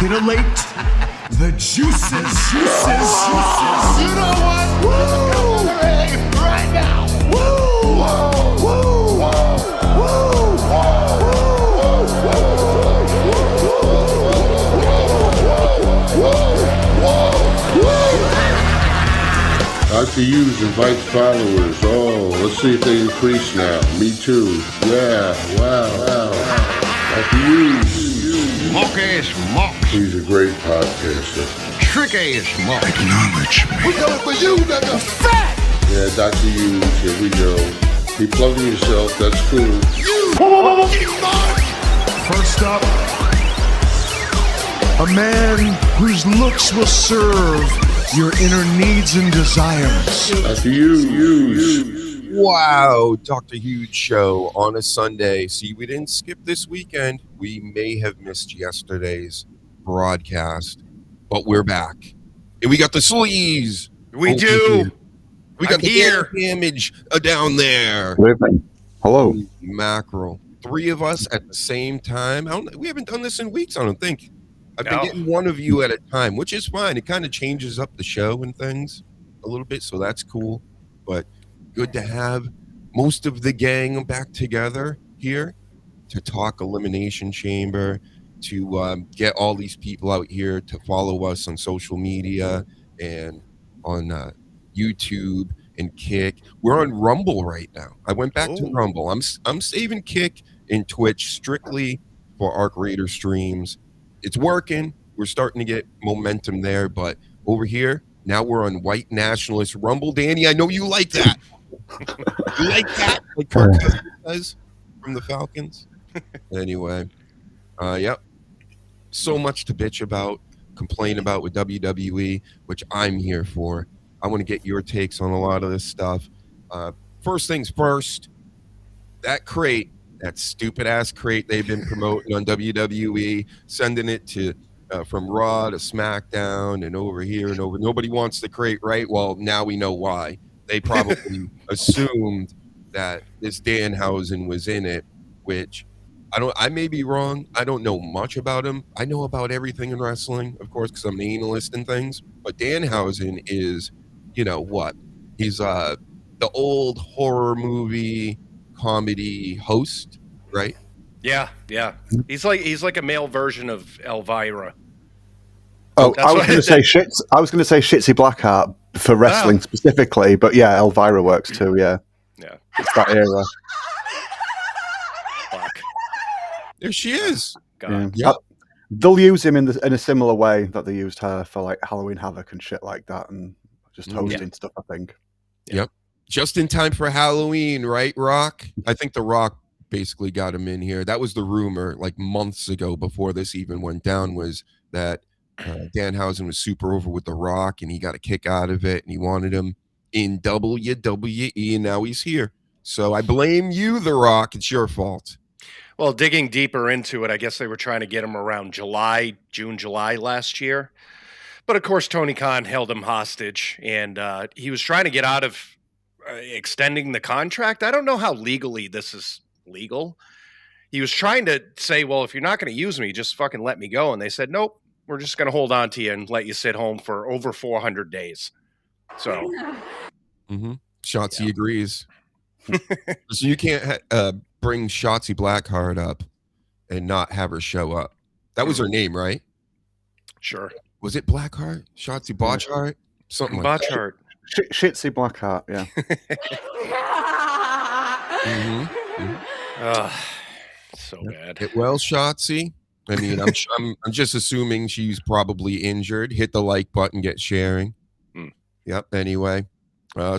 titillate the juices. You know what? Woo! Right now. Woo! Woo! Woo! Dr. Hughes invites followers. Oh, let's see if they increase now. Me too. Yeah, wow. Dr. Hughes. Mock-ass mock. He's a great podcaster. Trick-ass mock. Acknowledge me. We coming for you, nigga. Fat! Yeah, Dr. Hughes, here we go. Keep plugging yourself, that's cool. First up, a man whose looks will serve your inner needs and desires. Dr. Hughes. Wow, Dr. Huge Show on a Sunday. See, we didn't skip this weekend. We may have missed yesterday's broadcast, but we're back. And we got the sleaze. We do. We got I'm the here. damage down there. Good evening. Hello. Mackerel. Three of us at the same time. We haven't done this in weeks, I don't think. I've been getting one of you at a time, which is fine. It kind of changes up the show and things a little bit, so that's cool. But good to have most of the gang back together here to talk Elimination Chamber, to get all these people out here to follow us on social media and on YouTube and Kick. We're on Rumble right now. I went back to Rumble. I'm saving Kick and Twitch strictly for Arc Raider streams. It's working. We're starting to get momentum there, but over here, now we're on White Nationalist Rumble. Danny, I know you like that. You like that? Like Kirk Cousins does from the Falcons? Anyway, yep. So much to bitch about, complain about with WWE, which I'm here for. I want to get your takes on a lot of this stuff. First things first, that crate, that stupid-ass crate they've been promoting on WWE, sending it to from Raw to SmackDown and over here and over. Nobody wants the crate, right? Well, now we know why. They probably assumed that this Danhausen was in it, which I may be wrong. I don't know much about him. I know about everything in wrestling, of course, because I'm an analyst and things. But Danhausen is, you know what? He's the old horror movie comedy host, right? Yeah. He's like a male version of Elvira. Oh, I was going to say Shitsy Blackheart for wrestling specifically, but yeah, Elvira works too. Yeah. It's that era. Fuck. There she is. God. Yep. They'll use him in a similar way that they used her for like Halloween Havoc and shit like that, and just hosting stuff. I think. Yep. Just in time for Halloween, right, Rock? I think The Rock basically got him in here. That was the rumor like months ago before this even went down, was that Danhausen was super over with The Rock and he got a kick out of it and he wanted him in WWE, and now he's here. So I blame you, The Rock. It's your fault. Well, digging deeper into it, I guess they were trying to get him around June, July last year. But of course, Tony Khan held him hostage, and he was trying to get out of extending the contract. I don't know how legally this is legal. He was trying to say, well, if you're not going to use me, just fucking let me go. And they said, nope, we're just going to hold on to you and let you sit home for over 400 days. So Shotzi agrees. So you can't bring Shotzi Blackheart up and not have her show up. That was her name, right? Sure. Was it Blackheart? Shotzi Botchheart? Something like that. Botchheart. Shitsy Blackheart, yeah. So bad. Well, Shotzi, I mean, I'm just assuming she's probably injured. Hit the like button, get sharing. Yep. Anyway,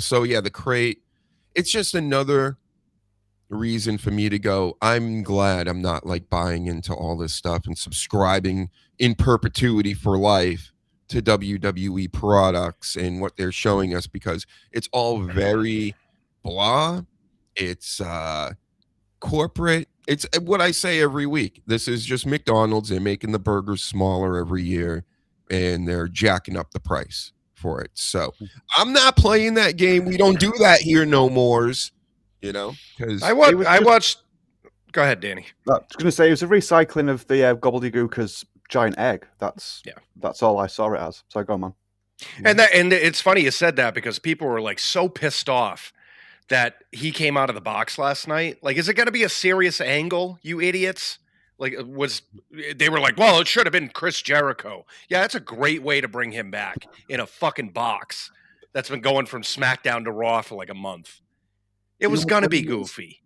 so yeah, the crate. It's just another reason for me to go, I'm glad I'm not like buying into all this stuff and subscribing in perpetuity for life to WWE products and what they're showing us, because it's all very blah. It's corporate. It's what I say every week. This is just McDonald's. They're making the burgers smaller every year and they're jacking up the price for it. So I'm not playing that game. We don't do that here no mores, you know, because I watched. Go ahead, Danny. I was going to say it was a recycling of the gobbledygooker's giant egg. That's all I saw it as. So go on, man. And it's funny you said that, because people were like so pissed off that he came out of the box last night. Like, is it going to be a serious angle, you idiots? Like, they were like, well, it should have been Chris Jericho. Yeah, that's a great way to bring him back, in a fucking box that's been going from SmackDown to Raw for like a month. It was going to be goofy.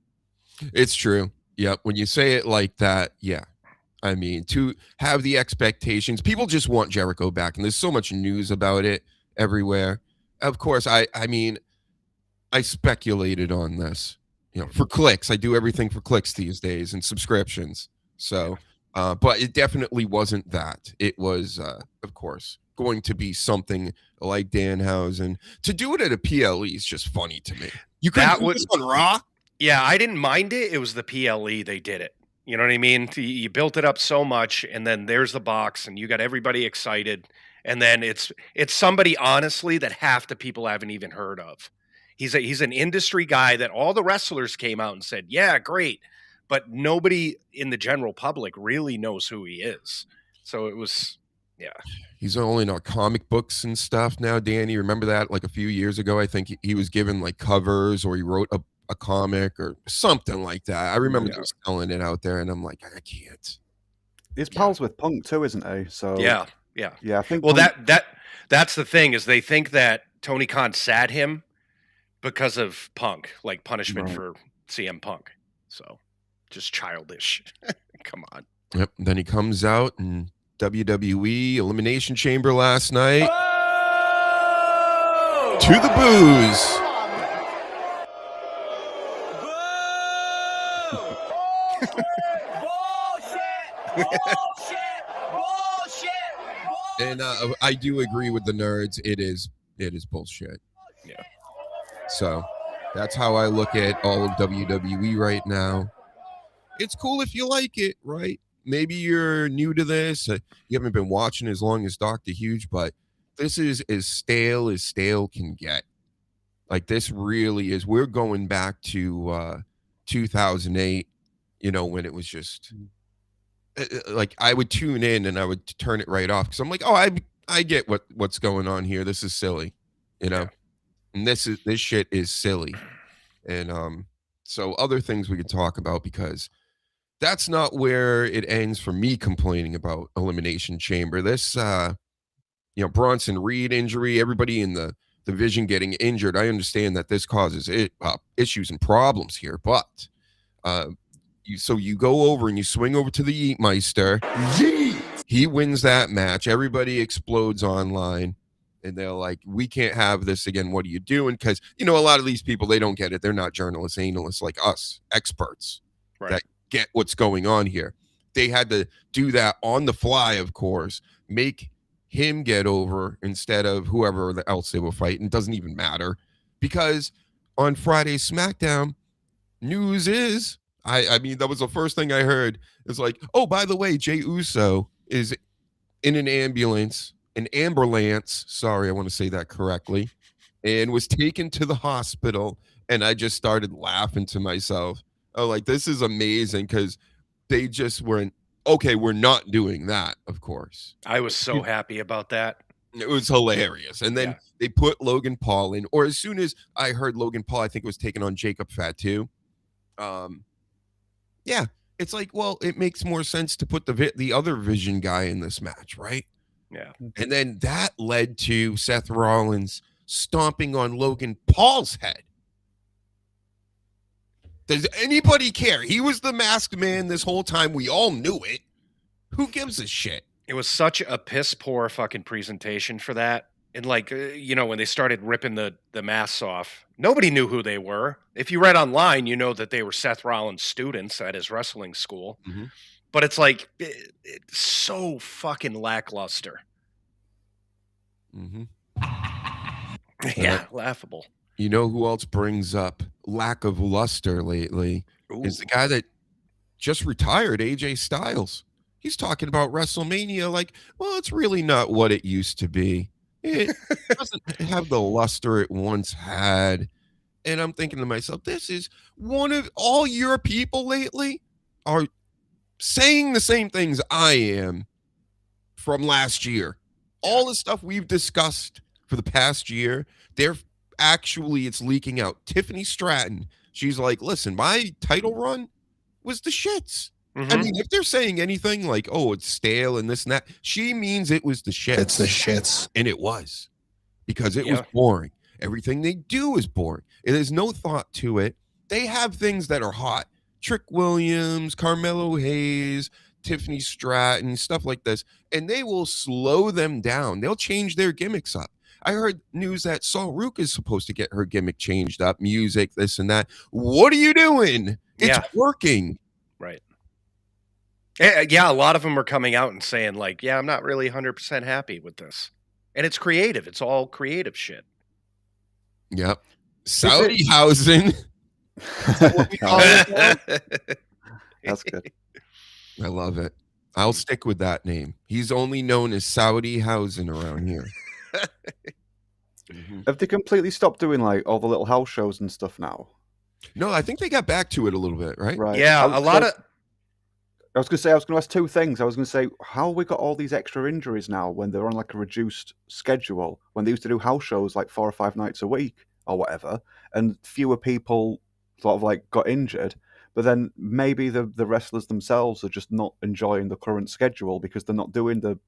It's true. Yep. When you say it like that, yeah. I mean, to have the expectations, people just want Jericho back, and there's so much news about it everywhere. Of course, I mean, I speculated on this, for clicks. I do everything for clicks these days and subscriptions. So, but it definitely wasn't that. It was, of course, going to be something like Danhausen. To do it at a PLE is just funny to me. You couldn't do this on Raw? Yeah, I didn't mind it. It was the PLE they did it. You know what I mean? You built it up so much, and then there's the box, and you got everybody excited, and then it's somebody, honestly, that half the people haven't even heard of. He's an industry guy that all the wrestlers came out and said, yeah, great, but nobody in the general public really knows who he is. So it was, yeah. He's only in our comic books and stuff now, Danny. Remember that? Like a few years ago, I think he was given like covers, or he wrote a comic or something like that. I remember just telling it out there, and I'm like, I can't. He's pals with Punk too, isn't he? So yeah. I think. Well, that's the thing, is they think that Tony Khan sat him because of Punk, like punishment for CM Punk. So just childish. Come on. Yep. And then he comes out in WWE Elimination Chamber last night to the booze. And I do agree with the nerds. It is bullshit. Yeah. So that's how I look at all of WWE right now. It's cool if you like it, right? Maybe you're new to this. You haven't been watching as long as Dr. Huge, but this is as stale can get. Like, this really is. We're going back to 2008, when it was just like, I would tune in and I would turn it right off, because I'm like, oh, I get what's going on here. This is silly, and this shit is silly. And so other things we could talk about, because that's not where it ends for me complaining about Elimination Chamber. This Bronson Reed injury, everybody in the division getting injured. I understand that this causes issues and problems here, but you go over and you swing over to the Yeetmeister. He wins that match. Everybody explodes online, and they're like, we can't have this again. What are you doing? Because, a lot of these people, they don't get it. They're not journalists, analysts like us, experts that get what's going on here. They had to do that on the fly, of course, make him get over instead of whoever else they were fighting. It doesn't even matter, because on Friday's SmackDown, news is, I mean, that was the first thing I heard. It's like, oh, by the way, Jey Uso is in an ambulance, sorry, I want to say that correctly, and was taken to the hospital. And I just started laughing to myself. Oh, like, this is amazing, because they just weren't, okay, we're not doing that, of course. I was so happy about that. It was hilarious. And then they put Logan Paul in, or as soon as I heard Logan Paul, I think it was taking on Jacob Fatu. Yeah, it's like, well, it makes more sense to put the other Vision guy in this match, right? Yeah. And then that led to Seth Rollins stomping on Logan Paul's head. Does anybody care? He was the masked man this whole time. We all knew it. Who gives a shit? It was such a piss poor fucking presentation for that. And like, when they started ripping the masks off, nobody knew who they were. If you read online, you know that they were Seth Rollins' students at his wrestling school. Mm-hmm. But it's like, it's so fucking lackluster. Mm-hmm. Yeah, laughable. You know who else brings up lack of luster lately? Ooh. Is the guy that just retired, AJ Styles. He's talking about WrestleMania like, well, it's really not what it used to be. It doesn't have the luster it once had. And I'm thinking to myself, this is one of all your people lately are saying the same things I am from last year. All the stuff we've discussed for the past year, it's leaking out. Tiffany Stratton, she's like, listen, my title run was the shits. I mean, if they're saying anything like, oh, it's stale and this and that, she means it was the shits. It's the shits. And it was. Because it was boring. Everything they do is boring. There's no thought to it. They have things that are hot. Trick Williams, Carmelo Hayes, Tiffany Stratton, stuff like this. And they will slow them down. They'll change their gimmicks up. I heard news that Saul Rook is supposed to get her gimmick changed up, music, this and that. What are you doing? It's working. Right. Yeah, a lot of them are coming out and saying like, yeah, I'm not really 100% happy with this. And it's creative. It's all creative shit. Yep. Saudi housing. What we call it? That's good. I love it. I'll stick with that name. He's only known as Saudi housing around here. Have they completely stopped doing like all the little house shows and stuff now? No, I think they got back to it a little bit, right? Right. Yeah, I was going to ask two things. I was going to say, how we got all these extra injuries now when they're on like a reduced schedule, when they used to do house shows like 4 or 5 nights a week or whatever, and fewer people sort of like got injured. But then maybe the wrestlers themselves are just not enjoying the current schedule because they're not doing the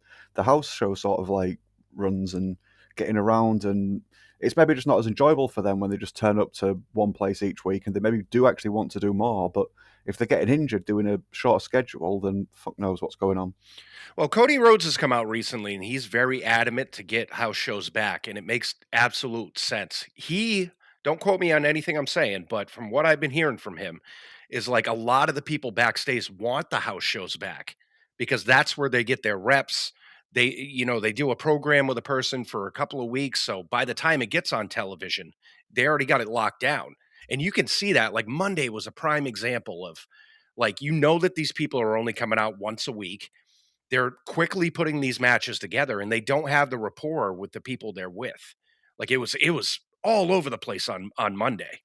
house show sort of like runs and getting around, and it's maybe just not as enjoyable for them when they just turn up to one place each week, and they maybe do actually want to do more. But if they're getting injured doing a shorter schedule, then fuck knows what's going on. Well, Cody Rhodes has come out recently, and he's very adamant to get house shows back, and it makes absolute sense. Don't quote me on anything I'm saying, but from what I've been hearing from him, is like a lot of the people backstage want the house shows back because that's where they get their reps. They do a program with a person for a couple of weeks, so by the time it gets on television, they already got it locked down. And you can see that, like Monday was a prime example of, like, that these people are only coming out once a week. They're quickly putting these matches together, and they don't have the rapport with the people they're with. Like it was all over the place on Monday.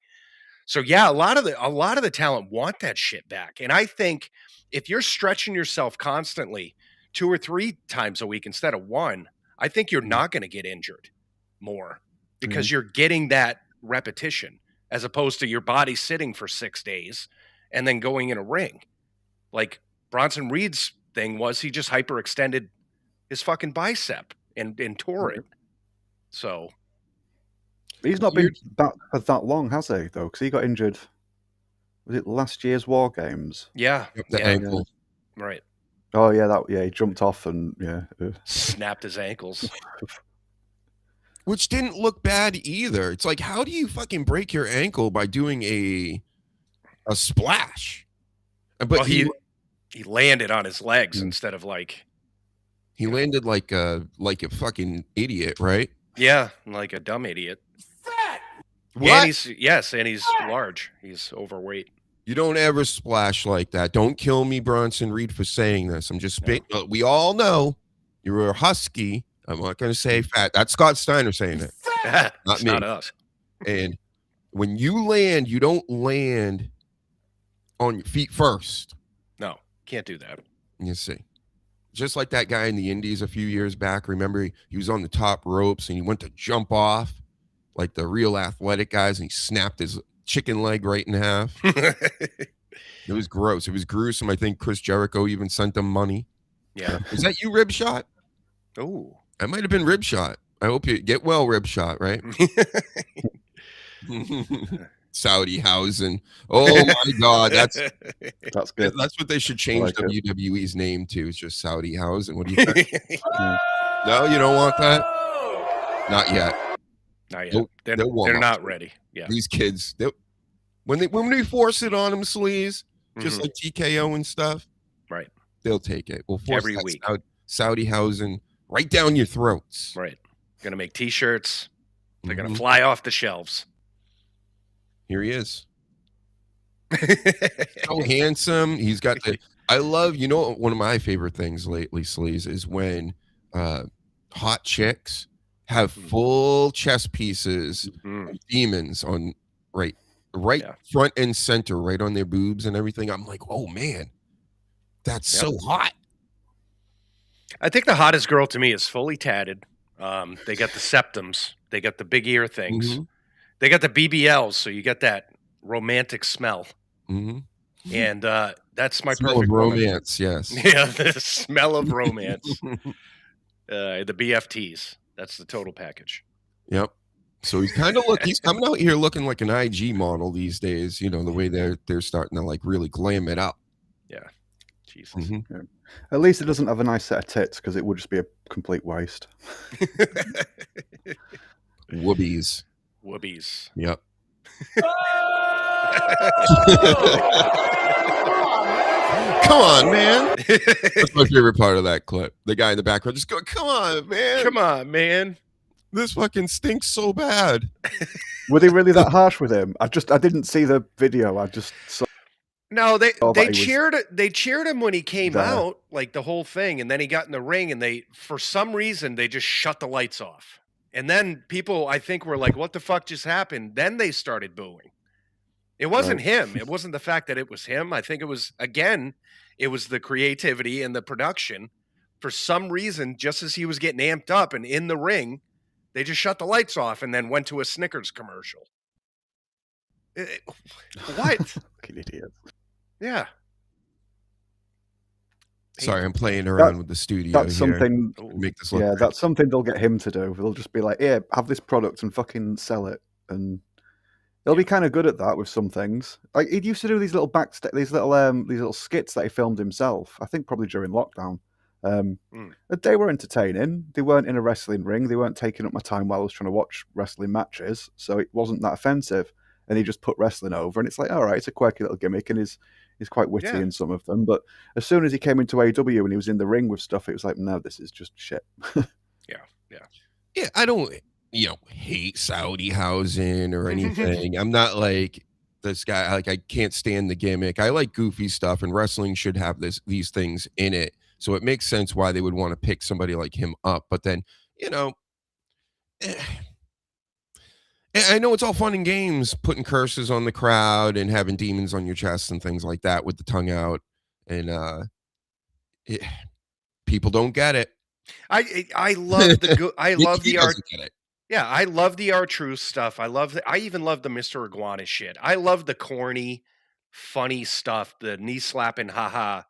So yeah, a lot of the talent want that shit back. And I think if you're stretching yourself constantly 2 or 3 times a week instead of 1, I think you're not going to get injured more because you're getting that repetition as opposed to your body sitting for 6 days and then going in a ring. Like Bronson Reed's thing was he just hyperextended his fucking bicep and tore it. So he's not been back for that long, has he, though? Because he got injured, was it last year's War Games? Yeah. The ankle. Right. Oh, yeah, he jumped off and, snapped his ankles. Which didn't look bad either. It's like, how do you fucking break your ankle by doing a splash? But he landed on his legs instead of like... He landed like a fucking idiot, right? Yeah, like a dumb idiot. Fat! What? And he's large. He's overweight. You don't ever splash like that. Don't kill me, Bronson Reed, for saying this. I'm just spitting. We all know you're a husky. I'm not going to say fat. That's Scott Steiner saying it. Not me. Not us. And when you land, you don't land on your feet first. No, can't do that. You see. Just like that guy in the Indies a few years back. Remember, he was on the top ropes and he went to jump off like the real athletic guys and he snapped his chicken leg right in half. It was gross. It was gruesome. I think Chris Jericho even sent him money. Yeah. Is that you, Rib Shot? Oh. That might have been Rib Shot. I hope you get well, Rib Shot, right? Saudi housing. Oh my God, that's good. That's what they should change WWE's name to. It's just Saudi housing. What do you think? No, you don't want that. Not yet. Not yet. They're not ready. Yeah. These kids, when we force it on them, sleaze, just like TKO and stuff, right? They'll take it. We'll force every week. Saudi housing right down your throats. Right. Gonna make T-shirts. They're gonna fly off the shelves. Here he is. So handsome. He's got the. I love. One of my favorite things lately, sleaze, is when hot chicks have full chest pieces, demons on right front and center, right on their boobs and everything. I'm like, oh man, that's so hot. I think the hottest girl to me is fully tatted. They got the septums. They got the big ear things. They got the BBLs, so you get that romantic smell. And that's my Smell perfect of woman. romance, yes. Yeah, the smell of romance. The BFTs. That's the total package. Yep. So he's kind of he's coming out here looking like an IG model these days, you know, the way they're starting to like really glam it up. Yeah. Jesus. Yeah. At least it doesn't have a nice set of tits, because it would just be a complete waste. Whoobies. Whoobies. Yep. Come on, man. That's my favorite part of that clip. The guy in the background just go, come on, man. Come on, man. This fucking stinks so bad. Were they really that harsh with him? I didn't see the video. I just saw. No, they that cheered him when he came there. out, like the whole thing, and then he got in the ring, and they, for some reason, they just shut the lights off. And then people, I think, were like, what the fuck just happened? Then they started booing. It wasn't him. It wasn't the fact that it was him. I think it was, again, it was the creativity and the production. For some reason, just as he was getting amped up and in the ring, they just shut the lights off and then went to a Snickers commercial. What? Fucking idiot. Yeah. Sorry, I'm playing around with the studio. That's here. something. Make this look Yeah, great. that's something they'll get him to do. They'll just be like, "Yeah, have this product and fucking sell it." And he'll be kind of good at that with some things. Like he used to do these little these little skits that he filmed himself. I think probably during lockdown. They were entertaining. They weren't in a wrestling ring. They weren't taking up my time while I was trying to watch wrestling matches. So it wasn't that offensive. And he just put wrestling over, and it's like, all right, it's a quirky little gimmick, and he's quite witty in some of them. But as soon as he came into AEW and he was in the ring with stuff, it was like, no, this is just shit. Yeah, I don't, hate Saudi housing or anything. I'm not like this guy. Like, I can't stand the gimmick. I like goofy stuff, and wrestling should have these things in it. So it makes sense why they would want to pick somebody like him up. But then, I know it's all fun and games, putting curses on the crowd and having demons on your chest and things like that with the tongue out, and people don't get it. I love the art. Get it. Yeah, I love the R-Truth stuff. I even love the Mr. Iguana shit. I love the corny, funny stuff, the knee slapping, haha,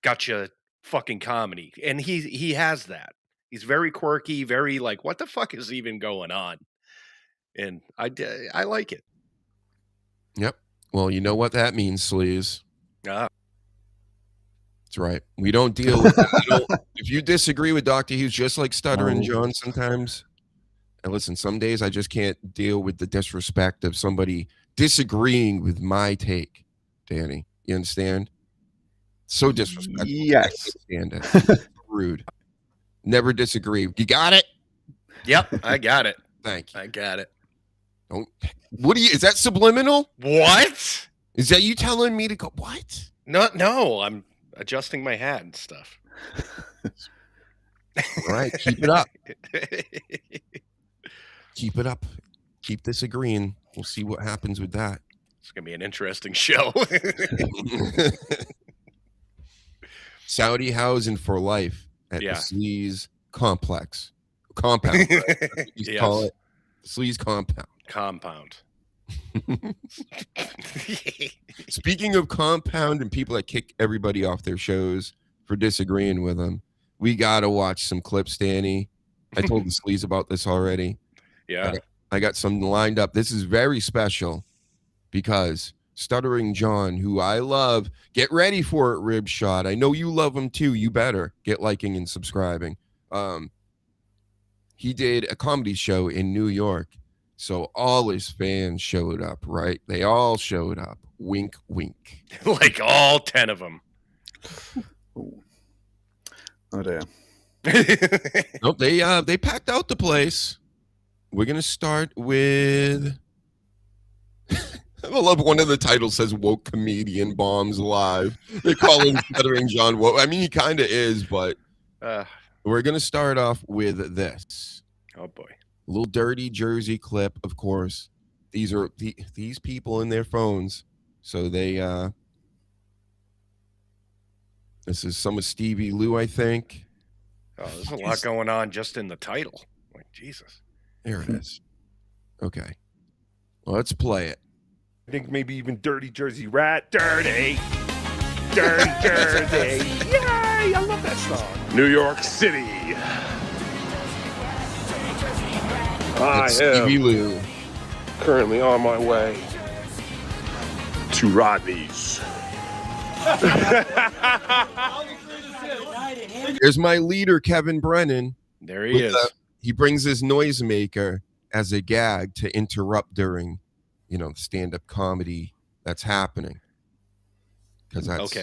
gotcha, fucking comedy, and he has that. He's very quirky, very like, what the fuck is even going on? And I like it. Yep. Well, you know what that means, sleaze. That's right. We don't deal with that. If you disagree with Dr. Hughes, just like Stuttering John sometimes, and listen, some days I just can't deal with the disrespect of somebody disagreeing with my take, Danny. You understand? So disrespectful. Yes. I can't stand it. Rude. Never disagree. You got it? Yep, I got it. Thank you. I got it. Is that subliminal? What? Is that you telling me to go? What? No, I'm adjusting my hat and stuff. All right, keep it up. Keep it up. Keep disagreeing. We'll see what happens with that. It's going to be an interesting show. Saudi housing for life at the Sleaze Complex. Compound. Right? You call it Sleaze Compound. Speaking of compound and people that kick everybody off their shows for disagreeing with them, we got to watch some clips, Danny. I told the Sleaze about this already. Yeah. I got some lined up. This is very special because Stuttering John, who I love, get ready for it, Rib Shot. I know you love him too. You better get liking and subscribing. He did a comedy show in New York. So all his fans showed up, right? They all showed up. Wink, wink. Like all 10 of them. Oh, dear. Nope, they packed out the place. We're going to start with... I love one of the titles says Woke Comedian Bombs Live. They call him Stuttering John Woke. I mean, he kind of is, but we're going to start off with this. Oh, boy. A little dirty Jersey clip, of course. These are these people in their phones. So they this is some of Stevie Lou, I think. Oh, there's a lot going on just in the title. Like, Jesus. There it is. Okay. Well, let's play it. I think maybe even Dirty Jersey Rat. Dirty Jersey. Yay! I love that song. New York City. That's Stevie Lou. Currently on my way to Rodney's. There's my leader, Kevin Brennan. There he is. He brings his noisemaker as a gag to interrupt during, stand-up comedy that's happening. Because that's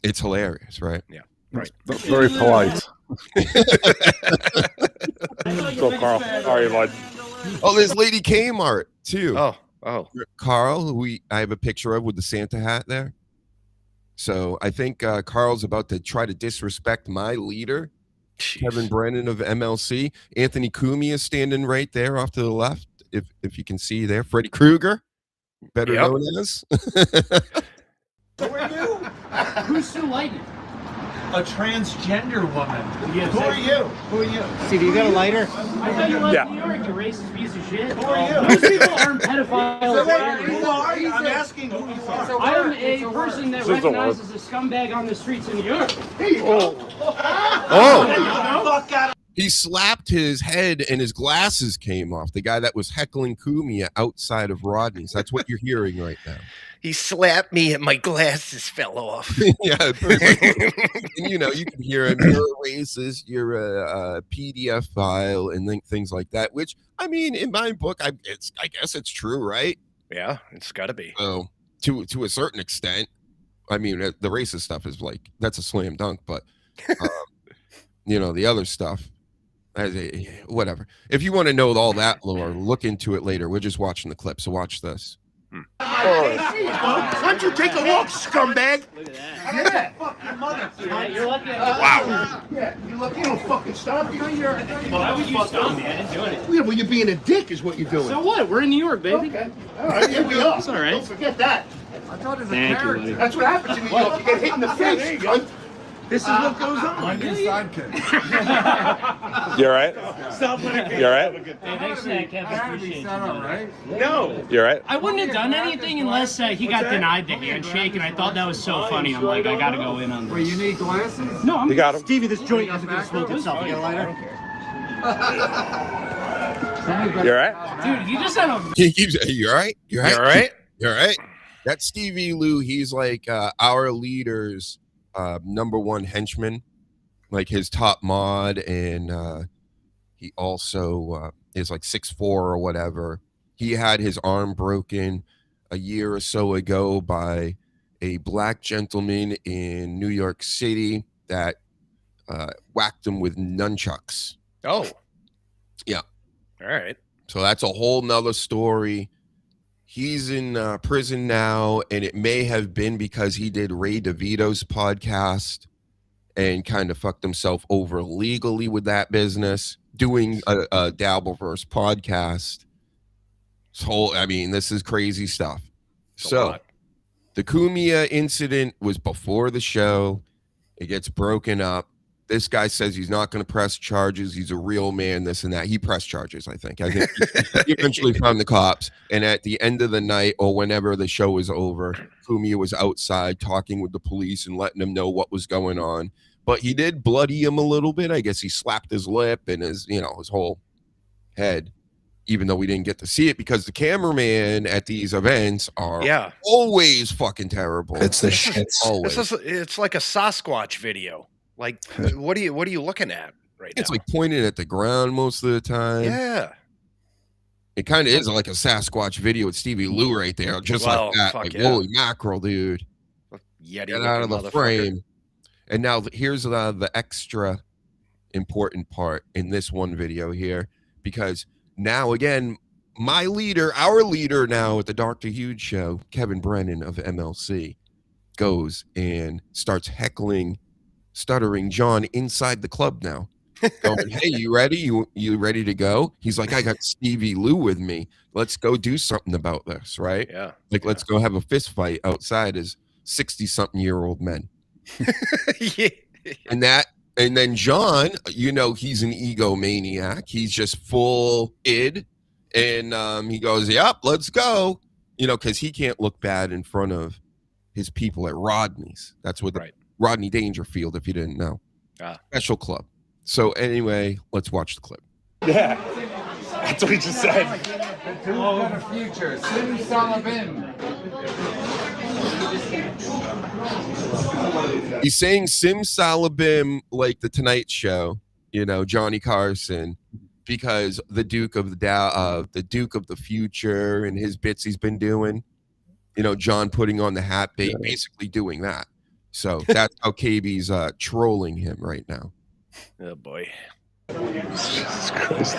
it's hilarious, right? Yeah. Right. That's very polite. So, Carl, how are you, bud? Oh, there's Lady Kmart too. Oh. Carl, who I have a picture of with the Santa hat there. So I think Carl's about to try to disrespect my leader, Jeez. Kevin Brennan of MLC. Anthony Cumia is standing right there off to the left, if you can see there. Freddy Krueger, better known as. Who are you? Who's Sue Lightning? A transgender woman. Yes. Who are you? Who are you? Steve, you got a lighter? I thought you left New York, you racist piece of shit. Who are you? Those people aren't pedophiles. Who are you? I'm asking who you are. I am a person that recognizes a scumbag on the streets of New York. He slapped his head and his glasses came off. The guy that was heckling Cumia outside of Rodney's. That's what you're hearing right now. He slapped me and my glasses fell off. Yeah. And, you can hear him. You're a racist. You're a PDF file and things like that, which, I mean, in my book, I guess it's true, right? Yeah, it's got to be. So to a certain extent, I mean, the racist stuff is like, that's a slam dunk, but, the other stuff, whatever. If you want to know all that lore, look into it later. We're just watching the clip, so watch this. Why don't you take a walk, scumbag? Look at that. Yeah. Fuck your mother. You're lucky. Wow. Yeah, you're lucky. You don't fucking stop. Why would you stop me? I didn't do anything. Yeah, well, you're being a dick is what you're doing. So what? We're in New York, baby. Okay. All right, here we are. It's all right. Don't forget that. I thought it was a character. That's what happens in New York. You get hit in the face, cunt. This is what goes on. Your sidekick. You all right? Stop putting You all right? Hey, thanks for that, Kevin. Appreciate you. Right? No. You all right? I wouldn't have done anything unless he got denied the handshake, and I thought that was so funny. I'm like, I gotta go in on this. Wait, you need glasses? No, I'm. You got him. Stevie, this joint isn't gonna smoke itself. You got a lighter? You all right? Dude, you just had a. He keeps, you all right? You all right? You all right? You all right? That's Stevie Lou. He's like our leader's number one henchman, like his top mod, and he also is like 6'4" or whatever. He had his arm broken a year or so ago by a black gentleman in New York City that whacked him with nunchucks. Oh. Yeah. All right. So that's a whole nother story. He's in prison now, and it may have been because he did Ray DeVito's podcast and kind of fucked himself over legally with that business, doing a dabbleverse podcast. So, I mean, this is crazy stuff. So, the Cumia incident was before the show. It gets broken up. This guy says he's not going to press charges. He's a real man, this and that. He pressed charges, I think. He eventually found the cops. And at the end of the night, or whenever the show was over, Cumia was outside talking with the police and letting them know what was going on. But he did bloody him a little bit. I guess he slapped his lip and his whole head, even though we didn't get to see it because the cameraman at these events are always fucking terrible. It's the shit. It's like a Sasquatch video. Like, what are you looking at right now? It's like pointing at the ground most of the time. Yeah. It kind of is like a Sasquatch video with Stevie Lou right there, just like that. Like, holy mackerel, dude. Yeti, get out of the frame. And now here's the extra important part in this one video here, because now, again, my leader, our leader now at the Dr. Huge Show, Kevin Brennan of MLC, goes and starts heckling, stuttering John inside the club now. Going, hey, you ready? You ready to go? He's like, I got Stevie Lou with me. Let's go do something about this, right? Yeah. Like, let's go have a fist fight outside as 60-something-year-old men. Yeah. And that And then John, you know, he's an egomaniac. He's just full id. And he goes, yep, let's go. You know, because he can't look bad in front of his people at Rodney's. That's what the Rodney Dangerfield, if you didn't know. Special club. So anyway, let's watch the clip. Yeah, that's what he just said. Oh, the future. Simsalabim. He's saying Simsalabim like the Tonight Show, you know, Johnny Carson, because the Duke of the Future and his bits he's been doing, you know, John putting on the hat, basically doing that. So that's how KB's trolling him right now. Oh boy. Jesus Christ.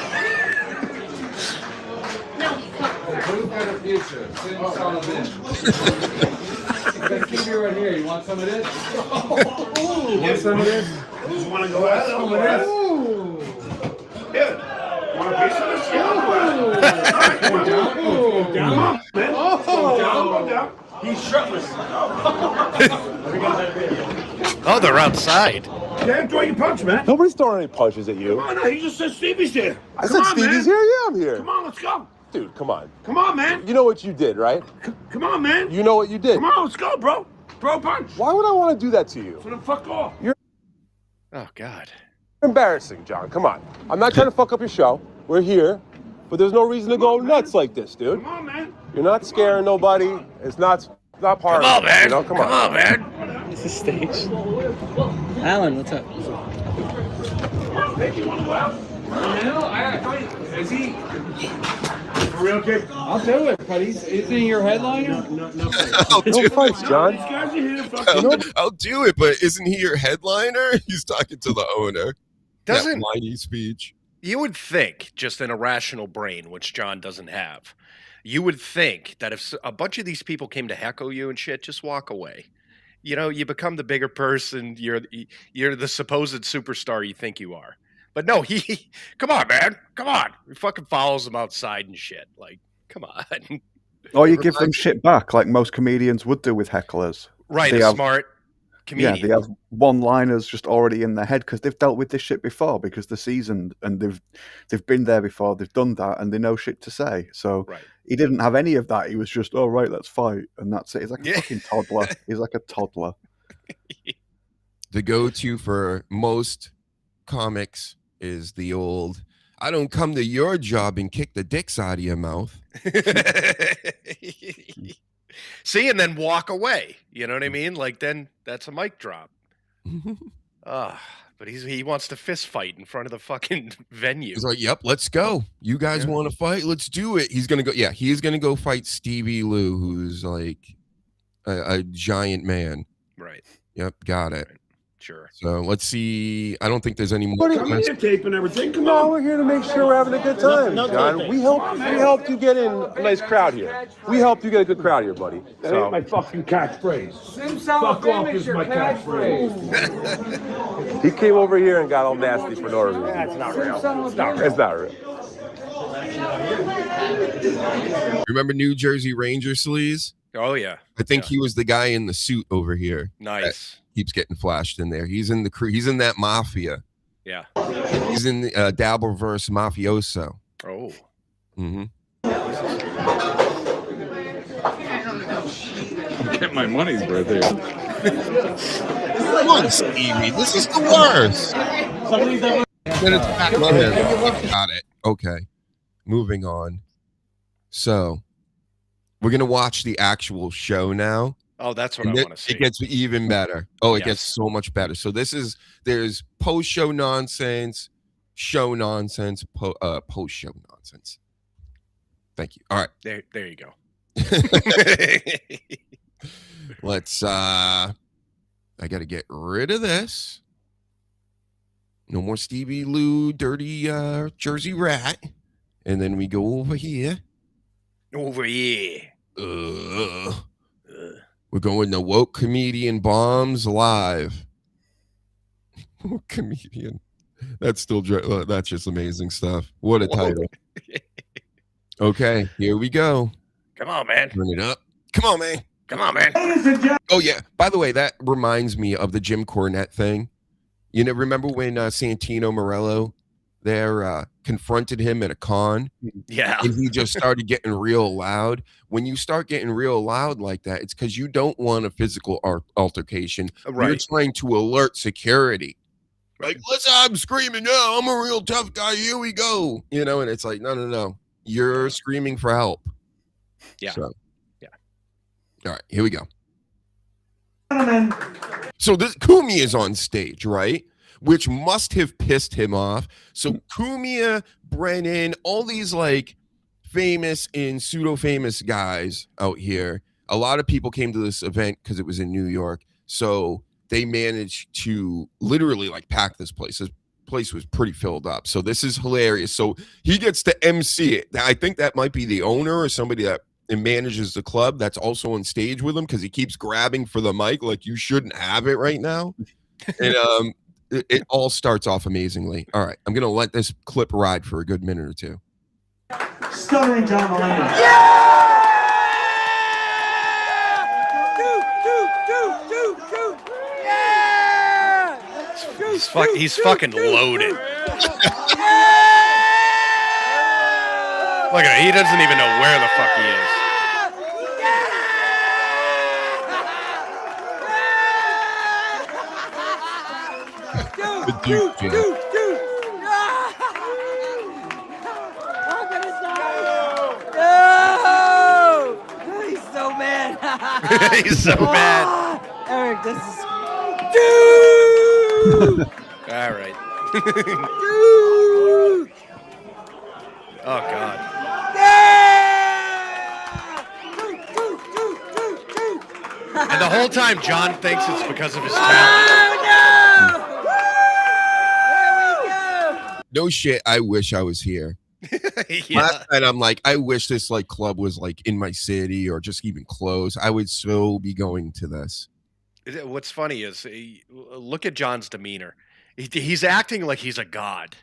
Duke of the Future. Simsalabim. Keep you right here. You want some of this? You want some of this? You want to go out? Some of this? Yeah. Want a piece of this? Yeah. Go down. Go down. Man. Go down. He's shirtless. Oh, they're outside. Yeah, throw your punch, man. Nobody's throwing any punches at you. Come on, now. He just said Stevie's here. I said Stevie's here? Yeah, I'm here. Come on, let's go. Dude, come on. Come on, man. You know what you did, right? Come on, man. You know what you did. Come on, let's go, bro. Throw a punch. Why would I want to do that to you? So then fuck off. Oh God. Embarrassing, John. Come on. I'm not trying to fuck up your show. We're here. But there's no reason to go nuts like this, dude. Come on, man. You're not scaring nobody. It's not part Come on, of it. man. You know? Come on, man. This is stage. Alan, what's up? Hey, you want to go out? Is he? For real, kid? I'll do it, but isn't he your headliner? No. No fights, John. These guys are here to fucking... I'll do it, but isn't he your headliner? He's talking to the owner. Doesn't that whiny speech? You would think, just an irrational brain, which John doesn't have, you would think that if a bunch of these people came to heckle you and shit, just walk away. You know, you become the bigger person. You're the supposed superstar you think you are. But no, come on, man. Come on. He fucking follows them outside and shit. Like, come on. Or you give them shit back, like most comedians would do with hecklers. Right, smart comedian. Yeah, they have one-liners just already in their head because they've dealt with this shit before, because they're seasoned and they've been there before, they've done that, and they know shit to say. So he didn't have any of that. He was just, oh, right, let's fight, and that's it. He's like a fucking toddler. He's like a toddler. The go-to for most comics is the old, I don't come to your job and kick the dicks out of your mouth. See, and then walk away. You know what I mean? Like, then that's a mic drop. But he wants to fist fight in front of the fucking venue. He's like, yep, let's go. You guys want to fight? Let's do it. He's going to go. Yeah, he's going to go fight Stevie Lou, who's like a giant man. Right. Yep, got it. Right. Sure. So let's see. I don't think there's any more. Come here, tape and everything. Come No, on. we're here to make sure we're having a good time, John. We helped you get in a nice crowd here. We helped you get a good crowd here, buddy. That ain't my fucking catchphrase. Fuck off is my catchphrase. He came over here and got all nasty for no reason. That's not real. It's not real. Remember New Jersey Ranger sleaze? Oh, yeah. I think he was the guy in the suit over here. Nice. Keeps getting flashed in there. He's in the crew. He's in that mafia. Yeah. He's in the dabbleverse mafioso. Oh. Mm-hmm. Get my money's worth here. Come on, Stevie. This is the worst. Got it. Okay. Moving on. So, we're going to watch the actual show now. Oh, that's what I want to see. It gets even better. Oh, it gets so much better. So there's post-show nonsense, show nonsense, post-show nonsense. Thank you. All right. There you go. Let's I got to get rid of this. No more Stevie Lou, dirty Jersey rat. And then we go over here. Over here. We're going to Woke Comedian Bombs Live. Woke Comedian. That's just amazing stuff. What a title. Okay, here we go. Come on, man. Turn it up. Come on, man. Come on, man. Oh, yeah. By the way, that reminds me of the Jim Cornette thing. You know, remember when Santino Morello there confronted him at a con? Yeah. And he just started getting real loud. When you start getting real loud like that, it's because you don't want a physical altercation. Right. You're trying to alert security. Like, I'm screaming, no, I'm a real tough guy. Here we go. You know, and it's like, no. You're screaming for help. Yeah. So, yeah. All right, here we go. So this Kumi is on stage, right? Which must have pissed him off. So Kumia, Brennan, all these like famous and pseudo-famous guys out here. A lot of people came to this event because it was in New York. So they managed to literally like pack this place. This place was pretty filled up. So this is hilarious. So he gets to MC it. I think that might be the owner or somebody that manages the club that's also on stage with him because he keeps grabbing for the mic like you shouldn't have it right now. And it all starts off amazingly. All right, I'm gonna let this clip ride for a good minute or two. Stuttering John Mulaney. He's fucking loaded. Look at him. He doesn't even know where the fuck he is. He's so mad. He's so mad. Eric, this is All right. Oh God. And the whole time John thinks it's because of his talent. No shit, I wish I was here. Yeah. Last night I'm like, I wish this like club was like in my city or just even close. I would so be going to this. What's funny is look at John's demeanor. He's acting like he's a god.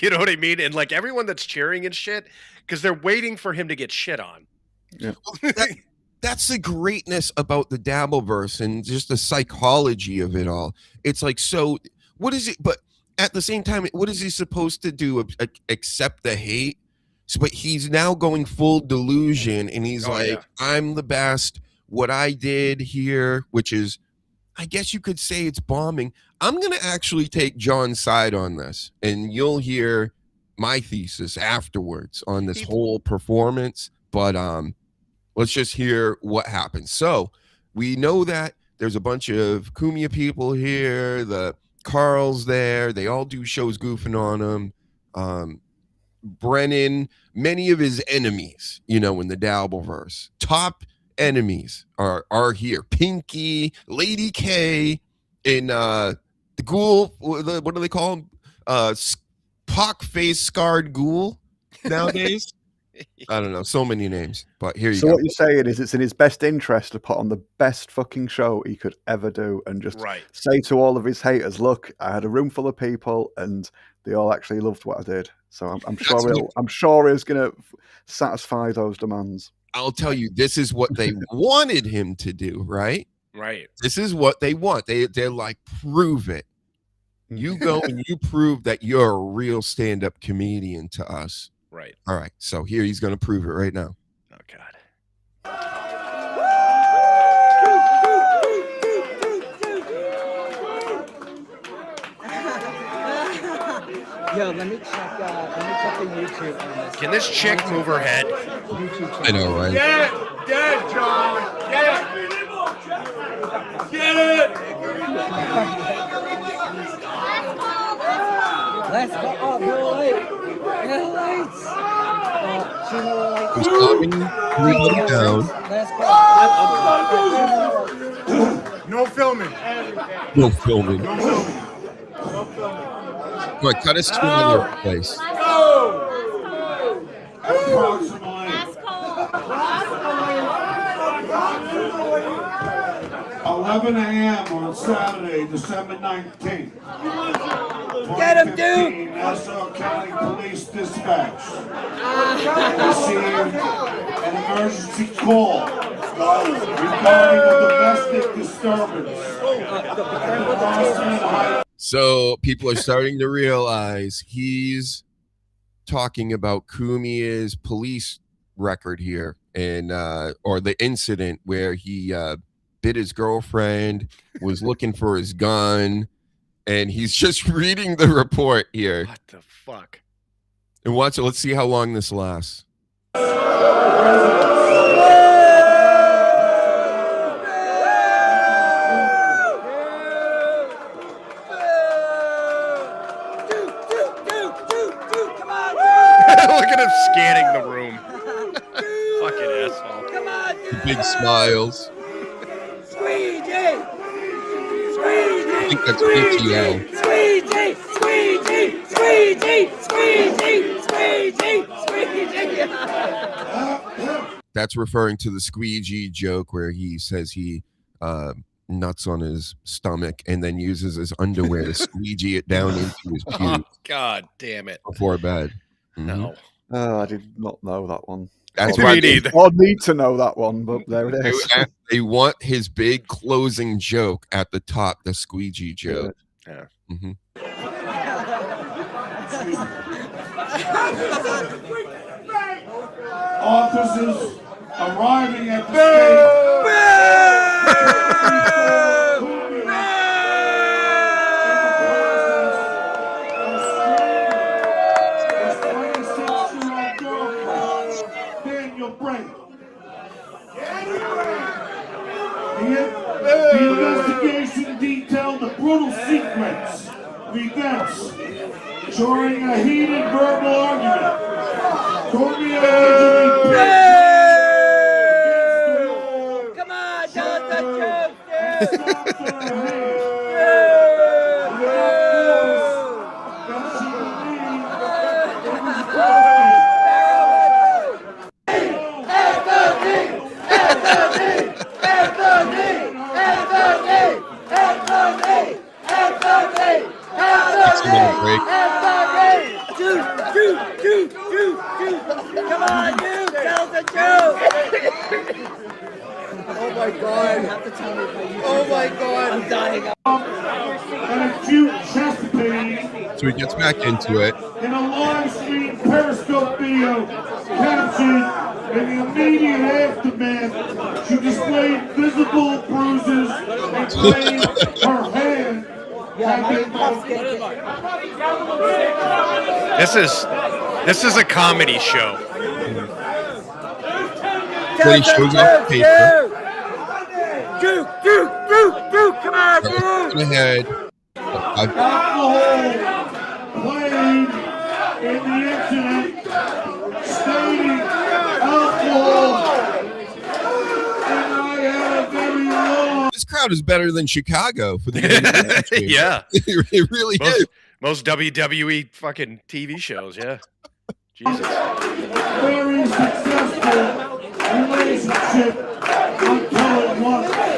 You know what I mean? And like everyone that's cheering and shit, because they're waiting for him to get shit on. Yeah. That's the greatness about the dabbleverse and just the psychology of it all. It's like, so what is it? But at the same time, what is he supposed to do? Accept the hate? So, but he's now going full delusion and he's I'm the best. What I did here, which is, I guess you could say it's bombing. I'm going to actually take John's side on this and you'll hear my thesis afterwards on this whole performance. But let's just hear what happens. So we know that there's a bunch of Kumia people here. The Carl's there. They all do shows goofing on him. Brennan, many of his enemies, you know, in the Dabbleverse, top enemies are here. Pinky, Lady K, and the ghoul. What do they call him? Pock-faced scarred ghoul nowadays. I don't know, so many names. But here you go. So what you're saying is it's in his best interest to put on the best fucking show he could ever do and just say to all of his haters, look, I had a room full of people and they all actually loved what I did. So I'm sure he's going to satisfy those demands. I'll tell you, this is what they wanted him to do, right? Right. This is what they want. They're like, prove it. You go and you prove that you're a real stand-up comedian to us. Right. All right. So here he's going to prove it right now. Oh, God. Yo, let me check the YouTube on this. Can this chick move her head? I know, right? Get it, John. Get it. Get it. Let's go. Oh, no light. No lights. He's calming everybody down. Let's go. No filming. No filming. Come on, cut us to another place. Approximately 11 a.m. on Saturday, December 19th. Get him, dude! Nassau County Police Dispatch received an emergency call regarding a domestic disturbance. So people are starting to realize he's talking about Kumia's police record here, and or the incident where he bit his girlfriend, was looking for his gun, and he's just reading the report here. What the fuck? And let's see how long this lasts. Look at him scanning the room. Fucking asshole. Come on, dude. The big smiles. Squeegee! Squeegee! I think that's BTL. Squeegee! Squeegee! Squeegee! Squeegee! Squeegee! Squeegee! That's referring to the squeegee joke where he says he nuts on his stomach and then uses his underwear to squeegee it down into his pubes. Oh, God damn it. Before bed. No. Oh, I did not know that one. That's Me why neither. I need to know that one, but there it is. they want his big closing joke at the top, the squeegee joke. Yeah. Mm-hmm. Officers arriving at the The investigation detailed the brutal sequence of events during a heated verbal argument. Come on, tell us the truth, Come on, dude, tell us the truth. Oh my God! You have to tell me how you. Oh my God! I'm dying. An acute chest pain. So he gets back into it. In a live stream Periscope video captured in the immediate aftermath, she displayed visible bruises and claimed her hand had been This is a comedy show. So he shows off the paper. Come on, dude! Ahead. alcohol played in the incident, stating alcohol, and I had a very long. This crowd is better than Chicago for the Yeah. It really is. Most WWE fucking TV shows, yeah. Jesus. Very successful relationship until it wasn't.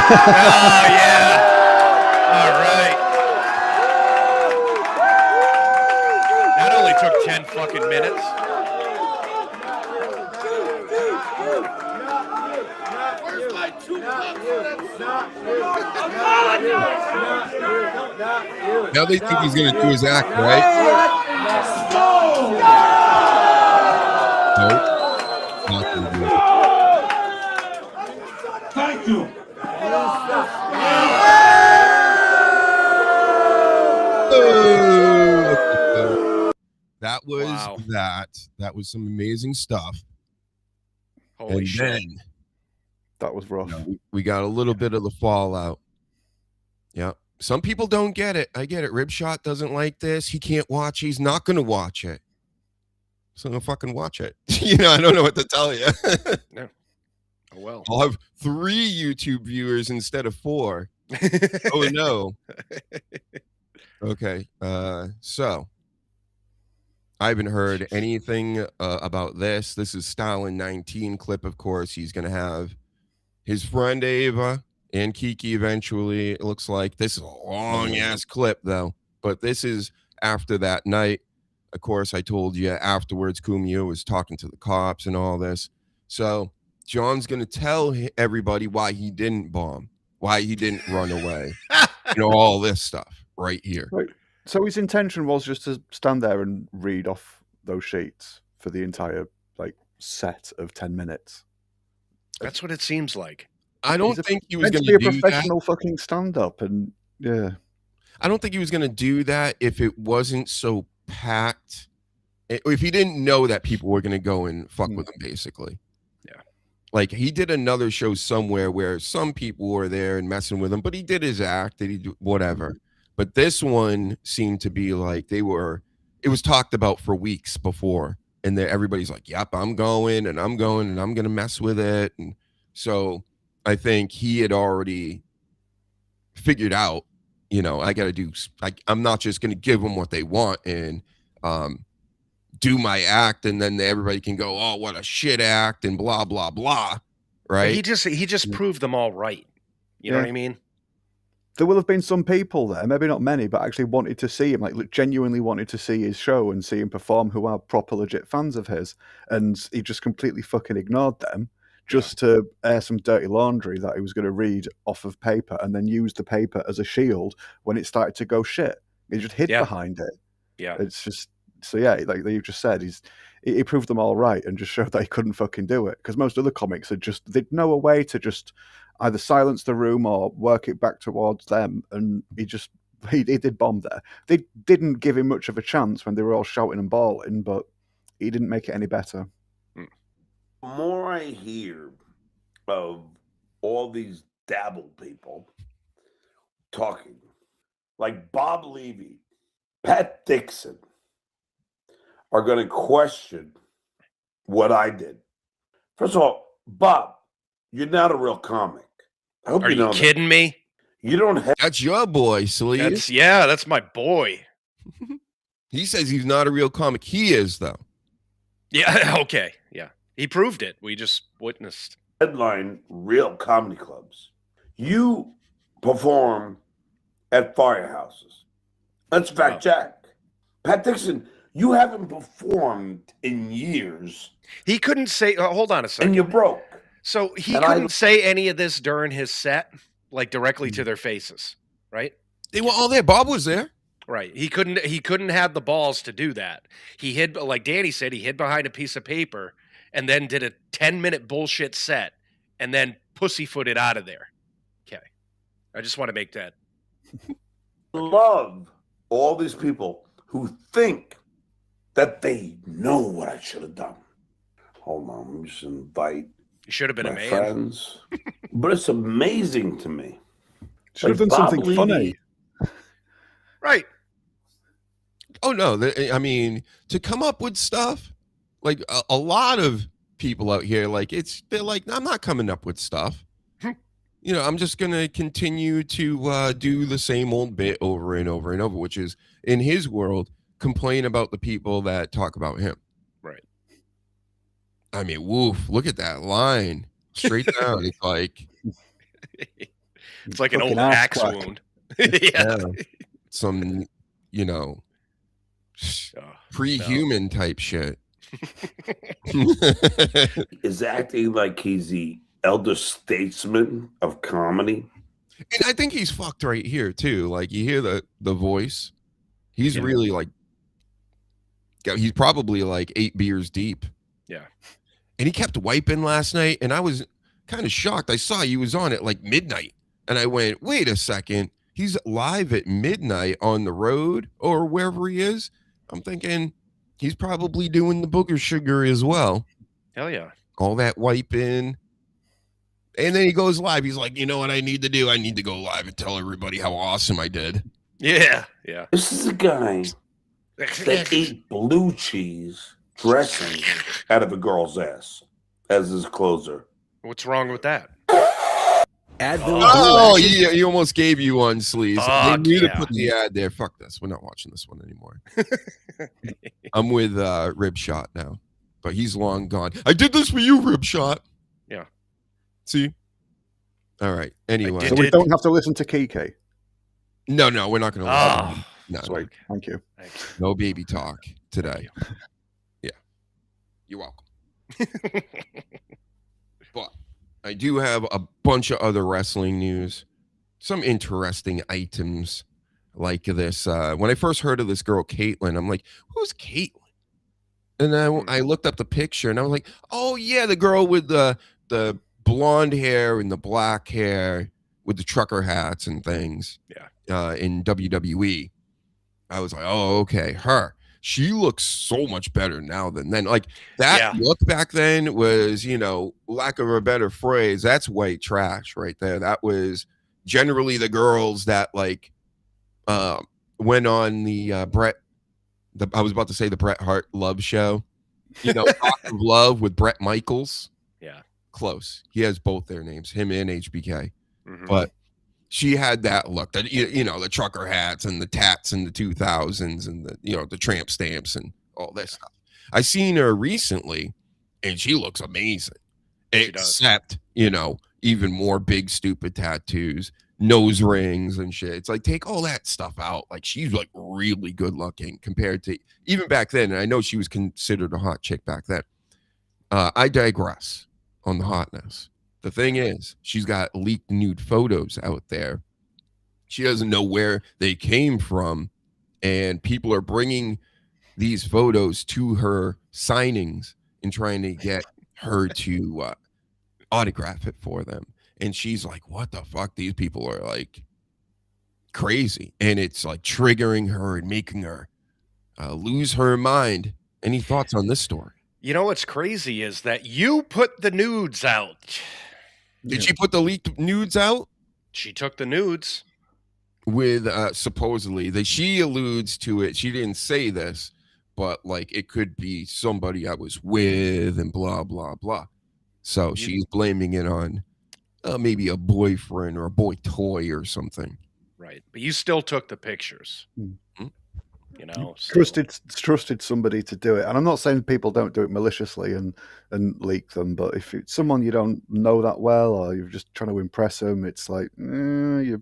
Oh, yeah. All right. That only took 10 fucking minutes. Where's my 2 bucks? Now they think he's going to do his act, right? Nope. Not gonna do it. Thank you. That was Wow. that was some amazing stuff. Holy And shit. then That was rough. we got a little bit of the fallout. Yeah. Some people don't get it. I get it. Ribshot doesn't like this. He can't watch. He's not going to watch it. So don't fucking watch it. I don't know what to tell you. No. Oh, well. I'll have 3 YouTube viewers instead of 4. Oh, no. Okay. So I haven't heard anything about this. This is Stalin 19 clip, of course. He's going to have his friend Ava and Kiki eventually. It looks like this is a long-ass clip, though. But this is after that night. Of course, I told you afterwards, Kumio was talking to the cops and all this. So John's going to tell everybody why he didn't bomb, why he didn't run away, all this stuff right here. Right. So his intention was just to stand there and read off those sheets for the entire set of 10 minutes. That's what it seems like. I don't think he was going to to be a do professional that. fucking stand-up, and yeah. I don't think he was going to do that if it wasn't so packed. If he didn't know that people were going to go and fuck with him, basically. Yeah. Like, he did another show somewhere where some people were there and messing with him, but he did his act, did he do whatever. But this one seemed to be like it was talked about for weeks before. And everybody's like, yep, I'm going and I'm going to mess with it. And so I think he had already figured out, I got to do, I'm not just going to give them what they want and do my act. And then everybody can go, oh, what a shit act and blah, blah, blah. Right. But he just proved them all right. You know what I mean? There will have been some people there, maybe not many, but actually wanted to see him, genuinely wanted to see his show and see him perform, who are proper legit fans of his. And he just completely fucking ignored them just to air some dirty laundry that he was going to read off of paper and then use the paper as a shield when it started to go shit. He just hid behind it. Yeah. It's just, so yeah, like you just said, he proved them all right and just showed that he couldn't fucking do it. Because most other comics they'd know a way to just either silence the room or work it back towards them, and he did bomb there. They didn't give him much of a chance when they were all shouting and bawling, but he didn't make it any better. The more I hear of all these dabble people talking, like Bob Levy, Pat Dixon, are going to question what I did. First of all, Bob, you're not a real comic. I hope Are you kidding me? You don't have. That's your boy, Sleeve. That's my boy. He says he's not a real comic. He is, though. Yeah. Okay. Yeah. He proved it. We just witnessed. Headline real comedy clubs. You perform at firehouses. Let's fact check. Pat Dixon, you haven't performed in years. He couldn't say. Hold on a second. And you're broke. So he couldn't say any of this during his set, directly to their faces, right? They were all there. Bob was there. Right. He couldn't have the balls to do that. He hid, like Danny said, he hid behind a piece of paper and then did a 10-minute bullshit set and then pussyfooted out of there. Okay. I just want to make that. Love all these people who think that they know what I should have done. Hold on, let me just invite. You should have been my a man. Friends. But it's amazing to me. Should have done something funny. Right. Oh, no. I mean, to come up with stuff, like a lot of people out here, they're like, I'm not coming up with stuff. I'm just going to continue to do the same old bit over and over and over, which is, in his world, complain about the people that talk about him. Right. I mean, woof, look at that line. Straight down. It's like... It's like an old axe wound. Yeah. Some, pre-human type shit. Is acting like he's the elder statesman of comedy. And I think he's fucked right here, too. Like, you hear the voice. He's really, he's probably, 8 beers deep. Yeah. And he kept wiping last night, and I was kind of shocked. I saw he was on at, midnight. And I went, wait a second. He's live at midnight on the road or wherever he is. I'm thinking he's probably doing the booger sugar as well. Hell yeah. All that wiping. And then he goes live. He's like, you know what I need to do? I need to go live and tell everybody how awesome I did. Yeah. Yeah. This is a guy that ate blue cheese dressing out of a girl's ass as his closer. What's wrong with that? Oh, he almost gave you one, Sleaze. They knew to put the ad there. Fuck this. We're not watching this one anymore. I'm with Ribshot now, but he's long gone. I did this for you, Ribshot. Yeah. See? All right. Anyway. So we don't have to listen to Kiki? No, we're not going to listen. No. Sweet. Thank you. No baby talk today. Yeah. You're welcome. But I do have a bunch of other wrestling news, some interesting items like this. When I first heard of this girl, Caitlyn, I'm like, who's Caitlyn? And then I looked up the picture and I was like, oh, yeah, the girl with the blonde hair and the black hair with the trucker hats and things. Yeah. In WWE. I was like, oh, okay, her. She looks so much better now than then. Like that look back then was, lack of a better phrase, that's white trash right there. That was generally the girls that like went on the I was about to say the Bret Hart Love show. Rock of Love with Bret Michaels. Yeah. Close. He has both their names, him and HBK. Mm-hmm. But she had that look, that the trucker hats and the tats in the 2000s and the tramp stamps and all this stuff. I seen her recently and she looks amazing. Except, even more big stupid tattoos, nose rings and shit. It's like, take all that stuff out. Like, she's like really good looking compared to even back then. And I know she was considered a hot chick back then. I digress on the hotness. The thing is, she's got leaked nude photos out there. She doesn't know where they came from. And people are bringing these photos to her signings and trying to get her to autograph it for them. And she's like, what the fuck? These people are like crazy. And it's like triggering her and making her lose her mind. Any thoughts on this story? What's crazy is that you put the nudes out. Did she put the leaked nudes out? She took the nudes. With supposedly, she alludes to it. She didn't say this, but like it could be somebody I was with and blah, blah, blah. So she's blaming it on maybe a boyfriend or a boy toy or something. Right. But you still took the pictures. Mm-hmm. Trusted somebody to do it. And I'm not saying people don't do it maliciously and leak them, but if it's someone you don't know that well or you're just trying to impress them, it's like you're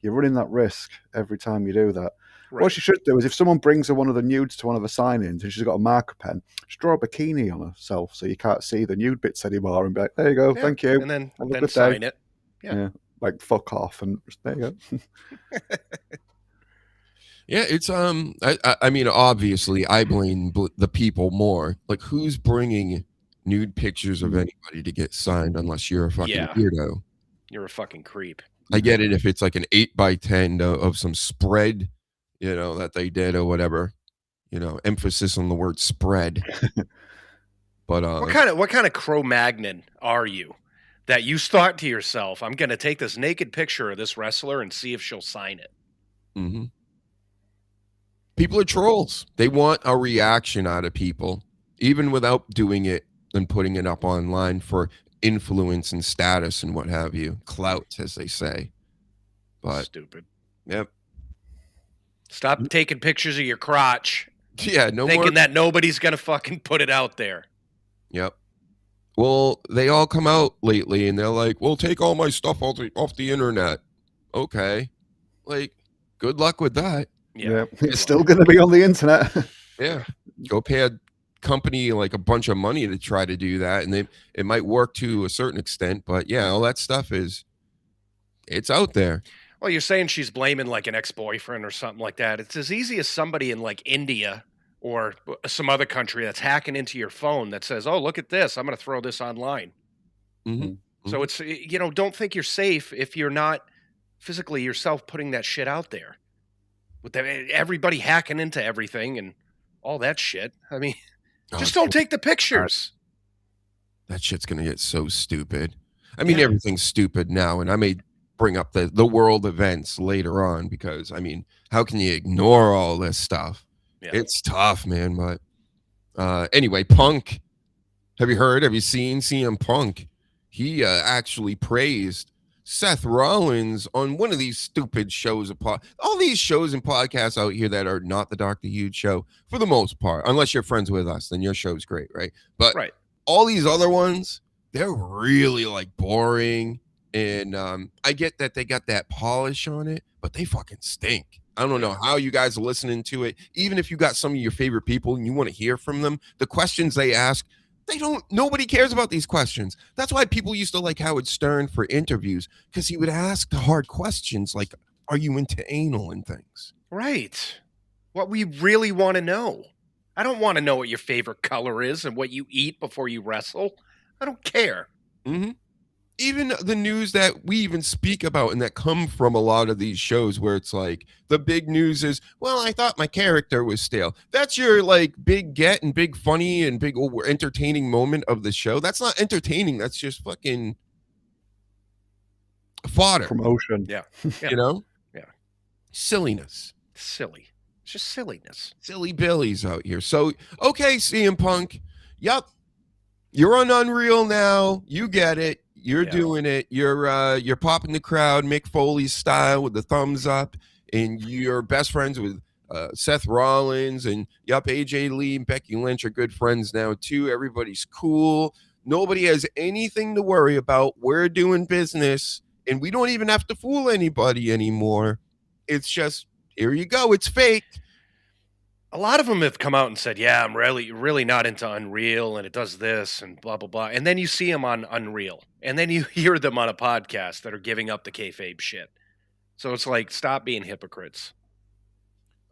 running that risk every time you do that. Right. What she should do is if someone brings her one of the nudes to one of the signings and she's got a marker pen, just draw a bikini on herself so you can't see the nude bits anymore and be like, there you go, thank you. And then sign it. Yeah. Like fuck off and just, there you go. Yeah, it's I mean, obviously, I blame the people more. Like, who's bringing nude pictures of anybody to get signed unless you're a fucking weirdo? You're a fucking creep. I get it if it's like an 8x10 of some spread, that they did or whatever. Emphasis on the word spread. But what kind of Cro-Magnon are you that you thought to yourself, I'm going to take this naked picture of this wrestler and see if she'll sign it? Mm-hmm. People are trolls. They want a reaction out of people, even without doing it and putting it up online for influence and status and what have you. Clout, as they say. But stupid. Yep. Stop taking pictures of your crotch. Yeah, thinking that nobody's going to fucking put it out there. Yep. Well, they all come out lately and they're like, well, take all my stuff off the internet. Okay. Like, good luck with that. Yeah, it's still going to be on the internet. Yeah, go pay a company like a bunch of money to try to do that, and it might work to a certain extent, but yeah, all that stuff it's out there. Well, you're saying she's blaming like an ex-boyfriend or something like that. It's as easy as somebody in like India or some other country that's hacking into your phone that says, "Oh, look at this! I'm going to throw this online." Mm-hmm. So it's don't think you're safe if you're not physically yourself putting that shit out there. With everybody hacking into everything and all that shit. I mean, just don't take the pictures. That shit's going to get so stupid. I mean, everything's stupid now, and I may bring up the world events later on because, I mean, how can you ignore all this stuff? Yeah. It's tough, man. But anyway, Punk, have you heard? Have you seen CM Punk? he actually praised Seth Rollins on one of these stupid shows. All these shows and podcasts out here that are not the Dr. Huge Show, for the most part, unless you're friends with us, then your show's great, right? But all these other ones, they're really like boring. And I get that they got that polish on it, but they fucking stink. I don't know how you guys are listening to it. Even if you got some of your favorite people and you want to hear from them, the questions they ask, nobody cares about these questions. That's why people used to like Howard Stern for interviews, because he would ask the hard questions like, are you into anal and things? Right. What we really want to know. I don't want to know what your favorite color is and what you eat before you wrestle. I don't care. Mm-hmm. Even the news that we even speak about and that come from a lot of these shows where it's like the big news is, well, I thought my character was stale. That's your like big get and big funny and big entertaining moment of the show. That's not entertaining. That's just fucking fodder. Promotion. Yeah. You know? Yeah. Silliness. Silly. It's just silliness. Silly Billies out here. So, okay, CM Punk. Yep. You're on Unreal now. You get it. You're doing it. You're popping the crowd, Mick Foley style with the thumbs up, and you're best friends with Seth Rollins, and AJ Lee and Becky Lynch are good friends now too. Everybody's cool. Nobody has anything to worry about. We're doing business, and we don't even have to fool anybody anymore. It's just, here you go. It's fake. A lot of them have come out and said, yeah, I'm really not into Unreal, and it does this and blah, blah, blah. And then you see them on Unreal, and then you hear them on a podcast that are giving up the kayfabe shit. So it's like, stop being hypocrites.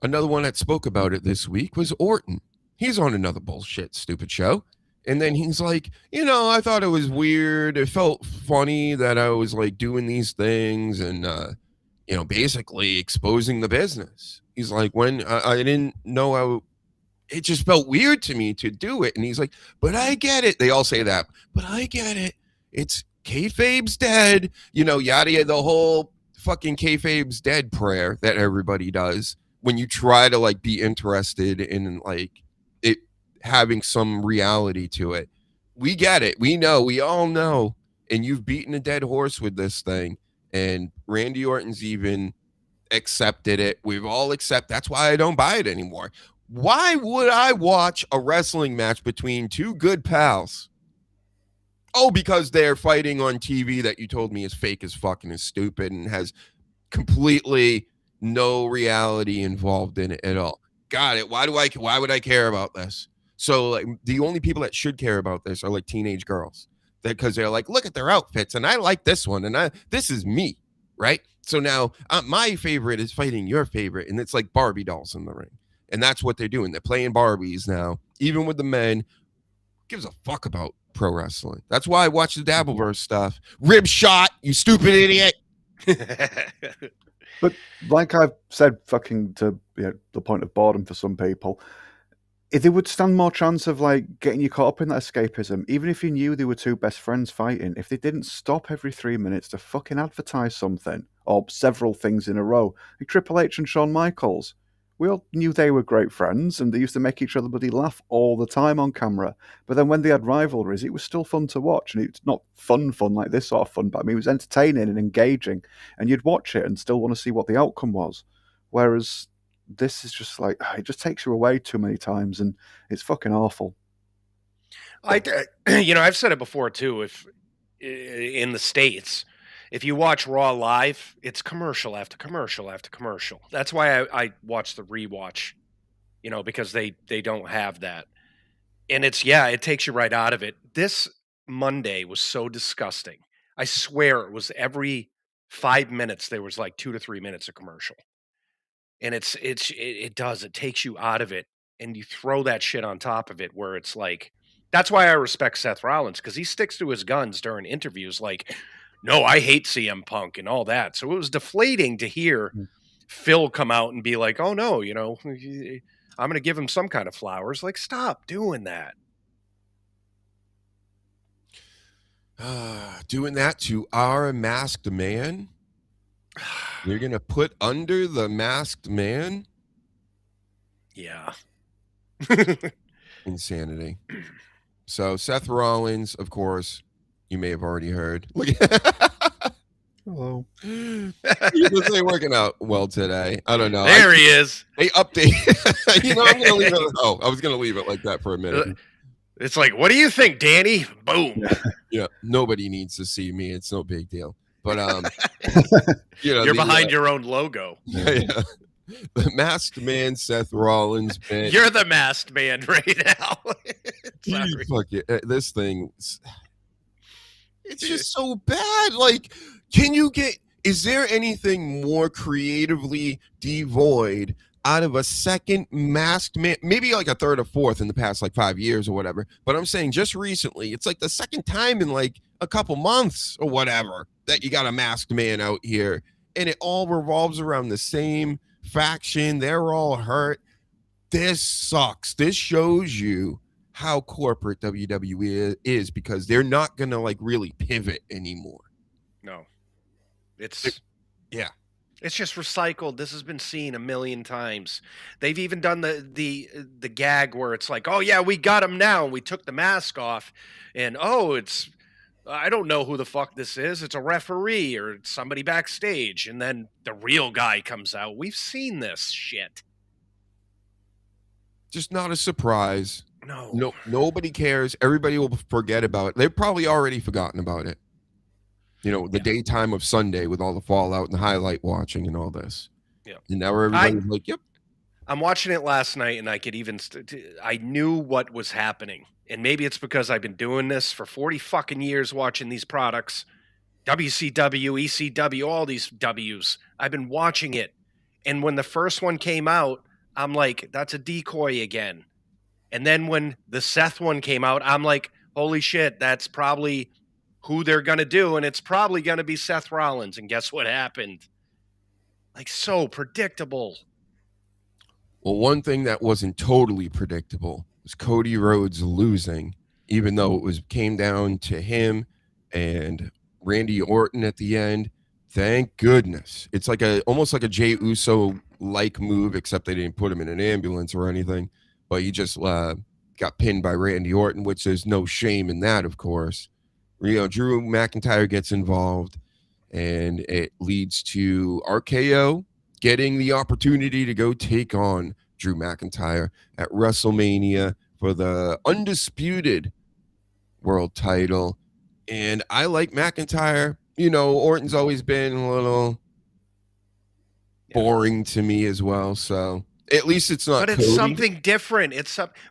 Another one that spoke about it this week was Orton. He's on another bullshit, stupid show. And then he's like, I thought it was weird. It felt funny that I was like doing these things and, basically exposing the business. He's like, when I didn't know how, it just felt weird to me to do it. And he's like, but I get it. They all say that, but I get it. It's kayfabe's dead. Yada, the whole fucking kayfabe's dead prayer that everybody does when you try to like be interested in like it having some reality to it. We get it. We know. We all know. And you've beaten a dead horse with this thing. And Randy Orton's even accepted it. We've all accepted. That's why I don't buy it anymore. Why would I watch a wrestling match between two good pals? Oh, because they're fighting on TV that you told me is fake as fucking is stupid and has completely no reality involved in it at all. Got it. Why would I care about this? So like, the only people that should care about this are like teenage girls, because they're like, look at their outfits and I like this one and this is me, right? So now my favorite is fighting your favorite, and it's like Barbie dolls in the ring, and that's what they're doing. They're playing Barbies now, even with the men. Who gives a fuck about pro wrestling? That's why I watch the dabbleverse stuff. Rib shot, you stupid idiot. But like I've said, fucking to the point of boredom for some people, if they would stand more chance of like getting you caught up in that escapism, even if you knew they were two best friends fighting, if they didn't stop every 3 minutes to fucking advertise something or several things in a row, like Triple H and Shawn Michaels, we all knew they were great friends and they used to make each other bloody laugh all the time on camera. But then when they had rivalries, it was still fun to watch, and it's not fun like this sort of fun, but I mean, it was entertaining and engaging, and you'd watch it and still want to see what the outcome was. Whereas this is just like, it just takes you away too many times, and it's fucking awful. I've said it before too. If in the States, if you watch Raw live, it's commercial after commercial after commercial. That's why I watch the rewatch, because they don't have that. And it takes you right out of it. This Monday was so disgusting. I swear it was every 5 minutes there was like 2 to 3 minutes of commercial. And it takes you out of it, and you throw that shit on top of it where it's like, that's why I respect Seth Rollins, because he sticks to his guns during interviews like, no, I hate CM Punk and all that. So it was deflating to hear Phil come out and be like, oh no, I'm going to give him some kind of flowers. Like, stop doing that. Doing that to our masked man? You're going to put under the masked man? Yeah. Insanity. So Seth Rollins, of course, you may have already heard. Hello. This ain't working out well today. I don't know. There he is. They update. I'm gonna leave it. Oh, I was gonna leave it like that for a minute. It's like, what do you think, Danny? Boom. Yeah. Nobody needs to see me. It's no big deal. But you're behind your own logo. Yeah. The masked man, Seth Rollins. Man. You're the masked man right now. Fuck it. This thing, it's just so bad. Like, is there anything more creatively devoid out of a second masked man? Maybe like a third or fourth in the past like 5 years or whatever. But I'm saying just recently, it's like the second time in like a couple months or whatever that you got a masked man out here. And it all revolves around the same faction. They're all hurt. This sucks. This shows you how corporate WWE is, because they're not gonna like really pivot anymore. No, it's just recycled. This has been seen a million times. They've even done the gag where it's like, oh yeah, we got him now, and we took the mask off, and it's I don't know who the fuck this is. It's a referee or somebody backstage, and then the real guy comes out. We've seen this shit. Just not a surprise. No, nobody cares. Everybody will forget about it. They've probably already forgotten about it. The daytime of Sunday with all the fallout and the highlight watching and all this. Yeah. And now everybody's like, yep. I'm watching it last night, and I could even I knew what was happening. And maybe it's because I've been doing this for 40 fucking years, watching these products, WCW, ECW, all these Ws. I've been watching it. And when the first one came out, I'm like, that's a decoy again. And then when the Seth one came out, I'm like, holy shit, that's probably who they're going to do. And it's probably going to be Seth Rollins. And guess what happened? Like, so predictable. Well, one thing that wasn't totally predictable was Cody Rhodes losing, even though it came down to him and Randy Orton at the end. Thank goodness. It's like almost like a Jey Uso like move, except they didn't put him in an ambulance or anything. But he just got pinned by Randy Orton, which there's no shame in that, of course. Drew McIntyre gets involved, and it leads to RKO getting the opportunity to go take on Drew McIntyre at WrestleMania for the undisputed world title. And I like McIntyre. Orton's always been a little boring to me as well. So at least it's not. But it's Cody. something different.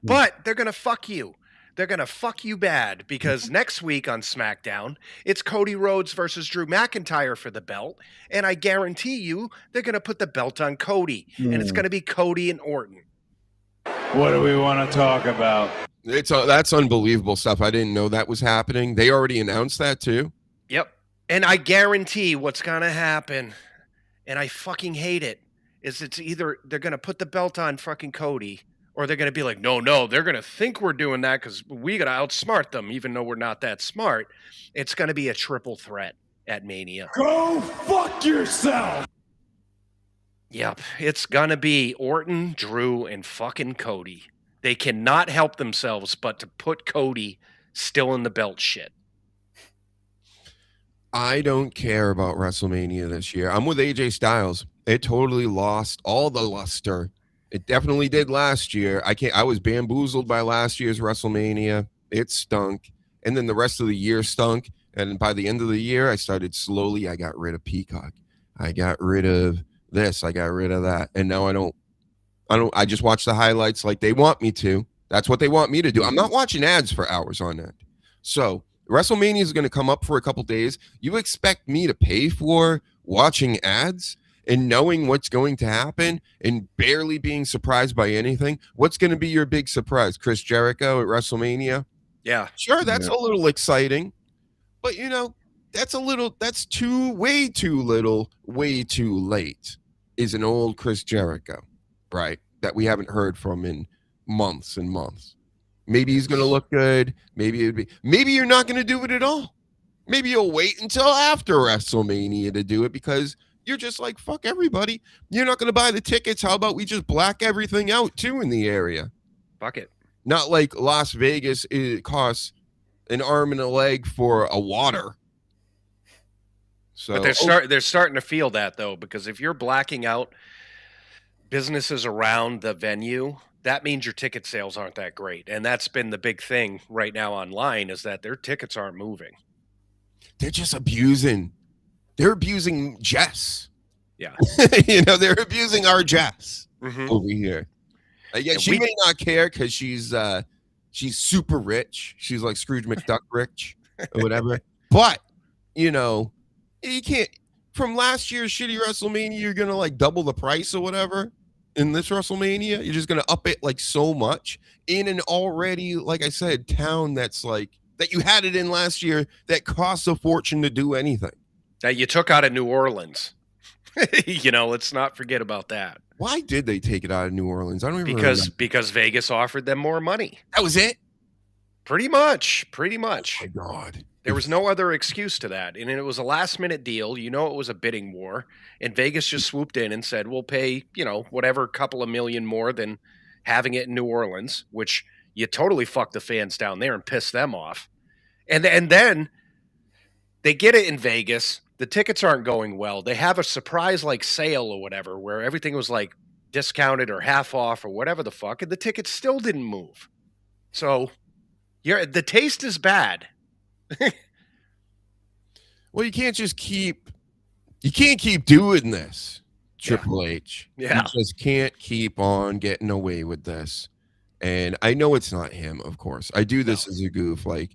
But they're gonna fuck you. They're gonna fuck you bad, because next week on SmackDown, it's Cody Rhodes versus Drew McIntyre for the belt, and I guarantee you they're gonna put the belt on Cody, and it's gonna be Cody and Orton. What do we want to talk about? That's unbelievable stuff. I didn't know that was happening. They already announced that too. Yep. And I guarantee what's gonna happen, and I fucking hate it, is it's either they're gonna put the belt on fucking Cody, or they're going to be like, no, they're going to think we're doing that because we got to outsmart them, even though we're not that smart. It's going to be a triple threat at Mania. Go fuck yourself! Yep, it's going to be Orton, Drew, and fucking Cody. They cannot help themselves but to put Cody still in the belt shit. I don't care about WrestleMania this year. I'm with AJ Styles. It totally lost all the luster. It definitely did last year. I was bamboozled by last year's WrestleMania. It stunk. And then the rest of the year stunk. And by the end of the year, I got rid of Peacock. I got rid of this. I got rid of that. And now I just watch the highlights like they want me to. That's what they want me to do. I'm not watching ads for hours on end. So WrestleMania is going to come up for a couple days. You expect me to pay for watching ads and knowing what's going to happen and barely being surprised by anything? What's going to be your big surprise? Chris Jericho at WrestleMania? Yeah. Sure, that's a little exciting. But, that's way too little, way too late is an old Chris Jericho, right? That we haven't heard from in months and months. Maybe he's going to look good. Maybe you're not going to do it at all. Maybe you'll wait until after WrestleMania to do it because you're just like, fuck everybody. You're not going to buy the tickets. How about we just black everything out too in the area? Fuck it. Not like Las Vegas, it costs an arm and a leg for a water. So, but they're starting to feel that though, because if you're blacking out businesses around the venue, that means your ticket sales aren't that great. And that's been the big thing right now online, is that their tickets aren't moving. They're just abusing. They're abusing Jess. Yeah. They're abusing our Jess over here. Yeah, And she may not care because she's super rich. She's like Scrooge McDuck rich or whatever. But, you can't. From last year's shitty WrestleMania, you're going to like double the price or whatever. In this WrestleMania, you're just going to up it like so much in an already, like I said, town that's like, that you had it in last year that costs a fortune to do anything. That you took out of New Orleans. Let's not forget about that. Why did they take it out of New Orleans? I don't even remember. Because Vegas offered them more money. That was it? Pretty much. Oh my God. There was no other excuse to that. And it was a last-minute deal. It was a bidding war. And Vegas just swooped in and said, we'll pay, whatever, couple of million more than having it in New Orleans, which you totally fuck the fans down there and piss them off. And then they get it in Vegas. The tickets aren't going well. They have a surprise like sale or whatever where everything was like discounted or half off or whatever the fuck, and the tickets still didn't move. So the taste is bad. Well, you can't keep doing this, Triple H. Yeah. You just can't keep on getting away with this. And I know it's not him, of course. I do this as a goof. Like,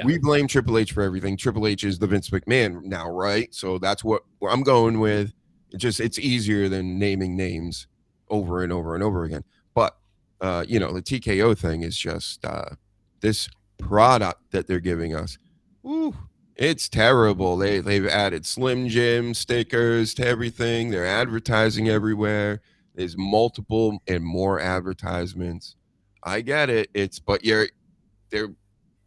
we blame Triple H for everything. Triple H is the Vince McMahon now, right? So that's what I'm going with. It's easier than naming names over and over and over again. But, the TKO thing is just this product that they're giving us. Woo, it's terrible. They've added Slim Jim stickers to everything. They're advertising everywhere. There's multiple and more advertisements. I get it. But they're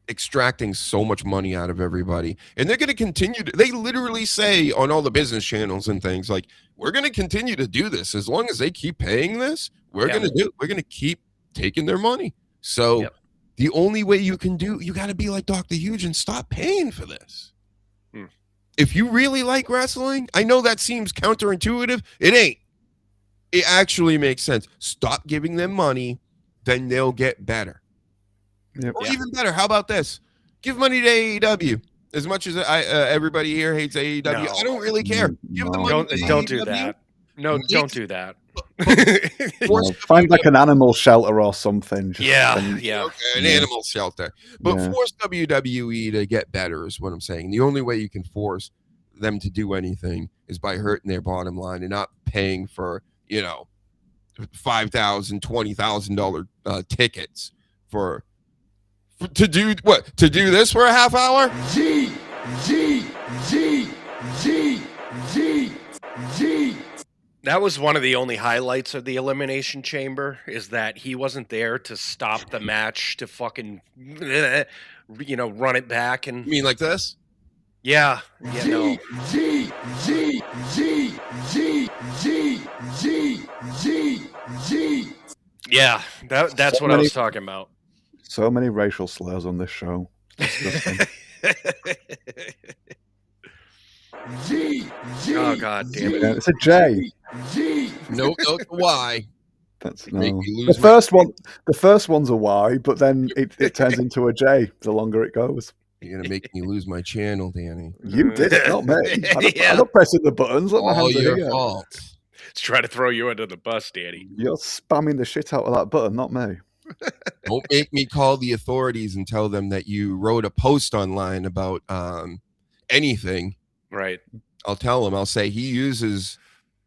extracting so much money out of everybody, and they're going to continue to. They literally say on all the business channels and things like, we're going to continue to do this as long as they keep paying this. We're going to keep taking their money. So the only way you can you got to be like Dr. Huge and stop paying for this. If you really like wrestling, I know that seems counterintuitive. It ain't. It actually makes sense. Stop giving them money, then they'll get better. Or even better, how about this? Give money to AEW. As much as everybody here hates AEW, I don't really care. Give them money. Don't do that. No, don't do that. Find like an animal shelter or something. Okay, an animal shelter. But force WWE to get better is what I'm saying. The only way you can force them to do anything is by hurting their bottom line and not paying for, $5,000, $20,000 tickets to do what? To do this for a half hour? G. That was one of the only highlights of the Elimination Chamber, is that he wasn't there to stop the match, to fucking, run it back. And you mean like this? Yeah. G. Yeah, that's what I was talking about. So many racial slurs on this show. Oh God damn it! It's a J. Nope, it's a Y. That's no. The first one's a Y, but then it turns into a J the longer it goes. You're gonna make me lose my channel, Danny. You did it, not me. I'm not pressing the buttons. Let my hands your here. fault. Let's try to throw you under the bus, Danny. You're spamming the shit out of that button, not me. Don't make me call the authorities and tell them that you wrote a post online about anything. Right. I'll tell them. I'll say he uses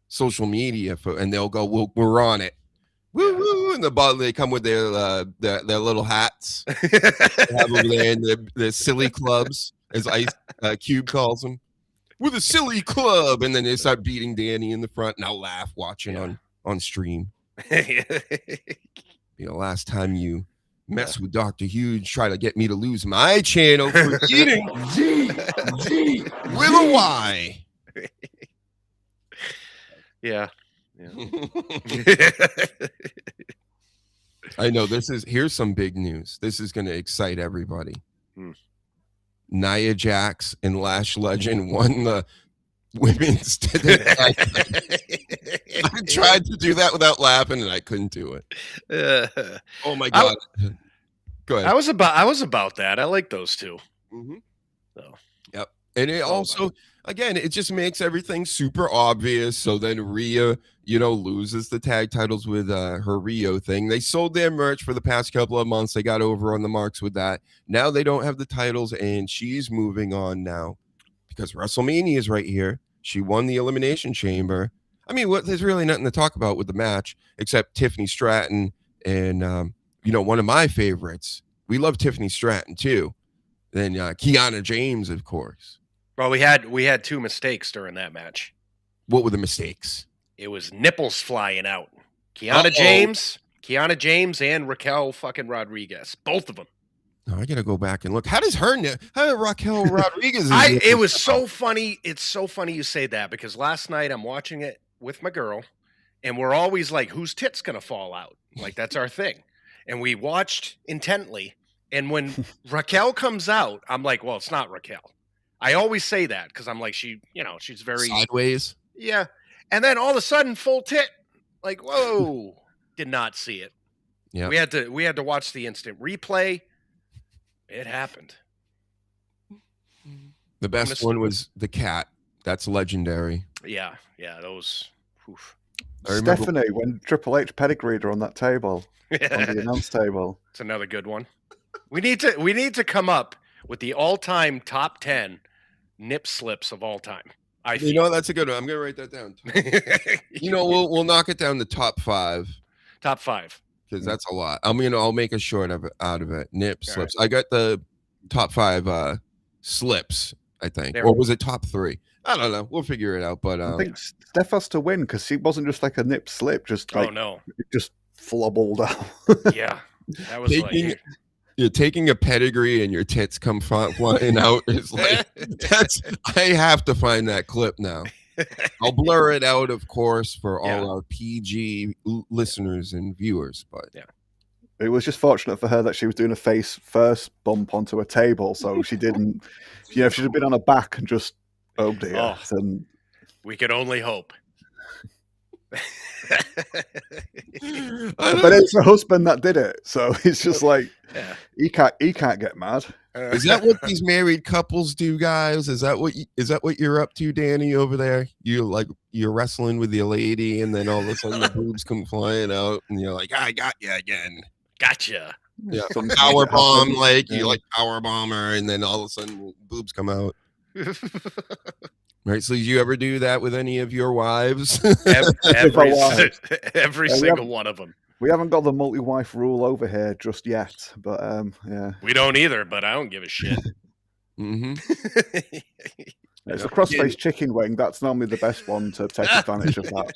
social media and they'll go, we're on it. Woo woo! And they come with their little hats. They have over there in their silly clubs, as Ice Cube calls them. With a silly club, and then they start beating Danny in the front, and I'll laugh watching on stream. Last time you mess with Dr. Huge, try to get me to lose my channel for eating G with a Y. Yeah. I know here's some big news. This is going to excite everybody. Nia Jax and Lash Legend won the women's. I tried to do that without laughing, and I couldn't do it. Oh my god! Go ahead. I was about that. I like those two. Mm-hmm. So. Yep, and it also, again, it just makes everything super obvious. So then Rhea, loses the tag titles with her Rio thing. They sold their merch for the past couple of months. They got over on the marks with that. Now they don't have the titles, and she's moving on now because WrestleMania is right here. She won the Elimination Chamber. I mean, there's really nothing to talk about with the match except Tiffany Stratton and one of my favorites. We love Tiffany Stratton too. Then Kiana James, of course. Well, we had two mistakes during that match. What were the mistakes? It was nipples flying out. Kiana James, and Raquel fucking Rodriguez, both of them. Oh, I gotta go back and look. How did Raquel Rodriguez? It was so funny. It's so funny you say that because last night I'm watching it with my girl, and we're always like, "Whose tit's gonna fall out?" Like that's our thing, and we watched intently. And when Raquel comes out, I'm like, "Well, it's not Raquel." I always say that because I'm like, she's very sideways. Yeah, and then all of a sudden, full tit. Like, whoa! Did not see it. Yeah, we had to watch the instant replay. It happened. The best one was the cat. That's legendary. Yeah, those. Oof. Stephanie, when Triple H pedigreed her on that table, on the announce table. It's another good one. We need to come up with the all-time top 10 nip slips of all time. That's a good one. I'm gonna write that down. We'll knock it down to top 5. Top 5. Because that's a lot. I'll make a short out of it. Nip slips. Right. I got the top 5 slips, I think. Or was it top 3? I don't know. We'll figure it out. But I think Steph has to win because she wasn't just like a nip slip, just like it just flubbled out. Yeah. That was taking a pedigree and your tits come flying out is like I have to find that clip now. I'll blur it out, of course, for all our PG listeners and viewers. But it was just fortunate for her that she was doing a face first bump onto a table, so she didn't. If she'd have been on her back and just then we could only hope. But it's her husband that did it, so it's just like he can't get mad. Is that what these married couples do, guys? Is that what you're up to, Danny, over there? You're wrestling with your lady, and then all of a sudden the boobs come flying out, and you're like, I got you again. Gotcha. Yeah, power bomb, power bomber, and then all of a sudden boobs come out. Right, so you ever do that with any of your wives? Every single one of them. We haven't got the multi-wife rule over here just yet, but yeah. We don't either, but I don't give a shit. Mm-hmm. It's a cross-faced chicken wing. That's normally the best one to take advantage of that.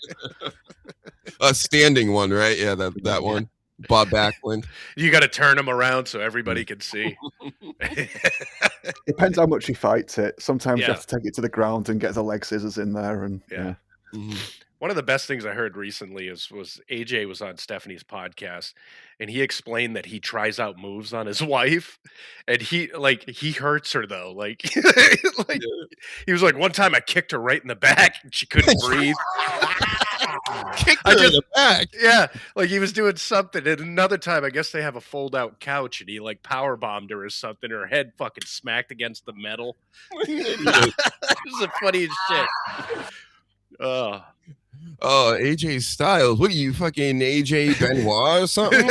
A standing one, right? Yeah, that one. Bob Backlund. You got to turn him around so everybody can see. Depends how much he fights it. Sometimes you have to take it to the ground and get the leg scissors in there. And Mm-hmm. One of the best things I heard recently was AJ was on Stephanie's podcast, and he explained that he tries out moves on his wife, and he hurts her though. He was like, one time I kicked her right in the back and she couldn't breathe. Kicked her in the back. Yeah, like he was doing something. And another time, I guess they have a fold-out couch, and he power bombed her or something. Her head fucking smacked against the metal. It was the funniest shit. Oh, AJ Styles. What are you, fucking AJ Benoit or something?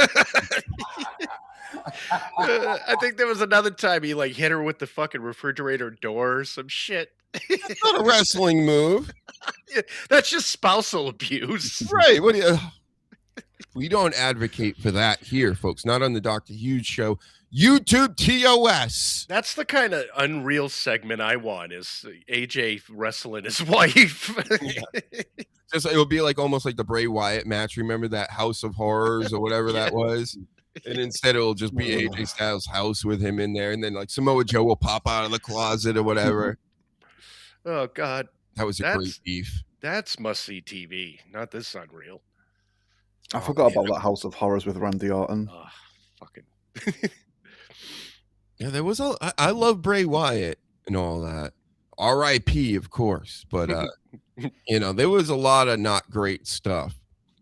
I think there was another time he hit her with the fucking refrigerator door or some shit. That's not a wrestling move. That's just spousal abuse. Right. What do you... We don't advocate for that here, folks. Not on the Dr. Huge Show. YouTube TOS. That's the kind of unreal segment I want, is AJ wrestling his wife. Just it would be almost like the Bray Wyatt match. Remember that House of Horrors or whatever that was? And instead it'll just be AJ Styles' house with him in there, and then Samoa Joe will pop out of the closet or whatever. Oh God. That was a great beef. That's must-see TV. Not this unreal. I forgot about that House of Horrors with Randy Orton. Oh, fucking. Yeah, there was I love Bray Wyatt and all that. R.I.P. of course, but there was a lot of not great stuff.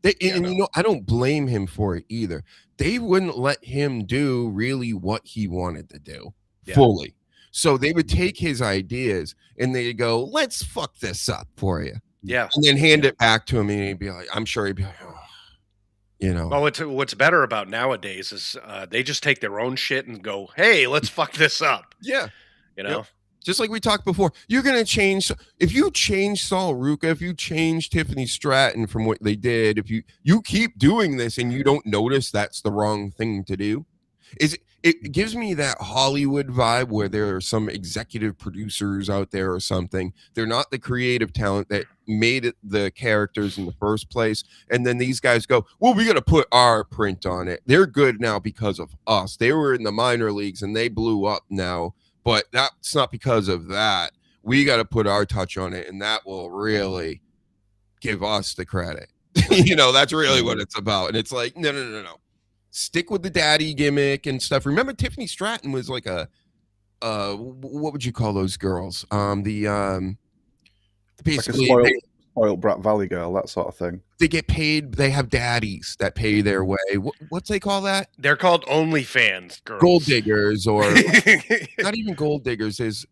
I don't blame him for it either. They wouldn't let him do really what he wanted to do fully. So they would take his ideas and they'd go, "Let's fuck this up for you." Yeah. And then hand it back to him, and he'd be like, I'm sure he'd be like, oh. Well, what's better about nowadays is they just take their own shit and go, "Hey, let's fuck this up." Yeah. Yep. Just like we talked before, you're going to change. If you change Saul Ruka, if you change Tiffany Stratton from what they did, if you keep doing this and you don't notice that's the wrong thing to do, it gives me that Hollywood vibe where there are some executive producers out there or something. They're not the creative talent that made it the characters in the first place. And then these guys go, well, we got to put our print on it. They're good now because of us. They were in the minor leagues and they blew up now. But that's not because of that. We got to put our touch on it, and that will really give us the credit. That's really what it's about. And it's like, no. Stick with the daddy gimmick and stuff. Remember, Tiffany Stratton was like what would you call those girls? Basically like a spoiled brat valley girl, that sort of thing. They get paid. They have daddies that pay their way. What's they call that? They're called OnlyFans girls. Gold diggers, or not even gold diggers.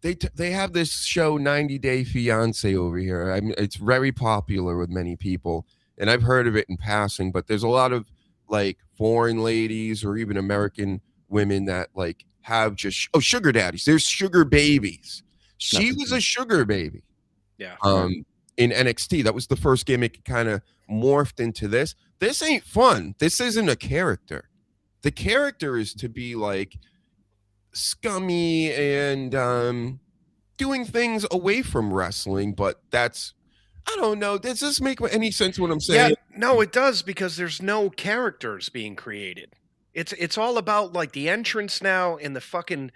They have this show 90 Day Fiance over here. It's very popular with many people, and I've heard of it in passing. But there's a lot of like foreign ladies or even American women that like have just sugar daddies. There's sugar babies. She was a sugar baby. Yeah. In NXT, that was the first gimmick, kind of morphed into this. This ain't fun. This isn't a character. The character is to be like scummy and doing things away from wrestling, but that's, I don't know. Does this make any sense what I'm saying? Yeah, no, it does, because there's no characters being created. It's all about like the entrance now and the fucking,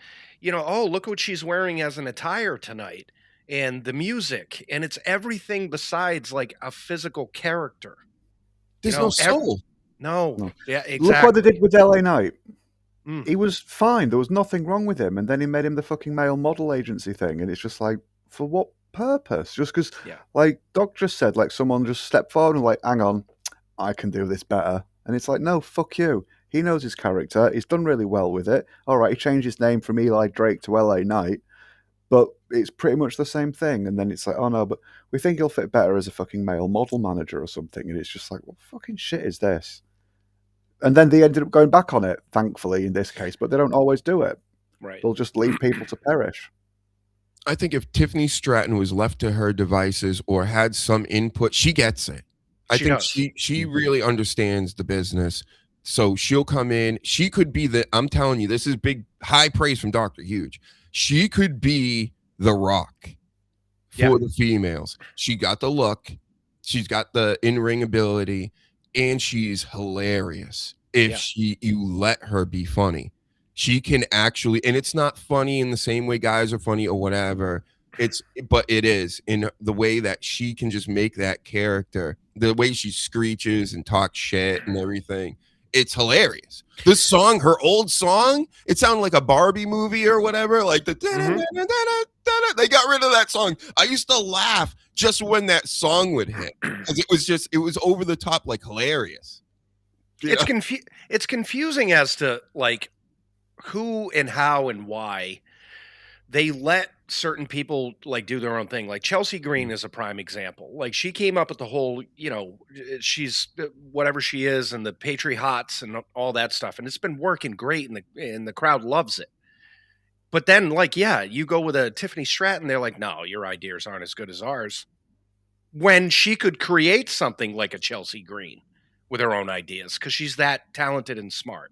oh, look what she's wearing as an attire tonight, and the music, and it's everything besides like a physical character. There's no soul. No. Yeah, exactly. Look what they did with LA Knight. He was fine. There was nothing wrong with him. And then he made him the fucking male model agency thing. And it's just like, for what purpose? Just because, like Doc just said, like someone just stepped forward and like, hang on, I can do this better. And it's like, no, fuck you. He knows his character. He's done really well with it. All right, he changed his name from Eli Drake to LA Knight. But it's pretty much the same thing. And then it's like, oh no, but we think he'll fit better as a fucking male model manager or something. And it's just like, what fucking shit is this? And then they ended up going back on it, thankfully, in this case. But they don't always do it. Right. They'll just leave people to perish. I think if Tiffany Stratton was left to her devices or had some input, she gets it. I think she really understands the business. So she'll come in. She could be I'm telling you, this is big, high praise from Dr. Huge. She could be the Rock for the females. She got the look. She's got the in-ring ability, and she's hilarious. If you let her be funny, she can actually, and it's not funny in the same way guys are funny or whatever. But it is in the way that she can just make that character, the way she screeches and talks shit and everything. It's hilarious. This song, her old song, it sounded like a Barbie movie or whatever. Like they got rid of that song. I used to laugh just when that song would hit, because it was over the top, like hilarious. Yeah. It's confusing as to like who and how and why they let certain people like do their own thing. Like Chelsea Green is a prime example. Like she came up with the whole, she's whatever she is and the Patriots and all that stuff. And it's been working great and the crowd loves it. But then like, you go with a Tiffany Stratton, they're like, no, your ideas aren't as good as ours. When she could create something like a Chelsea Green with her own ideas, because she's that talented and smart.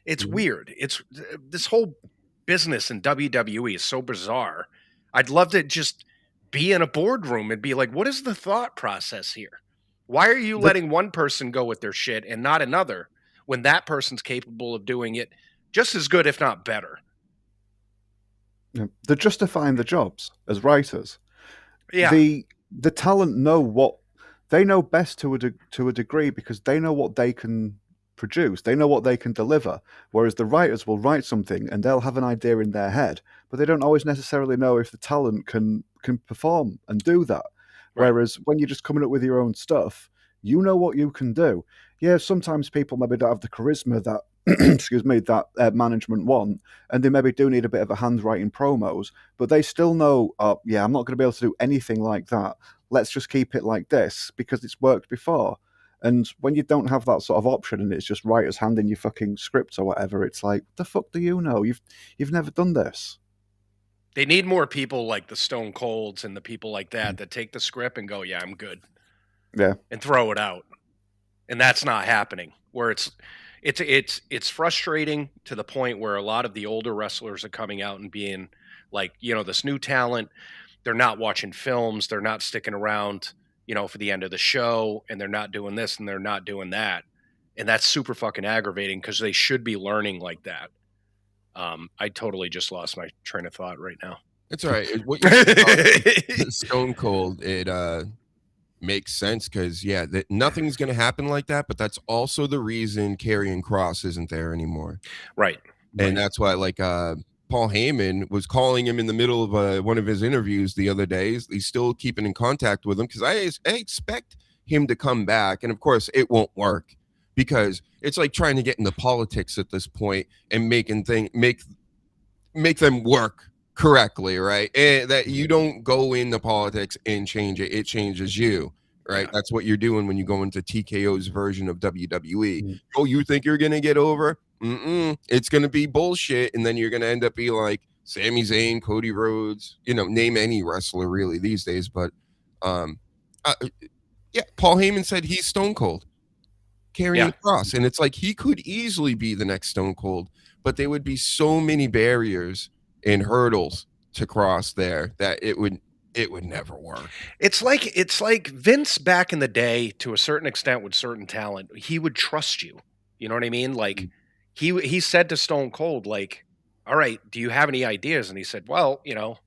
It's weird. It's this whole business in WWE is so bizarre. I'd love to just be in a boardroom and be like, what is the thought process here? Why are you letting one person go with their shit and not another when that person's capable of doing it just as good, if not better? They're justifying the jobs as writers. Yeah. The talent know what they know best to a degree, because they know what they can produce. They know what they can deliver. Whereas the writers will write something and they'll have an idea in their head, but they don't always necessarily know if the talent can perform and do that. Right. Whereas when you're just coming up with your own stuff, you know what you can do. Yeah, sometimes people maybe don't have the charisma that excuse me, that management want, and they maybe do need a bit of a hand writing promos, but they still know, oh yeah, I'm not going to be able to do anything like that. Let's just keep it like this because it's worked before. And when you don't have that sort of option and it's just writers handing you fucking scripts or whatever, it's like, the fuck do you know? You've never done this. They need more people like the Stone Colds and the people like that take the script and go, yeah, I'm good. Yeah. And throw it out. And that's not happening. Where it's frustrating to the point where a lot of the older wrestlers are coming out and being like, you know, this new talent, they're not watching films, they're not sticking around, you know, for the end of the show, and they're not doing this and they're not doing that. And that's super fucking aggravating because they should be learning like that. I totally just lost my train of thought right now. It's all right. What you're saying, Stone Cold, it makes sense because, yeah, nothing's going to happen like that, but that's also the reason Karrion Kross isn't there anymore. Right. And that's why, like, Paul Heyman was calling him in the middle of one of his interviews the other day. He's still keeping in contact with him because I expect him to come back. And, of course, it won't work because it's like trying to get into politics at this point and make them work correctly, right? And that you don't go into politics and change it. It changes you, right? Yeah. That's what you're doing when you go into TKO's version of WWE. Oh, you think you're going to get over? It's going to be bullshit. And then you're going to end up being like Sami Zayn, Cody Rhodes, you know, name any wrestler really these days. But yeah, Paul Heyman said he's Stone Cold. Karrion Kross. And it's like he could easily be the next Stone Cold, but there would be so many barriers and hurdles to cross there that it would never work. It's like Vince back in the day, to a certain extent, with certain talent, he would trust you. You know what I mean? Like he said to Stone Cold, like, all right, do you have any ideas? And he said, well, you know,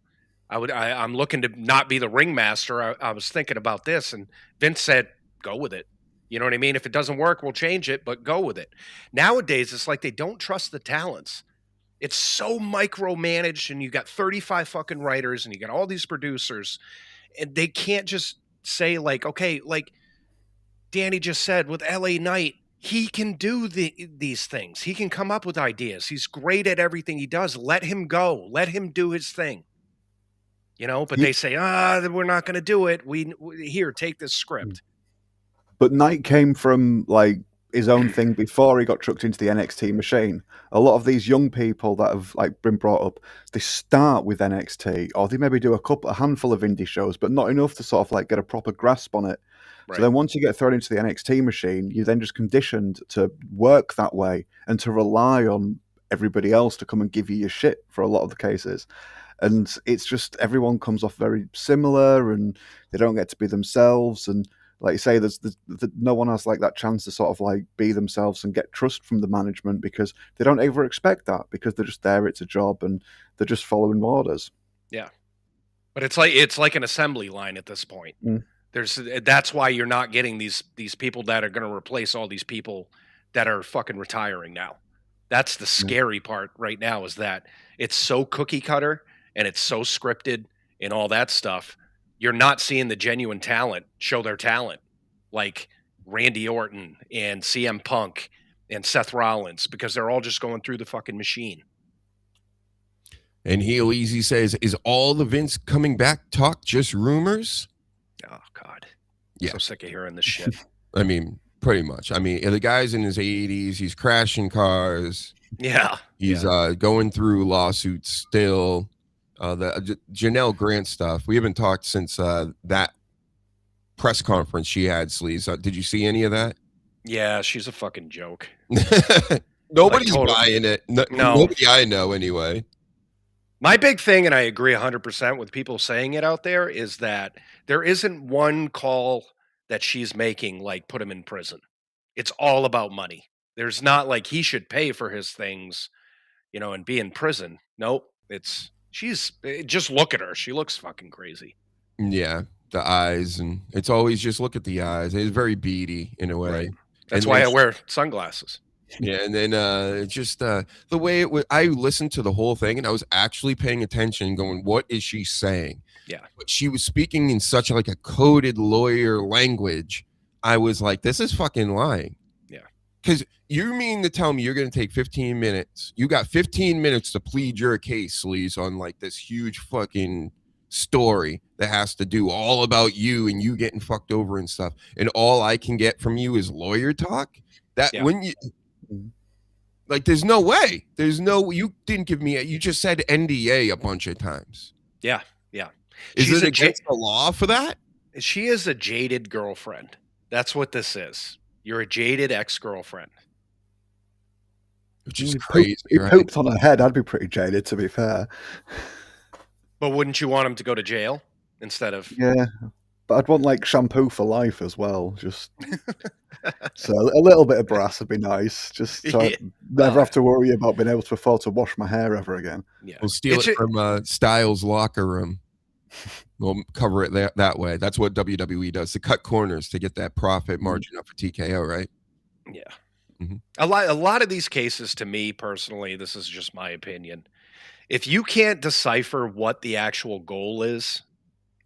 I'm looking to not be the ringmaster. I was thinking about this. And Vince said, go with it. You know what I mean? If it doesn't work, we'll change it, but go with it. Nowadays, it's like they don't trust the talents. It's so micromanaged, and you got 35 fucking writers, and you got all these producers, and they can't just say, like, okay, like Danny just said with LA Knight, he can do these things. He can come up with ideas. He's great at everything he does. Let him go. Let him do his thing. You know, but they say, we're not going to do it. Here, take this script. But Knight came from like his own thing before he got trucked into the NXT machine. A lot of these young people that have like been brought up, they start with NXT, or they maybe do a handful of indie shows, but not enough to sort of like get a proper grasp on it. Right. So then once you get thrown into the NXT machine, you're then just conditioned to work that way and to rely on everybody else to come and give you your shit for a lot of the cases. And it's just everyone comes off very similar and they don't get to be themselves. And like you say, there's no one has like that chance to sort of like be themselves and get trust from the management because they don't ever expect that because they're just there. It's a job and they're just following orders. Yeah. But it's like an assembly line at this point. That's why you're not getting these people that are going to replace all these people that are fucking retiring now. That's the scary part right now, is that it's so cookie cutter and it's so scripted and all that stuff. You're not seeing the genuine talent show their talent, like Randy Orton and CM Punk and Seth Rollins, because they're all just going through the fucking machine. And Heel Easy says, is all the Vince coming back talk just rumors? Oh, God. Yeah. So sick of hearing this shit. I mean, pretty much. I mean, the guy's in his 80s. He's crashing cars. Yeah. He's going through lawsuits still. The Janelle Grant stuff, we haven't talked since that press conference she had, Sleaze. Did you see any of that? Yeah, she's a fucking joke. Nobody's buying it. No. Nobody I know, anyway. My big thing, and I agree 100% with people saying it out there, is that there isn't one call that she's making like put him in prison. It's all about money. There's not like he should pay for his things, you know, and be in prison. Nope. Just look at her. She looks fucking crazy. Yeah, the eyes, and it's always just look at the eyes. It's very beady in a way. Right. That's And why I then wear sunglasses. Yeah, and then just the way it was, I listened to the whole thing, and I was actually paying attention, going, "What is she saying?" Yeah. But she was speaking in such like a coded lawyer language. I was like, "This is fucking lying." Yeah. Because you mean to tell me you're going to take 15 minutes? You got 15 minutes to plead your case, Sleaze, on like this huge fucking story that has to do all about you and you getting fucked over and stuff, and all I can get from you is lawyer talk. That when you like, there's no way. There's no. You didn't give me. You just said NDA a bunch of times. Yeah, yeah. Is it against the law for that? She is a jaded girlfriend. That's what this is. You're a jaded ex-girlfriend. Which is crazy. He pooped on her head. I'd be pretty jaded, to be fair. But wouldn't you want him to go to jail instead of? Yeah, but I'd want like shampoo for life as well. Just so a little bit of brass would be nice. Just so I never have to worry about being able to afford to wash my hair ever again. Yeah, we'll steal it from Styles' locker room. We'll cover it that way. That's what WWE does to cut corners to get that profit margin up for TKO, right? Yeah. A lot of these cases, to me personally, this is just my opinion. If you can't decipher what the actual goal is,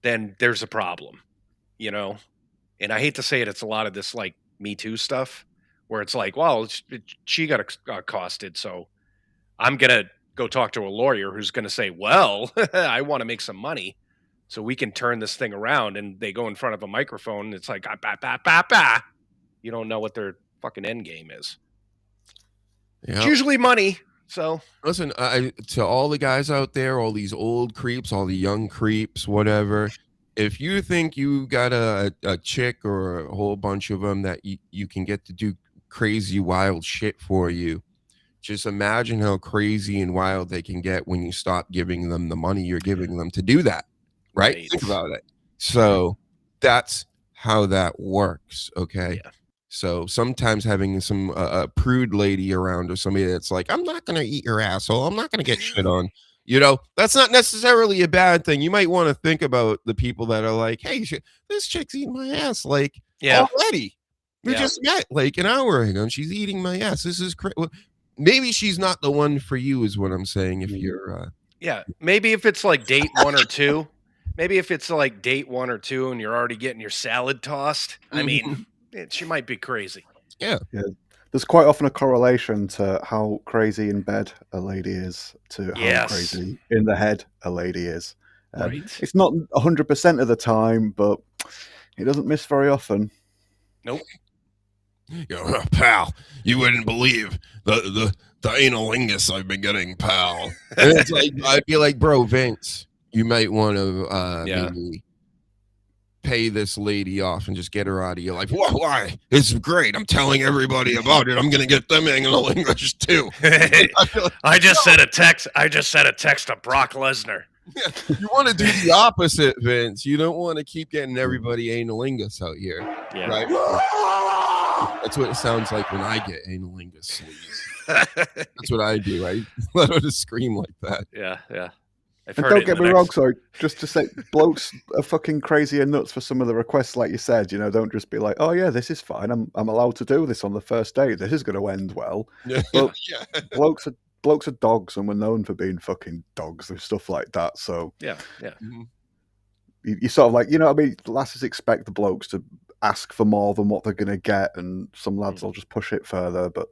then there's a problem, you know? And I hate to say it, it's a lot of this like Me Too stuff where it's like, well, she got accosted, so I'm going to go talk to a lawyer who's going to say, well, I want to make some money so we can turn this thing around. And they go in front of a microphone and it's like, you don't know what their fucking end game is. Yeah. It's usually money. So listen, to all the guys out there, all these old creeps, all the young creeps, whatever, if you think you got a chick or a whole bunch of them that you can get to do crazy, wild shit for you, just imagine how crazy and wild they can get when you stop giving them the money you're giving them to do that. Right? Think about it. So that's how that works. Okay. Yeah. So sometimes having some a prude lady around or somebody that's like, I'm not going to eat your asshole. I'm not going to get shit on. You know, that's not necessarily a bad thing. You might want to think about the people that are like, hey, this chick's eating my ass. Like, already. We just met like an hour ago and she's eating my ass. This is crazy. Well, maybe she's not the one for you is what I'm saying. If you're. Yeah. Maybe if it's like date 1 or 2. Maybe if it's like date 1 or 2 and you're already getting your salad tossed. I mean, she might be crazy. Yeah. There's quite often a correlation to how crazy in bed a lady is to how crazy in the head a lady is. Right. It's not 100% of the time, but it doesn't miss very often. Nope. Pal, you wouldn't believe the analingus I've been getting, pal. And it's like, I'd be like, bro, Vince, you might want to maybe pay this lady off and just get her out of your life. Why? It's great. I'm telling everybody about it. I'm gonna get them anal English too. I just sent a text. I just sent a text to Brock Lesnar. Yeah, you want to do the opposite, Vince. You don't want to keep getting everybody analingus out here. Yeah. Right? That's what it sounds like when I get analingus. That's what I do. I let her just scream like that. Yeah, yeah. And don't get me wrong, sorry, just to say, blokes are fucking crazy and nuts for some of the requests, like you said. You know, don't just be like, "Oh yeah, this is fine. I'm allowed to do this on the first date. This is going to end well." Yeah, but blokes are dogs, and we're known for being fucking dogs and stuff like that. So yeah. You sort of like, you know what I mean? Lasses expect the blokes to ask for more than what they're going to get, and some lads will just push it further, but.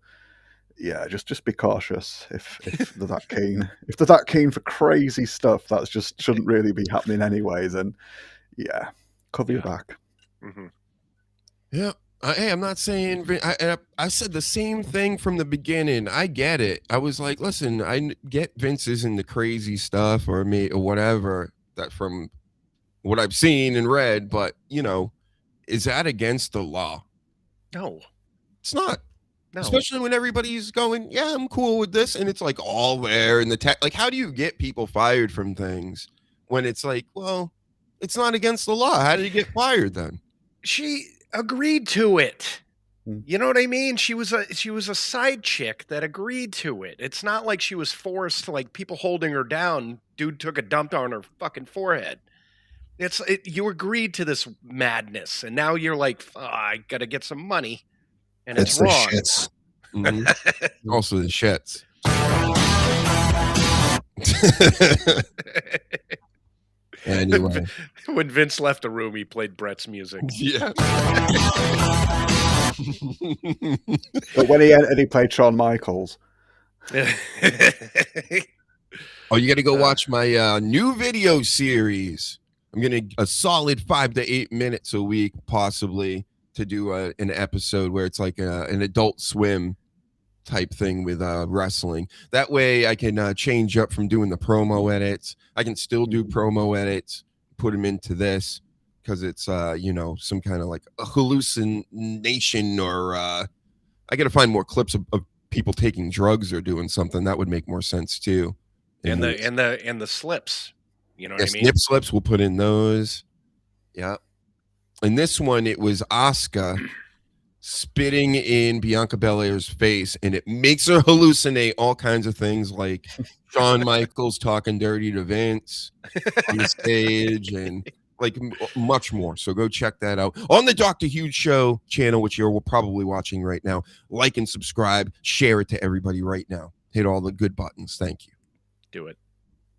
Yeah, just be cautious if they're that keen. If they're that keen for crazy stuff, that just shouldn't really be happening anyway. Then, cover your back. Yeah. Hey, I'm not saying I said the same thing from the beginning. I get it. I was like, listen, I get Vince's into crazy stuff or whatever that from what I've seen and read, but you know, is that against the law? No, it's not. No. Especially when everybody's going, yeah, I'm cool with this. And it's like all there in the tech. Like, how do you get people fired from things when it's like, well, it's not against the law? How did you get fired then? She agreed to it. You know what I mean? She was a side chick that agreed to it. It's not like she was forced to, like, people holding her down. Dude took a dump on her fucking forehead. You agreed to this madness. And now you're like, I got to get some money. and It's it's the wrong. shits. Mm-hmm. Also the shits. Anyway, When Vince left the room, he played Brett's music. Yeah. But when he entered, he played Shawn Michaels. Oh, you got to go watch my new video series. I'm going to a solid 5 to 8 minutes a week, possibly, to do an episode where it's like an Adult Swim type thing with wrestling. That way I can change up from doing the promo edits. I can still do promo edits, put them into this, because it's, some kind of like a hallucination, or I got to find more clips of people taking drugs or doing something. That would make more sense too. And the slips, you know what I mean? Snip slips, we'll put in those. Yeah. In this one, it was Asuka spitting in Bianca Belair's face, and it makes her hallucinate all kinds of things, like Shawn Michaels talking dirty to Vince on the stage, and like much more. So go check that out on the Dr. Huge Show channel, which you're probably watching right now. Like and subscribe, share it to everybody right now. Hit all the good buttons. Thank you. Do it.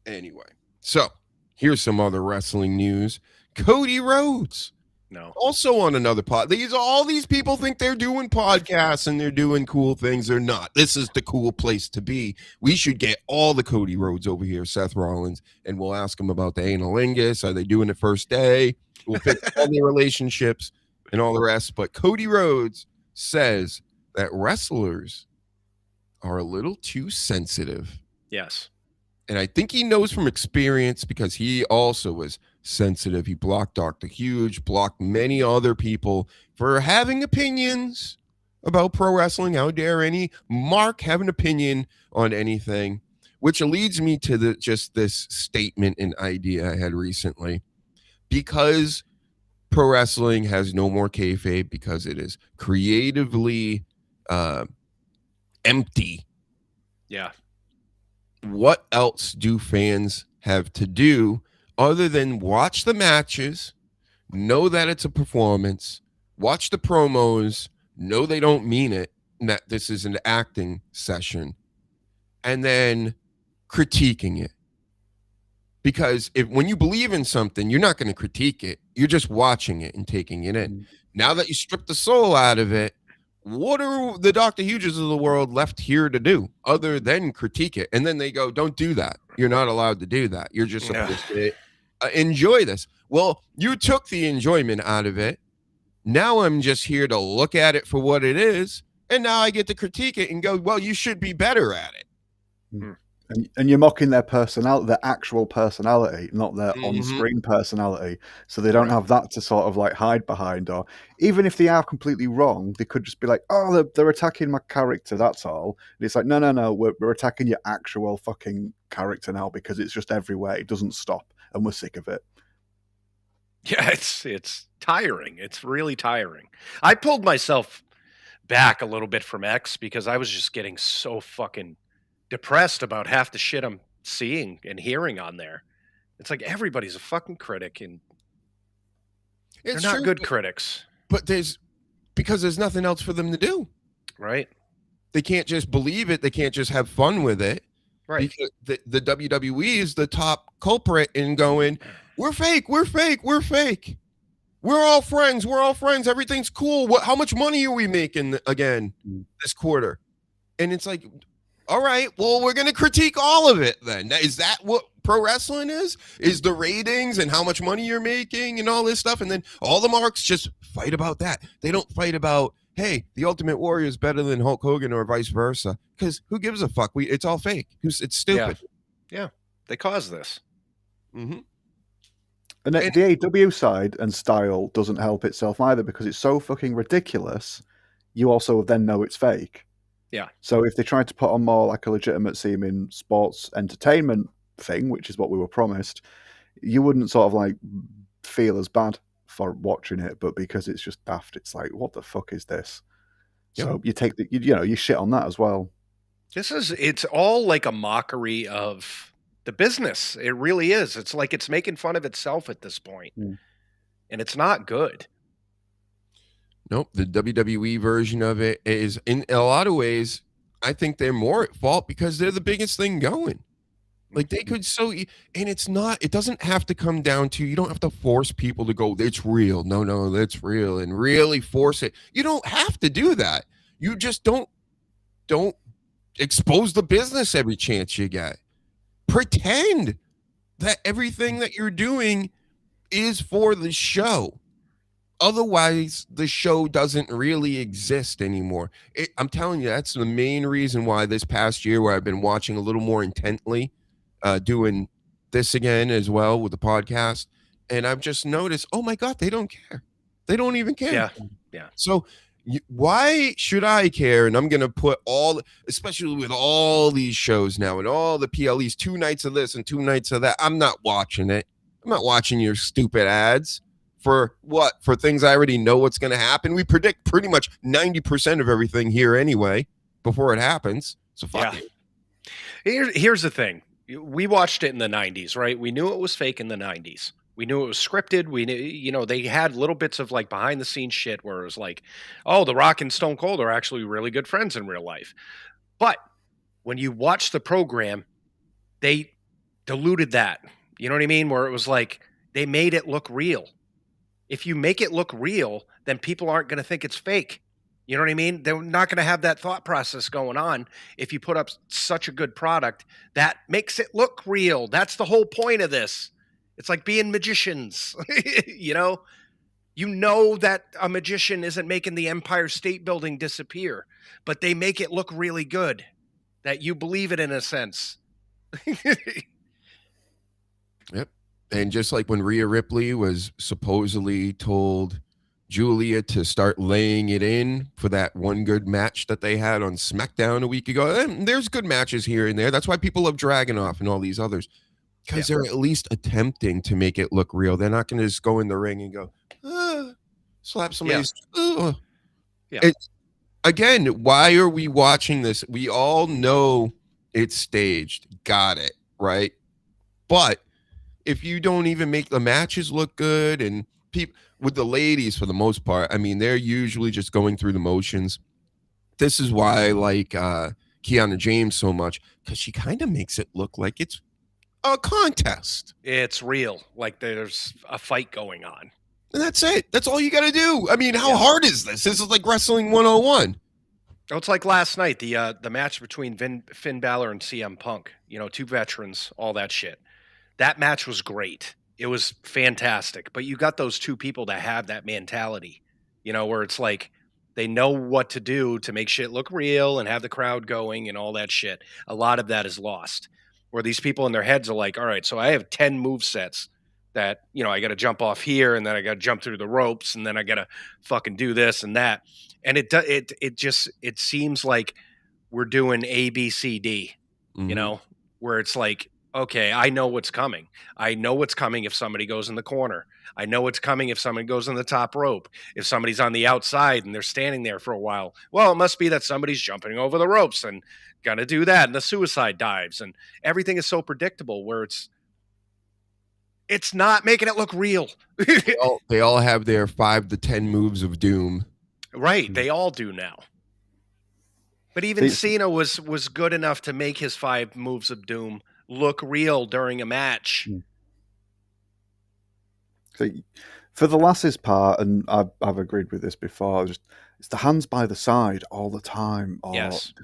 Anyway, so here's some other wrestling news. Cody Rhodes. No. Also on another pod. All these people think they're doing podcasts and they're doing cool things. They're not. This is the cool place to be. We should get all the Cody Rhodes over here, Seth Rollins, and we'll ask them about the analingus. Are they doing the first day? We'll pick all their relationships and all the rest. But Cody Rhodes says that wrestlers are a little too sensitive. Yes. And I think he knows from experience, because he also was sensitive. He blocked Dr. Huge, blocked many other people for having opinions about pro wrestling. How dare any Mark have an opinion on anything? Which leads me to this statement and idea I had recently. Because pro wrestling has no more kayfabe, because it is creatively empty. Yeah. What else do fans have to do other than watch the matches, know that it's a performance, watch the promos, know they don't mean it, and that this is an acting session, and then critiquing it? Because when you believe in something, you're not going to critique it. You're just watching it and taking it in. Now that you strip the soul out of it, what are the Dr. Huges of the world left here to do other than critique it? And then they go, don't do that. You're not allowed to do that. You're just supposed to enjoy this. Well, you took the enjoyment out of it. Now I'm just here to look at it for what it is. And now I get to critique it and go, well, you should be better at it. And you're mocking their personality, their actual personality, not their on-screen personality. So they don't have that to sort of like hide behind. Or even if they are completely wrong, they could just be like, oh, they're attacking my character, that's all. And it's like, no, we're attacking your actual fucking character now, because it's just everywhere. It doesn't stop, and we're sick of it. Yeah, it's tiring. It's really tiring. I pulled myself back a little bit from X because I was just getting so fucking depressed about half the shit I'm seeing and hearing on there. It's like everybody's a fucking critic, and they're not good critics. But because there's nothing else for them to do. Right. They can't just believe it. They can't just have fun with it. Right. Because the WWE is the top culprit in going, we're fake, we're fake, we're fake. We're all friends. We're all friends. Everything's cool. How much money are we making again this quarter? And it's like, all right, well, we're going to critique all of it then. Is that what pro wrestling is? Is the ratings and how much money you're making and all this stuff? And then all the marks just fight about that. They don't fight about, hey, the Ultimate Warrior is better than Hulk Hogan or vice versa. Because who gives a fuck? It's all fake. It's stupid. Yeah. They caused this. Mm-hmm. And the AEW side and style doesn't help itself either, because it's so fucking ridiculous. You also then know it's fake. Yeah. So if they tried to put on more like a legitimate seeming sports entertainment thing, which is what we were promised, you wouldn't sort of like feel as bad for watching it. But because it's just daft, it's like, what the fuck is this? Yep. So you take you shit on that as well. It's all like a mockery of the business. It really is. It's like it's making fun of itself at this point. And it's not good. Nope. The WWE version of it is, in a lot of ways, I think they're more at fault because they're the biggest thing going. Like they could and it's not, it doesn't have to come down to, you don't have to force people to go, it's real. No, that's real, and really force it. You don't have to do that. You just don't expose the business every chance you get. Pretend that everything that you're doing is for the show. Otherwise, the show doesn't really exist anymore. I'm telling you, that's the main reason why this past year, where I've been watching a little more intently, doing this again as well with the podcast, and I've just noticed, oh my God, they don't care. They don't even care. Yeah. So why should I care? And I'm going to put especially with all these shows now and all the PLEs, 2 nights of this and 2 nights of that. I'm not watching it. I'm not watching your stupid ads for what? For things I already know what's going to happen. We predict pretty much 90% of everything here anyway before it happens. So fuck it. Here's the thing. We watched it in the 90s, right? We knew it was fake in the 90s. We knew it was scripted. We knew, they had little bits of like behind the scenes shit where it was like, oh, The Rock and Stone Cold are actually really good friends in real life. But when you watch the program, they diluted that. You know what I mean? Where it was like, they made it look real. If you make it look real, then people aren't going to think it's fake. You know what I mean? They're not going to have that thought process going on if you put up such a good product that makes it look real. That's the whole point of this. It's like being magicians. You know that a magician isn't making the Empire State Building disappear, but they make it look really good, that you believe it in a sense. Yep. And just like when Rhea Ripley was supposedly told Julia to start laying it in for that one good match that they had on SmackDown a week ago. And there's good matches here and there. That's why people love Dragunov and all these others, because they're at least attempting to make it look real. They're not going to just go in the ring and go, slap somebody's. Again, why are we watching this? We all know it's staged. Got it, right? But if you don't even make the matches look good, and people with the ladies, for the most part, I mean, they're usually just going through the motions. This is why I like Kiana James so much, because she kind of makes it look like it's a contest. It's real, like there's a fight going on. And that's it. That's all you got to do. I mean, how hard is this? This is like Wrestling 101. Oh, it's like last night, the match between Finn Balor and CM Punk. 2 veterans, all that shit. That match was great. It was fantastic. But you got those 2 people that have that mentality, where it's like they know what to do to make shit look real and have the crowd going and all that shit. A lot of that is lost. Where these people in their heads are like, all right, so I have 10 move sets that, I got to jump off here, and then I got to jump through the ropes, and then I got to fucking do this and that. And it seems like we're doing A, B, C, D, where it's like, okay, I know what's coming. I know what's coming if somebody goes in the corner. I know what's coming if somebody goes on the top rope. If somebody's on the outside and they're standing there for a while, well, it must be that somebody's jumping over the ropes and gonna do that, and the suicide dives, and everything is so predictable where it's not making it look real. They all have their 5 to 10 moves of doom. Right, they all do now. But even Cena was good enough to make his 5 moves of doom look real during a match. So for the lasses part, and I've agreed with this before, it's the hands by the side all the time. Yes.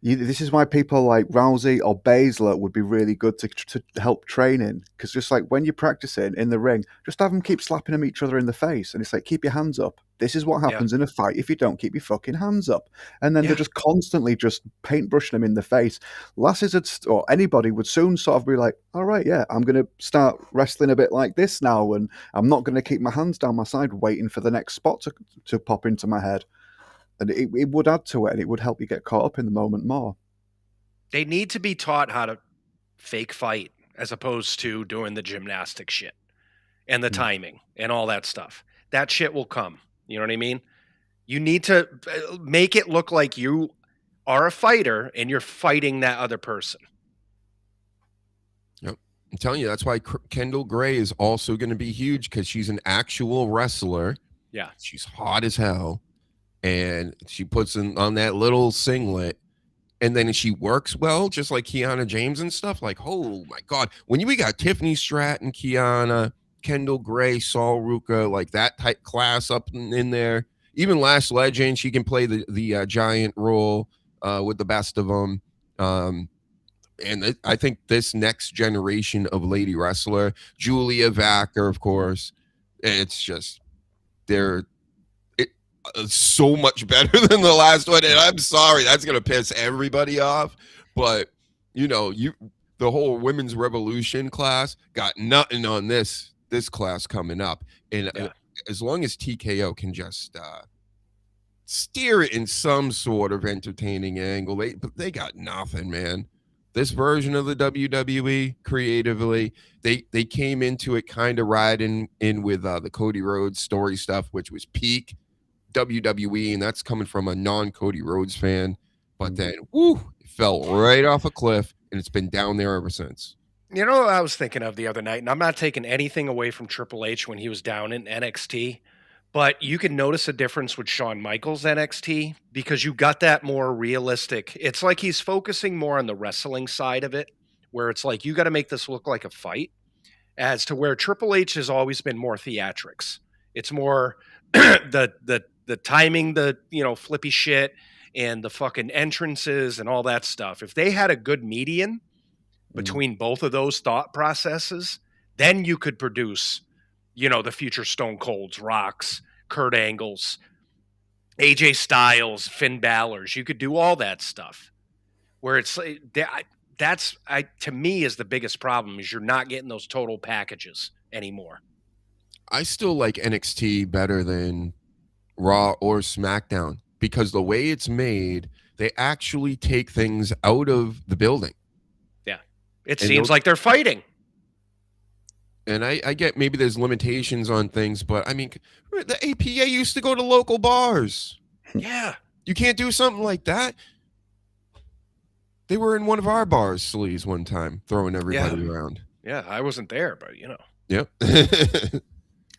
This is why people like Rousey or Baszler would be really good to help training, because just like when you're practicing in the ring, just have them keep slapping them each other in the face, and it's like, keep your hands up. This is what happens in a fight if you don't keep your fucking hands up. And then they're just constantly just paintbrushing them in the face. Lasses or anybody would soon sort of be like, all right, I'm going to start wrestling a bit like this now, and I'm not going to keep my hands down my side waiting for the next spot to pop into my head. And it would add to it, and it would help you get caught up in the moment more. They need to be taught how to fake fight as opposed to doing the gymnastic shit and the timing and all that stuff. That shit will come. You know what I mean? You need to make it look like you are a fighter and you're fighting that other person. Yep. I'm telling you, that's why Kendall Gray is also going to be huge, because she's an actual wrestler. Yeah. She's hot as hell. And she puts on that little singlet. And then she works well, just like Kiana James and stuff. Like, oh my God. When we got Tiffany Stratton, Kiana, Kendall Gray, Saul Ruka, like that type class up in there. Even Lash Legend, she can play the giant role with the best of them. And I think this next generation of lady wrestler, Julia Vacker, of course, it's just they're so much better than the last one. And I'm sorry, that's gonna piss everybody off, but the whole women's revolution class got nothing on this class coming up. And as long as TKO can just steer it in some sort of entertaining angle, they got nothing, man. This version of the WWE creatively, they came into it kind of riding in with the Cody Rhodes story stuff, which was peak WWE, and that's coming from a non-Cody Rhodes fan. But then, it fell right off a cliff, and it's been down there ever since. You know what I was thinking of the other night, and I'm not taking anything away from Triple H when he was down in NXT, but you can notice a difference with Shawn Michaels NXT because you got that more realistic. It's like he's focusing more on the wrestling side of it, where it's like you got to make this look like a fight, as to where Triple H has always been more theatrics. It's more the timing, the flippy shit, and the fucking entrances and all that stuff. If they had a good median between both of those thought processes, then you could produce the future Stone Colds, Rocks, Kurt Angles, AJ Styles, Finn Balor's. You could do all that stuff. Where it's that's to me is the biggest problem, is you're not getting those total packages anymore. I still like NXT better than Raw or SmackDown because the way it's made, they actually take things out of the building. Yeah, it seems like they're fighting. And I get maybe there's limitations on things, but I mean, the APA used to go to local bars. Yeah. You can't do something like that. They were in one of our bars, Sleaze, one time, throwing everybody around. Yeah, I wasn't there, but Yep.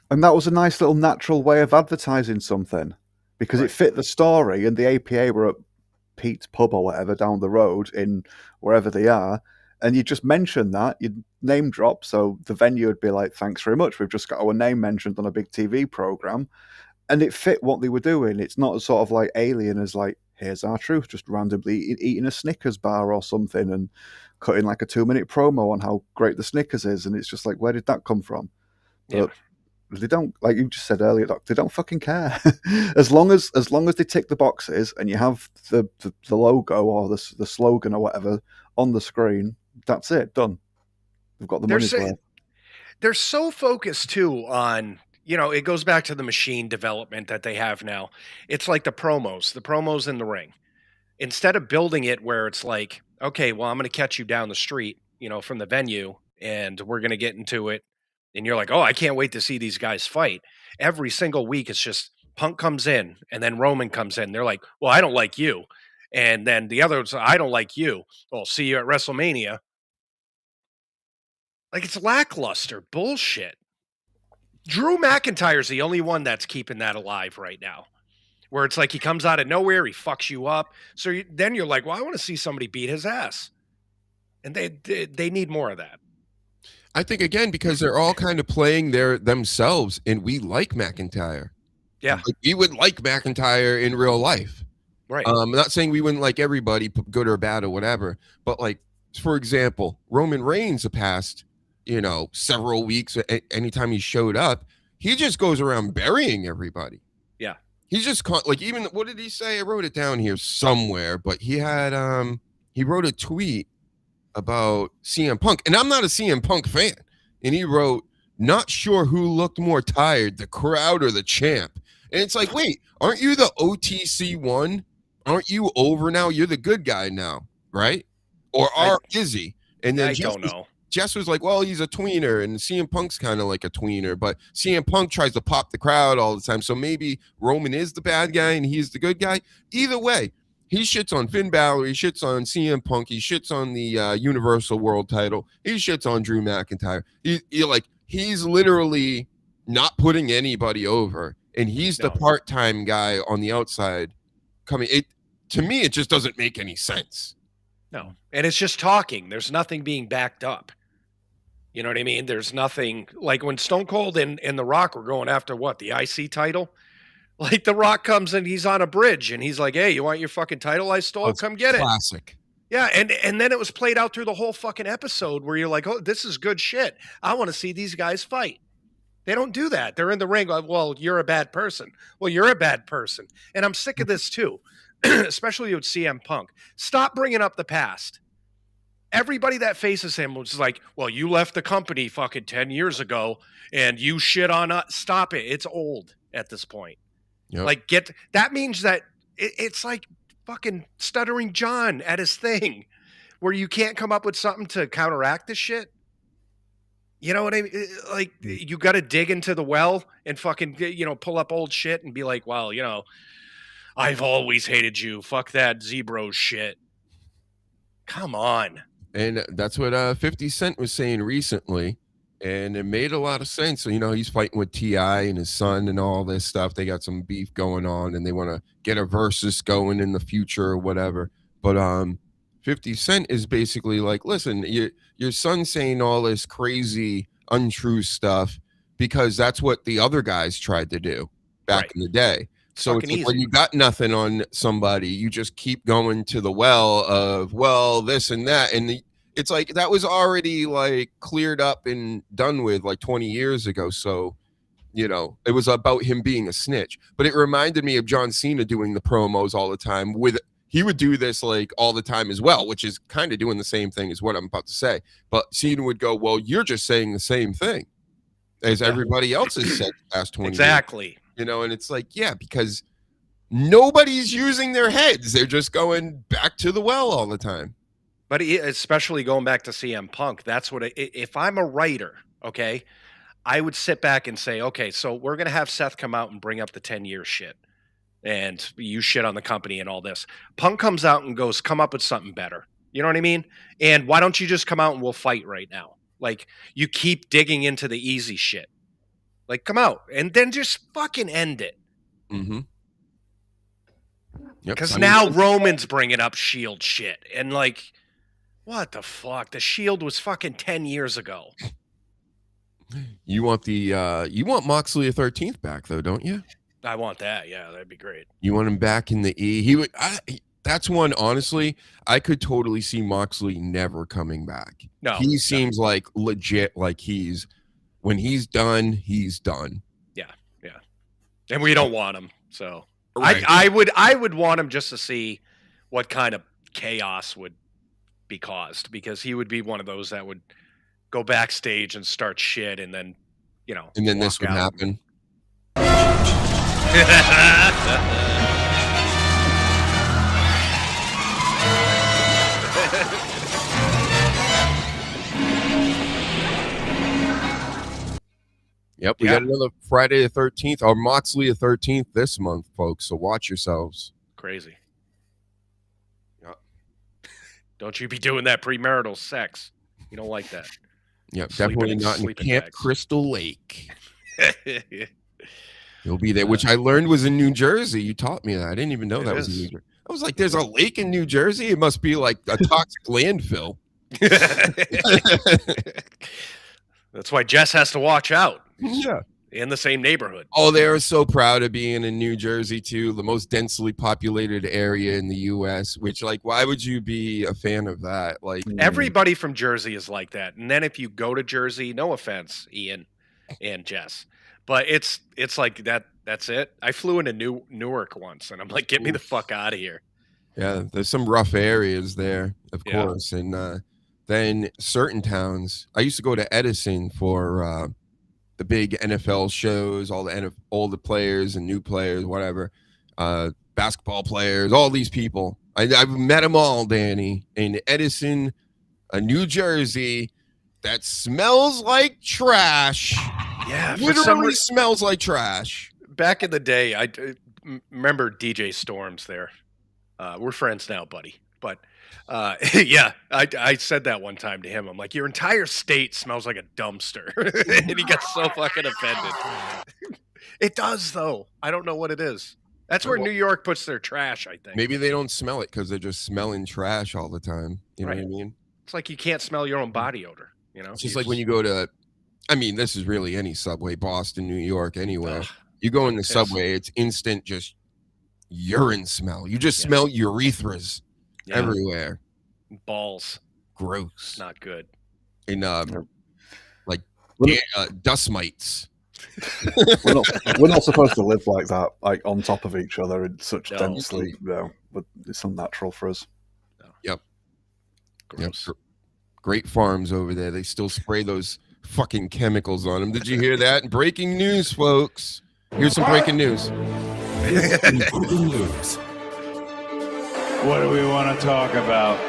And that was a nice little natural way of advertising something because it fit the story, and the APA were at Pete's Pub or whatever down the road in wherever they are. And you just mention that, you'd name drop, so the venue would be like, thanks very much, we've just got our name mentioned on a big TV program. And it fit what they were doing. It's not as sort of like alien as like, here's our truth, just randomly eating a Snickers bar or something and cutting like a 2-minute promo on how great the Snickers is. And it's just like, where did that come from? But they don't, like you just said earlier, Doc, they don't fucking care. as long as they tick the boxes and you have the logo or the slogan or whatever on the screen, that's it, done. They've got the money's worth. They're so focused too on, it goes back to the machine development that they have now. It's like the promos in the ring. Instead of building it where it's like, okay, well, I'm going to catch you down the street, from the venue, and we're going to get into it. And you're like, oh, I can't wait to see these guys fight. Every single week, it's just Punk comes in, and then Roman comes in. They're like, well, I don't like you. And then the others, I don't like you. Well, see you at WrestleMania. Like, it's lackluster bullshit. Drew McIntyre's the only one that's keeping that alive right now, where it's like he comes out of nowhere, he fucks you up. So then you're like, well, I want to see somebody beat his ass. And they need more of that. I think, again, because they're all kind of playing themselves, and we like McIntyre. Yeah. Like, we would like McIntyre in real life. Right. I'm not saying we wouldn't like everybody, good or bad or whatever, but like, for example, Roman Reigns the past, several weeks, anytime he showed up, he just goes around burying everybody. Yeah. He's just like, even, what did he say? I wrote it down here somewhere, but he had, he wrote a tweet about CM Punk, and I'm not a CM Punk fan. And he wrote, not sure who looked more tired, the crowd or the champ. And it's like, wait, aren't you the OTC one? Aren't you over now? You're the good guy now, right? Or is he? And then I don't know. Jess was like, well, he's a tweener, and CM Punk's kind of like a tweener, but CM Punk tries to pop the crowd all the time. So maybe Roman is the bad guy and he's the good guy. Either way, he shits on Finn Balor, he shits on CM Punk, he shits on the Universal World title, he shits on Drew McIntyre. He's literally not putting anybody over. and he's the part-time guy on the outside coming. To me, it just doesn't make any sense. No, and it's just talking. There's nothing being backed up. You know what I mean? There's nothing like when Stone Cold and The Rock were going after what, the IC title. Like The Rock comes and he's on a bridge and he's like, "Hey, you want your fucking title I stole? Come get it." Classic. Yeah, and then it was played out through the whole fucking episode where you're like, "Oh, this is good shit. I want to see these guys fight." They don't do that. They're in the ring like, "Well, you're a bad person." Well, you're a bad person. And I'm sick of this too, especially with CM Punk. Stop bringing up the past. Everybody that faces him was like, "Well, you left the company fucking 10 years ago and you shit on us." Stop it. It's old at this point. Yep. Like that means that it's like fucking Stuttering John at his thing where you can't come up with something to counteract this shit. You know what I mean? Like you got to dig into the well and fucking, pull up old shit and be like, "Well, I've always hated you. Fuck that Zebro shit." Come on. And that's what 50 Cent was saying recently. And it made a lot of sense. So, he's fighting with T.I. and his son and all this stuff. They got some beef going on and they want to get a versus going in the future or whatever. But 50 Cent is basically like, listen, your son's saying all this crazy, untrue stuff because that's what the other guys tried to do back in the day. So it's like when you got nothing on somebody, you just keep going to the well of, well, this and that. And it's like that was already like cleared up and done with like 20 years ago. So, it was about him being a snitch. But it reminded me of John Cena doing the promos all the time. He would do this like all the time as well, which is kind of doing the same thing as what I'm about to say. But Cena would go, "Well, you're just saying the same thing as everybody else has said the past 20 Exactly. years." And it's like, yeah, because nobody's using their heads. They're just going back to the well all the time. But especially going back to CM Punk, that's what if I'm a writer, okay, I would sit back and say, okay, so we're going to have Seth come out and bring up the 10-year shit and you shit on the company and all this. Punk comes out and goes, "Come up with something better." You know what I mean? And why don't you just come out and we'll fight right now? Like, you keep digging into the easy shit. Like, come out and then just fucking end it. Mm-hmm. Because now Roman's bringing up Shield shit. And like, what the fuck? The Shield was fucking 10 years ago. You want Moxley the 13th back though, don't you? I want that. Yeah, that'd be great. You want him back in the E? That's one, honestly, I could totally see Moxley never coming back. No. He seems like legit, like when he's done, he's done. Yeah, yeah. And we don't want him. So right. I would want him just to see what kind of chaos would be caused, because he would be one of those that would go backstage and start shit and then, and then this would happen. Yep, we got another Friday the 13th or Moxley the 13th this month, folks. So watch yourselves. Crazy. Yep. Don't you be doing that premarital sex. You don't like that. Yep, definitely not in Camp Crystal Lake. You'll be there, which I learned was in New Jersey. You taught me that. I didn't even know that was in New Jersey. I was like, there's a lake in New Jersey? It must be like a toxic landfill. That's why Jess has to watch out. Yeah. In the same neighborhood. Oh, they are so proud of being in New Jersey, too. The most densely populated area in the U.S., which, like, why would you be a fan of that? Like, everybody from Jersey is like that. And then if you go to Jersey, no offense, Ian and Jess, but it's like that. That's it. I flew into Newark once, and I'm like, get me the fuck out of here. Yeah, there's some rough areas there, of course. And then certain towns. I used to go to Edison for the big NFL shows, all the players and new players, whatever, basketball players, all these people. I've met them all, Danny, in Edison, New Jersey. That smells like trash. Yeah, literally smells like trash. Back in the day, I remember DJ Storms there. We're friends now, buddy. But yeah, I said that one time to him. I'm like, your entire state smells like a dumpster. And he got so fucking offended. It does, though. I don't know what it is. That's where New York puts their trash, I think. Maybe they don't smell it because they're just smelling trash all the time. You know what I mean? It's like you can't smell your own body odor. You know, It's just like when you go to, I mean, this is really any subway, Boston, New York, anywhere. You go in the subway, it's instant just urine smell. You just smell urethras everywhere. Balls. Gross. Not good. And like dust mites. we're not supposed to live like that, like on top of each other in such densely. No, but it's unnatural for us. Yep. Gross. Yep. Great farms over there. They still spray those fucking chemicals on them. Did you hear that? Breaking news, folks. Here's some breaking news. What do we want to talk about?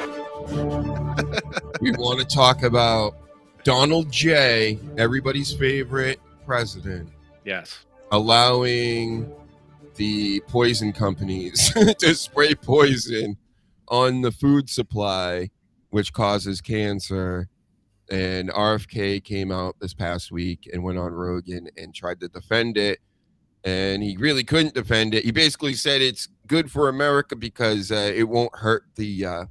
We want to talk about Donald J., everybody's favorite president. Yes. Allowing the poison companies to spray poison on the food supply, which causes cancer. And RFK came out this past week and went on Rogan and tried to defend it. And he really couldn't defend it. He basically said it's good for America because it won't hurt the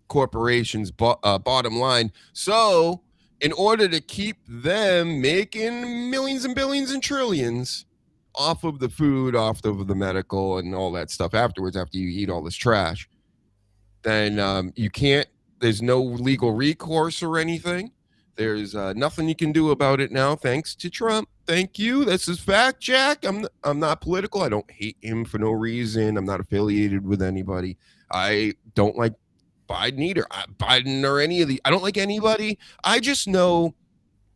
corporations' bottom line. So in order to keep them making millions and billions and trillions off of the food, off of the medical and all that stuff afterwards, after you eat all this trash, then you can't, there's no legal recourse or anything. There's nothing you can do about it now, thanks to Trump. Thank you. This is fact, Jack. I'm not political. I don't hate him for no reason. I'm not affiliated with anybody. I don't like Biden either. Biden or any of the. I don't like anybody. I just know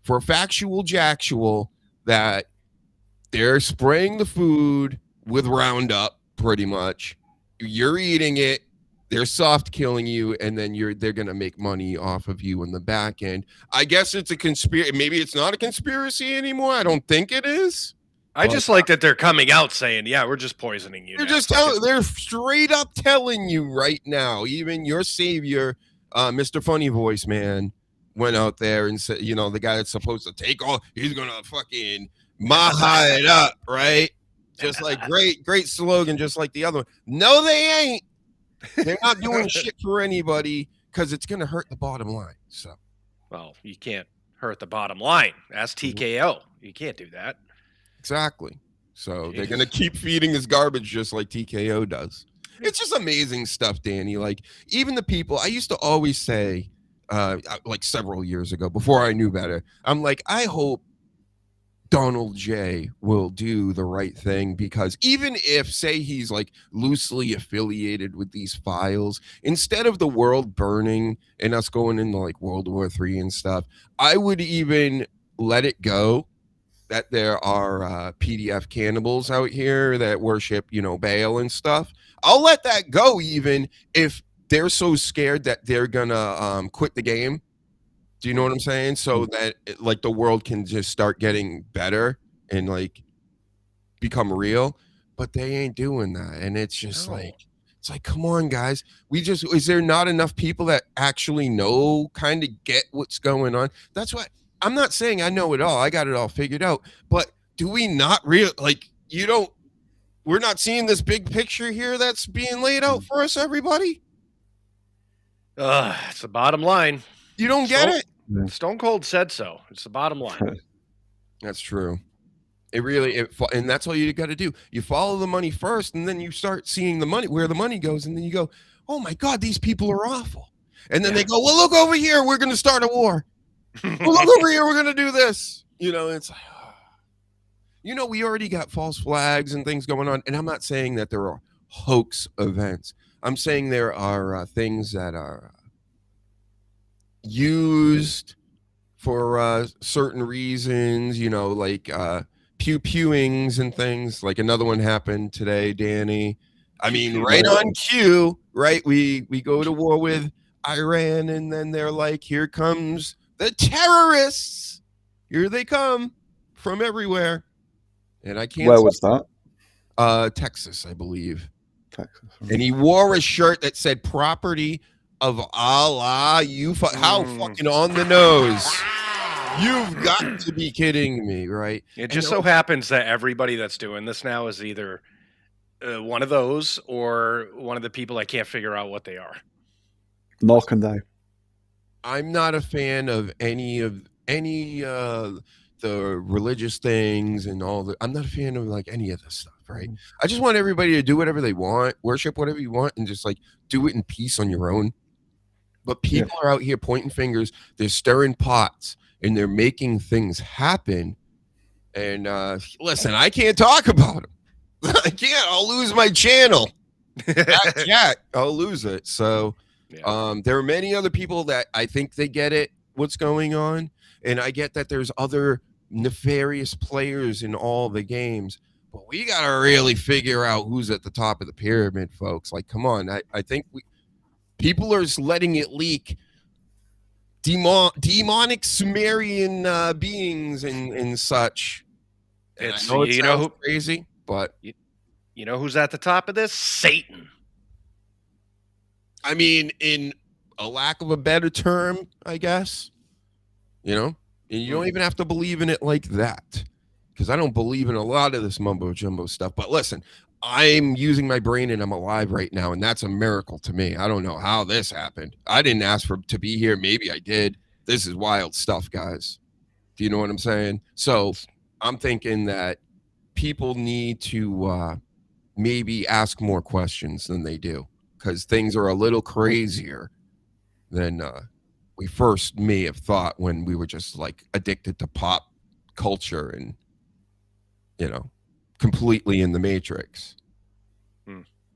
for factual jacktual that they're spraying the food with Roundup, pretty much. You're eating it. They're soft killing you, and then they're gonna make money off of you in the back end. I guess it's a conspiracy. Maybe it's not a conspiracy anymore. I don't think it is. I just like that they're coming out saying, "Yeah, we're just poisoning you." They're straight up telling you right now. Even your savior, Mr. Funny Voice Man, went out there and said, you know, the guy that's supposed to take all, he's gonna fucking maha it up, right? Just like great slogan, just like the other one. No, they ain't. They're not doing shit for anybody because it's going to hurt the bottom line. So, well, you can't hurt the bottom line. That's TKO. You can't do that. Exactly. So they're going to keep feeding us garbage just like TKO does. It's just amazing stuff, Danny. Like even the people I used to always say, like several years ago, before I knew better, I'm like, I hope Donald J. will do the right thing, because even if, say, he's like loosely affiliated with these files, instead of the world burning and us going into like World War III and stuff, I would even let it go that there are PDF cannibals out here that worship, you know, Baal and stuff. I'll let that go even if they're so scared that they're gonna quit the game. Do you know what I'm saying? So that like the world can just start getting better and like become real, but they ain't doing that. And it's just like, it's like, come on, guys. Is there not enough people that actually know, kind of get what's going on? That's why I'm not saying I know it all. I got it all figured out, but do we not we're not seeing this big picture here that's being laid out for us, everybody? It's the bottom line. You don't get it? Stone Cold said so. It's the bottom line. That's true. And that's all you got to do. You follow the money first, and then you start seeing the money, where the money goes, and then you go, oh my God, these people are awful. And then they go, well, look over here, we're going to start a war. Well, look over here, we're going to do this. You know, it's like, you know, we already got false flags and things going on. And I'm not saying that there are hoax events. I'm saying there are things that are used for certain reasons, you know, like pew-pewings and things. Like another one happened today, Danny. I mean, right on cue, right? We go to war with Iran, and then they're like, here comes the terrorists. Here they come from everywhere. And I can't. Where was that? Texas, I believe. Texas. And he wore a shirt that said "Property of Allah." How fucking on the nose. You've got to be kidding me, right? It just so happens that everybody that's doing this now is either one of those or one of the people I can't figure out what they are. Nor can they. I'm not a fan of any the religious things and all the. I'm not a fan of like any of this stuff, right? I just want everybody to do whatever they want, worship whatever you want, and just like do it in peace on your own. But people are out here pointing fingers, they're stirring pots, and they're making things happen. And listen, I can't talk about them. I can't. I'll lose my channel. Chat, I'll lose it. So there are many other people that I think they get it, what's going on. And I get that there's other nefarious players in all the games. But we got to really figure out who's at the top of the pyramid, folks. Like, come on. I think people are letting it leak. Demonic Sumerian beings and such. And I know it sounds crazy, but you know who's at the top of this? Satan. I mean, in a lack of a better term, I guess. You know, and you don't even have to believe in it like that, because I don't believe in a lot of this mumbo jumbo stuff. But listen, I'm using my brain and I'm alive right now, and that's a miracle to me. I don't know how this happened. I didn't ask to be here. Maybe I did. This is wild stuff, guys. Do you know what I'm saying? So I'm thinking that people need to maybe ask more questions than they do, because things are a little crazier than we first may have thought when we were just like addicted to pop culture and, you know, completely in the Matrix.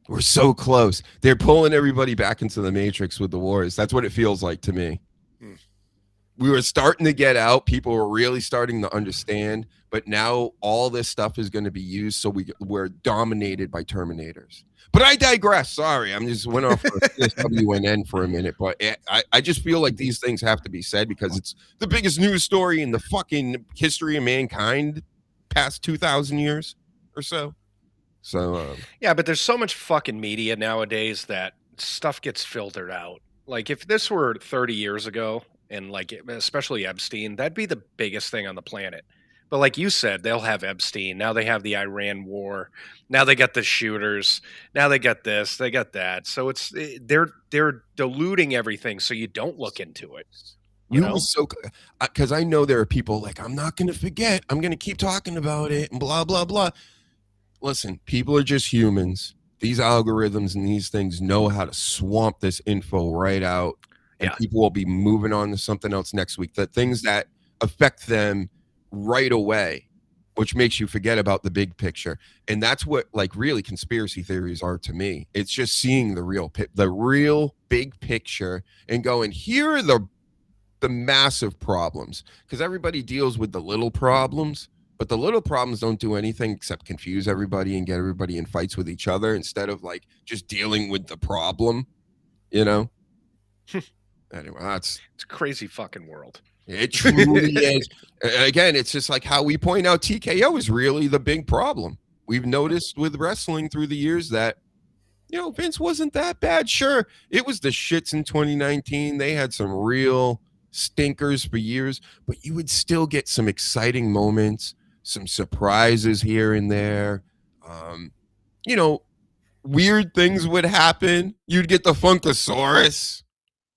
We're so close. They're pulling everybody back into the Matrix with the wars. That's what it feels like to me. We were starting to get out. People were really starting to understand, but now all this stuff is going to be used, so we're dominated by Terminators. But I digress. Sorry, I'm just went off for WNN for a minute, but I just feel like these things have to be said because it's the biggest news story in the fucking history of mankind past 2,000 years or so. So yeah, but there's so much fucking media nowadays that stuff gets filtered out. Like if this were 30 years ago, and like especially Epstein, that'd be the biggest thing on the planet. But like you said, they'll have Epstein. Now they have the Iran war. Now they got the shooters. Now they got this. They got that. So it's they're diluting everything so you don't look into it. You know? So because I know there are people like, I'm not going to forget. I'm going to keep talking about it and blah, blah, blah. Listen, people are just humans. These algorithms and these things know how to swamp this info right out. And people will be moving on to something else next week. The things that affect them right away, which makes you forget about the big picture. And that's what like really conspiracy theories are to me. It's just seeing the real big picture and going, here are the massive problems, because everybody deals with the little problems, but the little problems don't do anything except confuse everybody and get everybody in fights with each other instead of like just dealing with the problem, you know? Anyway, it's a crazy fucking world. It truly is. Again, it's just like how we point out TKO is really the big problem. We've noticed with wrestling through the years that, you know, Vince wasn't that bad. Sure, it was the shits in 2019. They had some real stinkers for years, but you would still get some exciting moments, some surprises here and there. You know, weird things would happen. You'd get the Funkasaurus.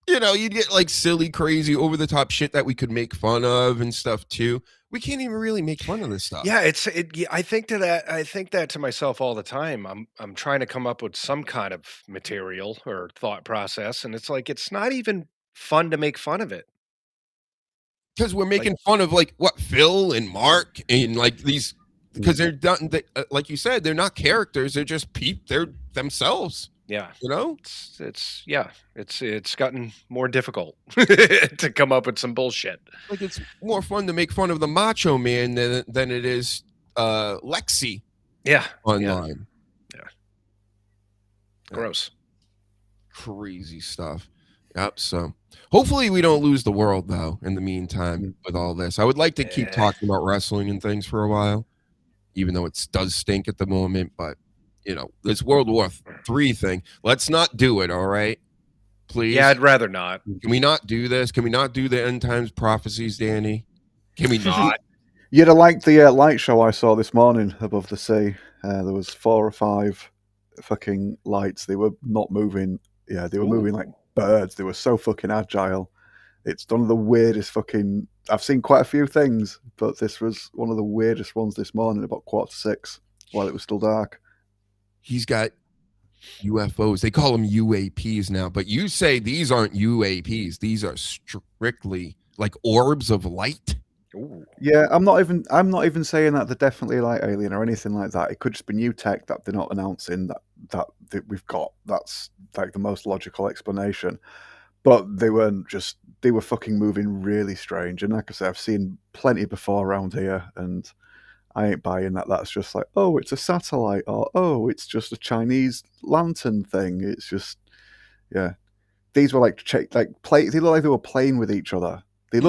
You know, you'd get like silly, crazy, over the top shit that we could make fun of and stuff too. We can't even really make fun of this stuff. Yeah, I think that to myself all the time. I'm trying to come up with some kind of material or thought process, and it's like it's not even fun to make fun of it. Because we're making fun of like what Phil and Mark and like these, because they're done. Like you said, they're not characters. They're just they're themselves. Yeah, you know, it's gotten more difficult to come up with some bullshit. Like it's more fun to make fun of the Macho Man than it is Lexi. Yeah, online. Yeah. Gross. Crazy stuff. Yep. So hopefully we don't lose the world though. In the meantime, with all this, I would like to keep talking about wrestling and things for a while, even though it does stink at the moment, but. You know, this World War III thing. Let's not do it, all right? Please. Yeah, I'd rather not. Can we not do this? Can we not do the end times prophecies, Danny? Can we not? You'd have liked the light show I saw this morning above the sea. There was 4 or 5 fucking lights. They were not moving. Yeah, they were moving like birds. They were so fucking agile. It's one of the weirdest fucking... I've seen quite a few things, but this was one of the weirdest ones this morning, about 5:45, while it was still dark. He's got UFOs. They call them UAPs now, but you say these aren't UAPs. These are strictly like orbs of light. Ooh. Yeah, I'm not even saying that they're definitely like alien or anything like that. It could just be new tech that they're not announcing that we've got. That's like the most logical explanation. But they were fucking moving really strange. And like I said, I've seen plenty before around here, and I ain't buying that. That's just like, oh, it's a satellite, or oh, it's just a Chinese lantern thing. It's just, yeah. These were like they look like they were playing with each other. They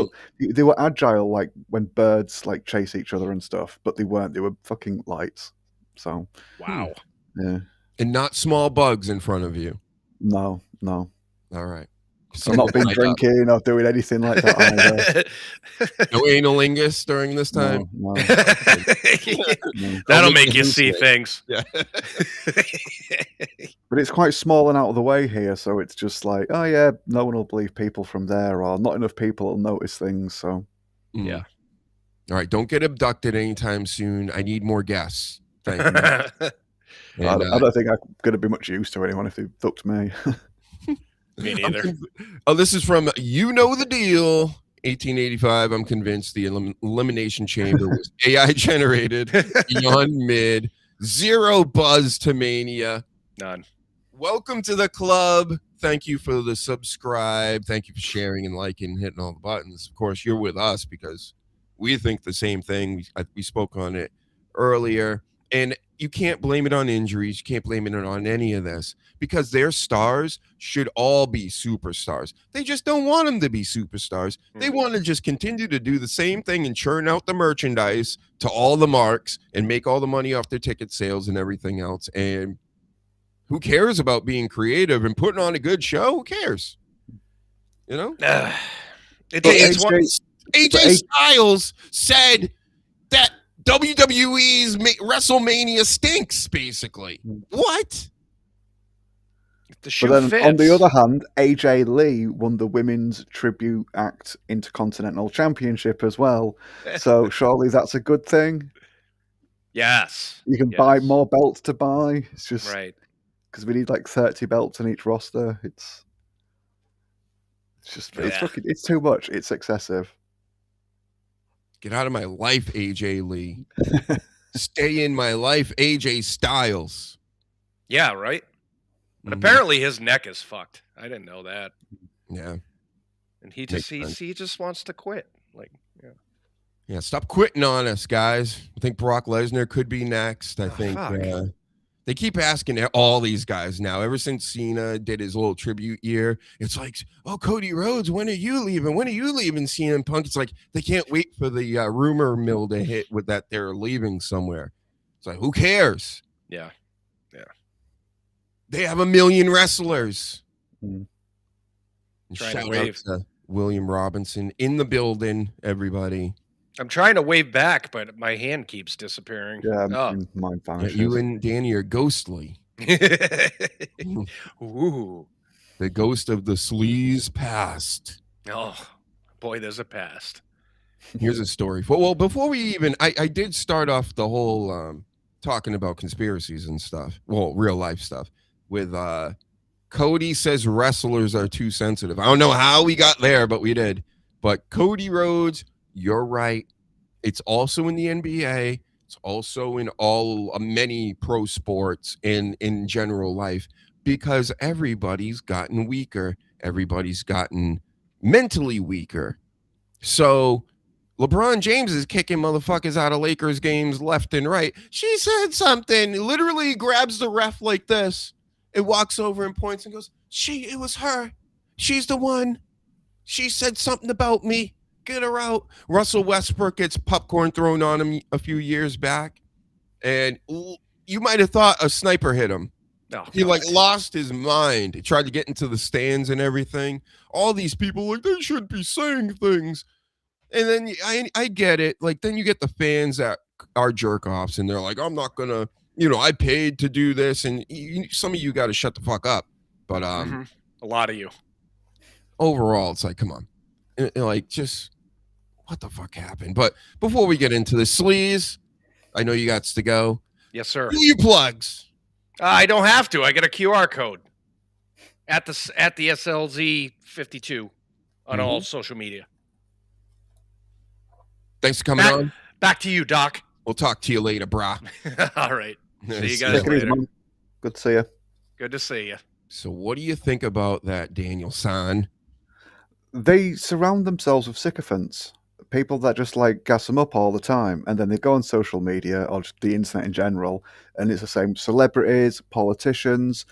were agile, like when birds like chase each other and stuff, but they weren't. They were fucking lights. So wow, yeah, and not small bugs in front of you. No. All right. So not been drinking or doing anything like that either. No anilingus during this time. No. That'll make you see things. Yeah. But it's quite small and out of the way here, so it's just like, oh yeah, no one will believe people from there, or not enough people will notice things. So yeah. All right, don't get abducted anytime soon. I need more guests. Thank you. I don't think I'm going to be much use to anyone if they abduct me. Me neither. This is from You Know the Deal, 1885. I'm convinced the Elimination Chamber was AI generated, beyond mid, zero buzz to mania. None. Welcome to the club. Thank you for the subscribe. Thank you for sharing and liking, hitting all the buttons. Of course, you're with us because we think the same thing. We spoke on it earlier. And you can't blame it on injuries. You can't blame it on any of this because their stars should all be superstars. They just don't want them to be superstars. They want to just continue to do the same thing and churn out the merchandise to all the marks and make all the money off their ticket sales and everything else. And who cares about being creative and putting on a good show? Who cares? You know? AJ Styles said that WWE's WrestleMania stinks, basically. What? But then, on the other hand, AJ Lee won the Women's Tribute Act Intercontinental Championship as well. So surely that's a good thing. Yes. You can buy more belts to buy. It's just right. Because we need like 30 belts in each roster. It's it's too much. It's excessive. Get out of my life, AJ Lee. Stay in my life, AJ Styles. Yeah, right? But apparently his neck is fucked. I didn't know that. Yeah. And he just wants to quit. Like, yeah. Yeah, stop quitting on us, guys. I think Brock Lesnar could be next. I think they keep asking all these guys now. Ever since Cena did his little tribute year, it's like, oh, Cody Rhodes, when are you leaving? When are you leaving, CM Punk? It's like they can't wait for the rumor mill to hit with that they're leaving somewhere. It's like, who cares? Yeah. They have 1 million wrestlers. Shout out to William Robinson in the building, everybody. I'm trying to wave back, but my hand keeps disappearing. Yeah, mine vanishes. You and Danny are ghostly. Ooh. The ghost of the sleaze past. Oh, boy, there's a past. Here's a story. Well, before we even... I did start off the whole talking about conspiracies and stuff. Well, real life stuff. With Cody says wrestlers are too sensitive. I don't know how we got there, but we did. But Cody Rhodes... You're right. It's also in the NBA. It's also in many pro sports and in general life because everybody's gotten weaker. Everybody's gotten mentally weaker. So LeBron James is kicking motherfuckers out of Lakers games left and right. She said something, literally grabs the ref like this and walks over and points and goes, it was her. She's the one. She said something about me. Get her out. Russell Westbrook gets popcorn thrown on him a few years back, and you might have thought a sniper hit him. Oh, he lost his mind. He tried to get into the stands and everything. All these people they shouldn't be saying things. And then I get it. Like, then you get the fans that are jerk offs, and they're like, I'm not gonna, I paid to do this, and some of you got to shut the fuck up. But a lot of you. Overall, it's like, come on, like, just what the fuck happened? But before we get into the sleaze, I know you got to go. Yes, sir. Do your plugs. I don't have to. I got a QR code at the SLZ 52 on all social media. Thanks for coming on. Back to you, Doc. We'll talk to you later, brah. All right. See you guys later. Good to see you. Good to see you. So what do you think about that, Daniel-san? They surround themselves with sycophants, people that just like gas them up all the time, and then they go on social media or just the internet in general, and it's the same celebrities, politicians.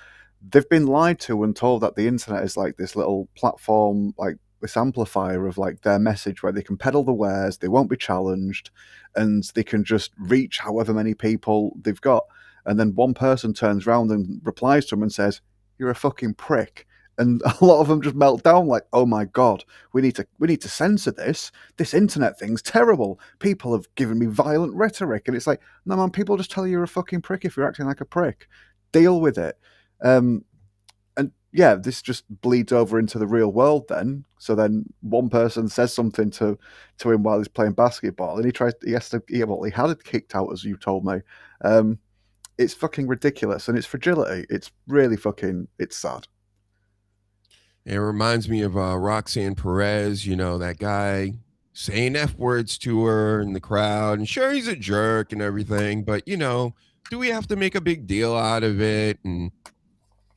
They've been lied to and told that the internet is like this little platform, like this amplifier of like their message where they can peddle the wares, they won't be challenged, and they can just reach however many people they've got. And then one person turns around and replies to them and says, "You're a fucking prick." And a lot of them just melt down like, "Oh my God, we need to censor this. This internet thing's terrible. People have given me violent rhetoric." And it's like, no man, people just tell you you're a fucking prick if you're acting like a prick. Deal with it. And yeah, this just bleeds over into the real world then. So then one person says something to him while he's playing basketball, and he had it kicked out, as you told me. It's fucking ridiculous, and it's fragility. It's really it's sad. It reminds me of Roxanne Perez, that guy saying F words to her in the crowd. And sure, he's a jerk and everything, but, do we have to make a big deal out of it? And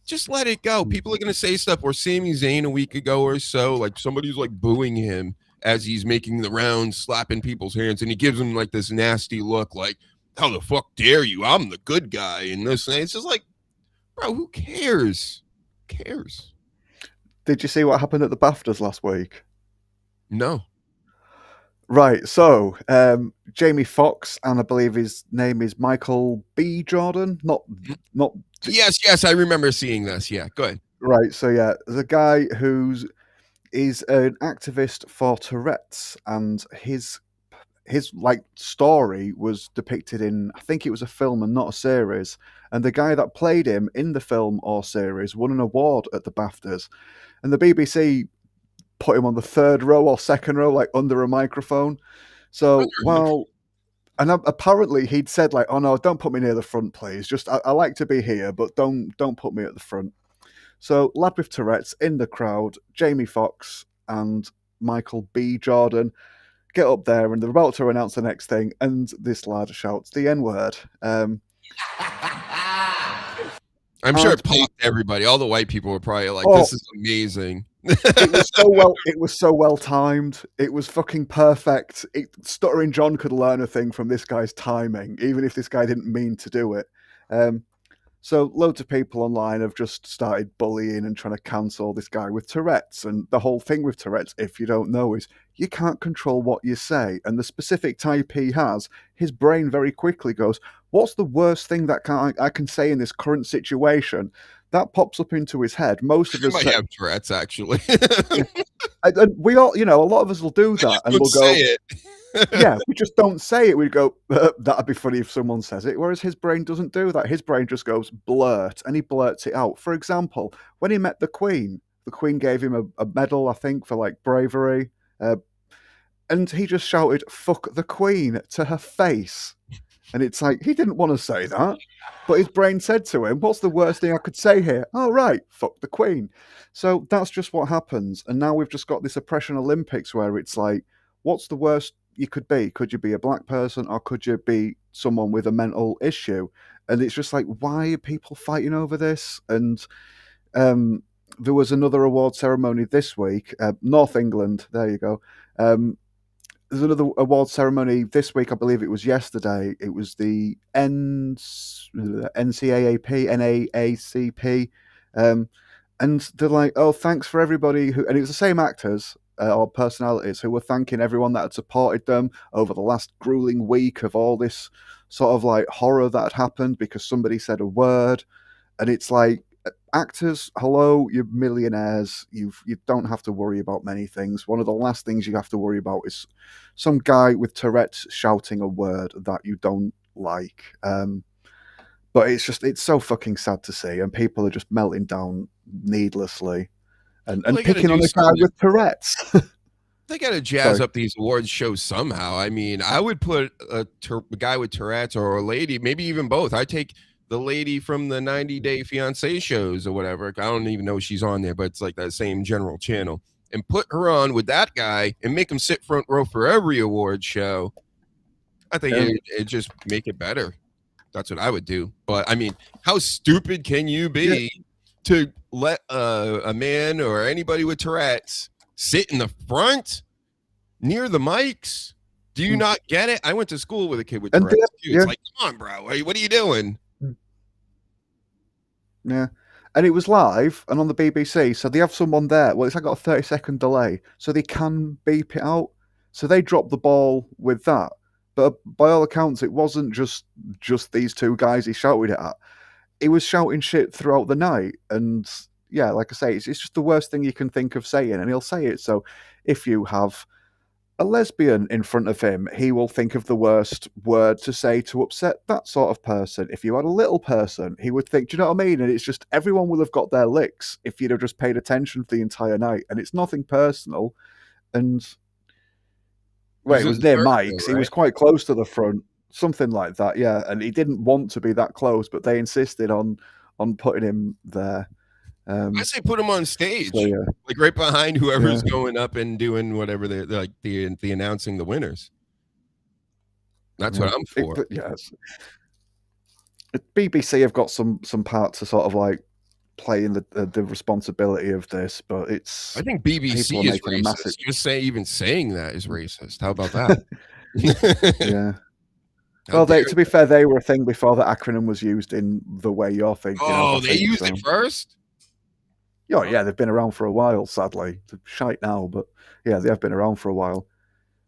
just let it go. People are going to say stuff. Or Sami Zayn a week ago or so, like somebody's like booing him as he's making the rounds, slapping people's hands. And he gives them like this nasty look like, how the fuck dare you? I'm the good guy. And this, and it's just like, bro, who cares? Who cares? Did you see what happened at the BAFTAs last week? No. Right, so Jamie Foxx, and I believe his name is Michael B. Jordan. Not. Yes, I remember seeing this. Yeah, go ahead. Right, so yeah, there's a guy is an activist for Tourette's, and his like story was depicted in, I think it was a film and not a series. And the guy that played him in the film or series won an award at the BAFTAs, and the BBC put him on the third row or second row, like under a microphone. So and apparently he'd said like, "Oh no, don't put me near the front, please. Just I like to be here, but don't put me at the front." So lad with Tourette's in the crowd, Jamie Foxx and Michael B. Jordan get up there, and they're about to announce the next thing, and this lad shouts the N-word. I'm sure it popped everybody. All the white people were probably like, "This is amazing." It was so well timed. It was fucking perfect. Stuttering John could learn a thing from this guy's timing, even if this guy didn't mean to do it. So loads of people online have just started bullying and trying to cancel this guy with Tourette's. And the whole thing with Tourette's, if you don't know, is you can't control what you say. And the specific type he has, his brain very quickly goes, what's the worst thing that I can say in this current situation? That pops up into his head. Most of us might have Tourette's, actually. And we all, a lot of us will do that, and we'll go, say it. Yeah, we just don't say it. We go, that'd be funny if someone says it. Whereas his brain doesn't do that. His brain just goes blurt, and he blurts it out. For example, when he met the Queen gave him a medal, I think, for like bravery, and he just shouted "fuck the Queen" to her face. And it's like, he didn't want to say that, but his brain said to him, what's the worst thing I could say here? Oh, right, fuck the Queen. So that's just what happens. And now we've just got this oppression Olympics where it's like, what's the worst you could be? Could you be a black person, or could you be someone with a mental issue? And it's just like, why are people fighting over this? And there was another award ceremony this week, North England, there you go. There's another award ceremony this week. I believe it was yesterday. It was the NCAAP, NAACP. And they're like, oh, thanks for everybody and it was the same actors or personalities who were thanking everyone that had supported them over the last grueling week of all this sort of like horror that had happened because somebody said a word. And it's like, actors, hello, you're millionaires. You don't have to worry about many things. One of the last things you have to worry about is some guy with Tourette's shouting a word that you don't like. But it's so fucking sad to see, and people are just melting down needlessly and picking on a guy with Tourette's. They got to jazz up these awards shows somehow. I mean, I would put a guy with Tourette's or a lady, maybe even both. I take the lady from the 90 Day Fiance shows or whatever. I don't even know she's on there, but it's like that same general channel. And put her on with that guy and make him sit front row for every award show. I think it just make it better. That's what I would do. But I mean, how stupid can you be to let a man or anybody with Tourette's sit in the front near the mics? Do you not get it? I went to school with a kid with Tourette's. It's like, come on, bro. What are you doing? Yeah. And it was live and on the BBC. So they have someone there. Well, it's like got a 30-second delay. So they can beep it out. So they dropped the ball with that. But by all accounts, it wasn't just these two guys he shouted it at. He was shouting shit throughout the night. And yeah, like I say, it's just the worst thing you can think of saying. And he'll say it. So if you have a lesbian in front of him, he will think of the worst word to say to upset that sort of person. If you had a little person, he would think, do you know what I mean? And it's just, everyone will have got their licks if you'd have just paid attention for the entire night. And it's nothing personal. And well, it was near Mike's. Right? He was quite close to the front, something like that, yeah. And he didn't want to be that close, but they insisted on putting him there. I say put him on stage, so, yeah. Like right behind whoever's going up and doing whatever they're like the announcing the winners. That's what I'm for. Yes, BBC have got some part to sort of like play in the responsibility of this, but it's. I think BBC is racist. Just even saying that is racist. How about that? Yeah. Well, to be fair, they were a thing before the acronym was used in the way you're thinking. Oh, they used it first? Oh, yeah, they've been around for a while, sadly. They're shite now, but yeah, they have been around for a while.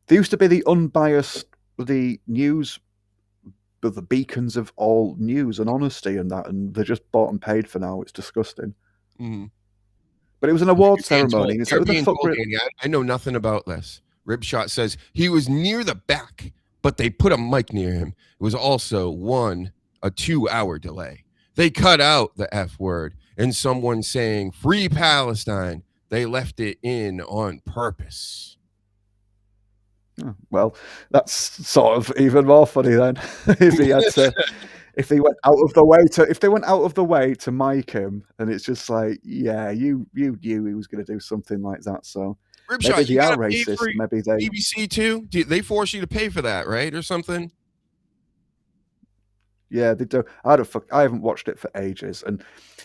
They used to be the unbiased, the news, the beacons of all news and honesty and that, and they're just bought and paid for now. It's disgusting. Mm-hmm. But it was an award ceremony. I know nothing about this. Ribshot says he was near the back, but they put a mic near him. It was also a 2-hour delay. They cut out the F word and someone saying free Palestine. They left it in on purpose. Well, that's sort of even more funny then. If he had to, if they went out of the way to mic him, and it's just like, yeah, you knew he was going to do something like that. So Ribshot, maybe they are racist. Maybe they BBC too. They force you to pay for that, right, or something? Yeah, they do. I haven't watched it for ages, and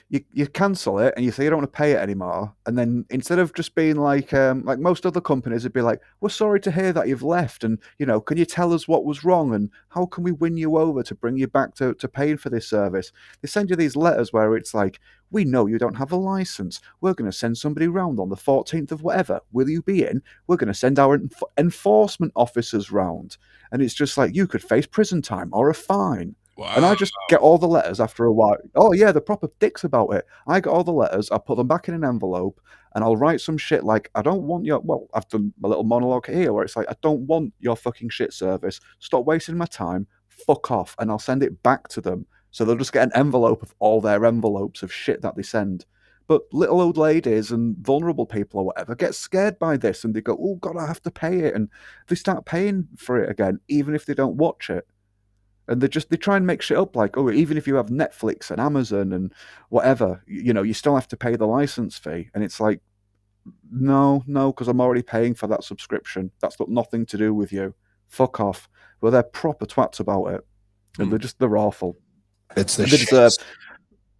you cancel it and you say you don't want to pay it anymore, and then instead of just being like most other companies would be like, we're sorry to hear that you've left, and can you tell us what was wrong and how can we win you over to bring you back to paying for this service? They send you these letters where it's like, we know you don't have a license. We're going to send somebody round on the 14th of whatever. Will you be in? We're going to send our enforcement officers round, and it's just like you could face prison time or a fine. Wow. And I just get all the letters after a while. Oh, yeah, they're proper dicks about it. I get all the letters, I put them back in an envelope, and I'll write some shit like, I don't want your... Well, I've done a little monologue here where it's like, I don't want your fucking shit service. Stop wasting my time. Fuck off. And I'll send it back to them. So they'll just get an envelope of all their envelopes of shit that they send. But little old ladies and vulnerable people or whatever get scared by this, and they go, oh, God, I have to pay it. And they start paying for it again, even if they don't watch it. And they try and make shit up like, oh, even if you have Netflix and Amazon and whatever, you still have to pay the license fee. And it's like, no, because I'm already paying for that subscription. That's got nothing to do with you. Fuck off. Well, they're proper twats about it. And they're awful. It's the shit.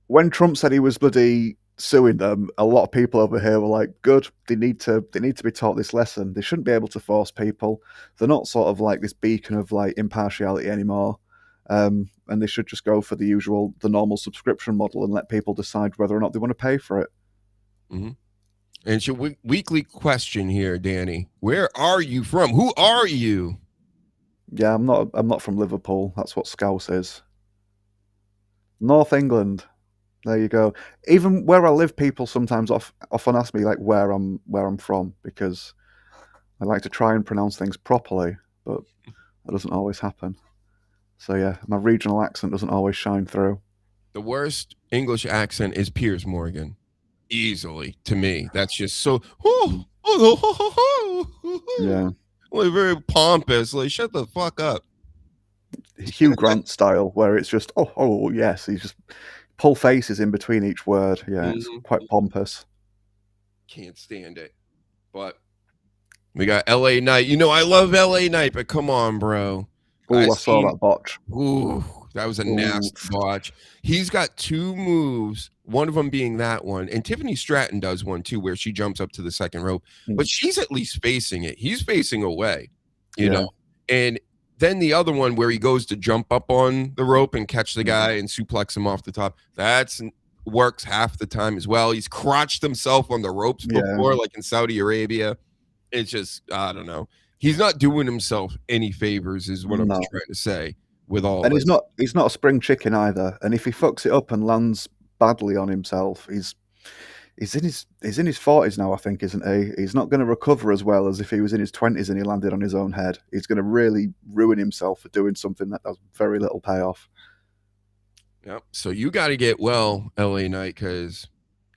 When Trump said he was bloody suing them, a lot of people over here were like, good, they need to be taught this lesson. They shouldn't be able to force people. They're not sort of like this beacon of like impartiality anymore. And they should just go for the normal subscription model and let people decide whether or not they want to pay for it. Mm-hmm. And so weekly question here, Danny. Where are you from? Who are you? Yeah, I'm not from Liverpool. That's what Scouse is. North England. There you go. Even where I live, people sometimes often ask me like where I'm from, because I like to try and pronounce things properly, but that doesn't always happen. So yeah, my regional accent doesn't always shine through. The worst English accent is Piers Morgan, easily to me. That's just so Yeah, like very pompous. Like shut the fuck up. Hugh Grant style, where it's just oh yes, he's just pull faces in between each word. Yeah, it's quite pompous. Can't stand it. But we got LA Knight. You know I love LA Knight, but come on, bro. Oh, I saw that botch. Ooh, that was a nasty botch. He's got 2 moves, one of them being that one, and Tiffany Stratton does one too, where she jumps up to the second rope, but she's at least facing it. He's facing away, you know. And then the other one where he goes to jump up on the rope and catch the guy and suplex him off the top, that's works half the time as well. He's crotched himself on the ropes before, like in Saudi Arabia. It's just, I don't know. He's not doing himself any favors, is what I'm trying to say. With all, and he's not a spring chicken either. And if he fucks it up and lands badly on himself, he's in his 40s now, I think, isn't he? He's not going to recover as well as if he was in his 20s and he landed on his own head. He's going to really ruin himself for doing something that has very little payoff. Yep. So you got to get well, LA Knight, because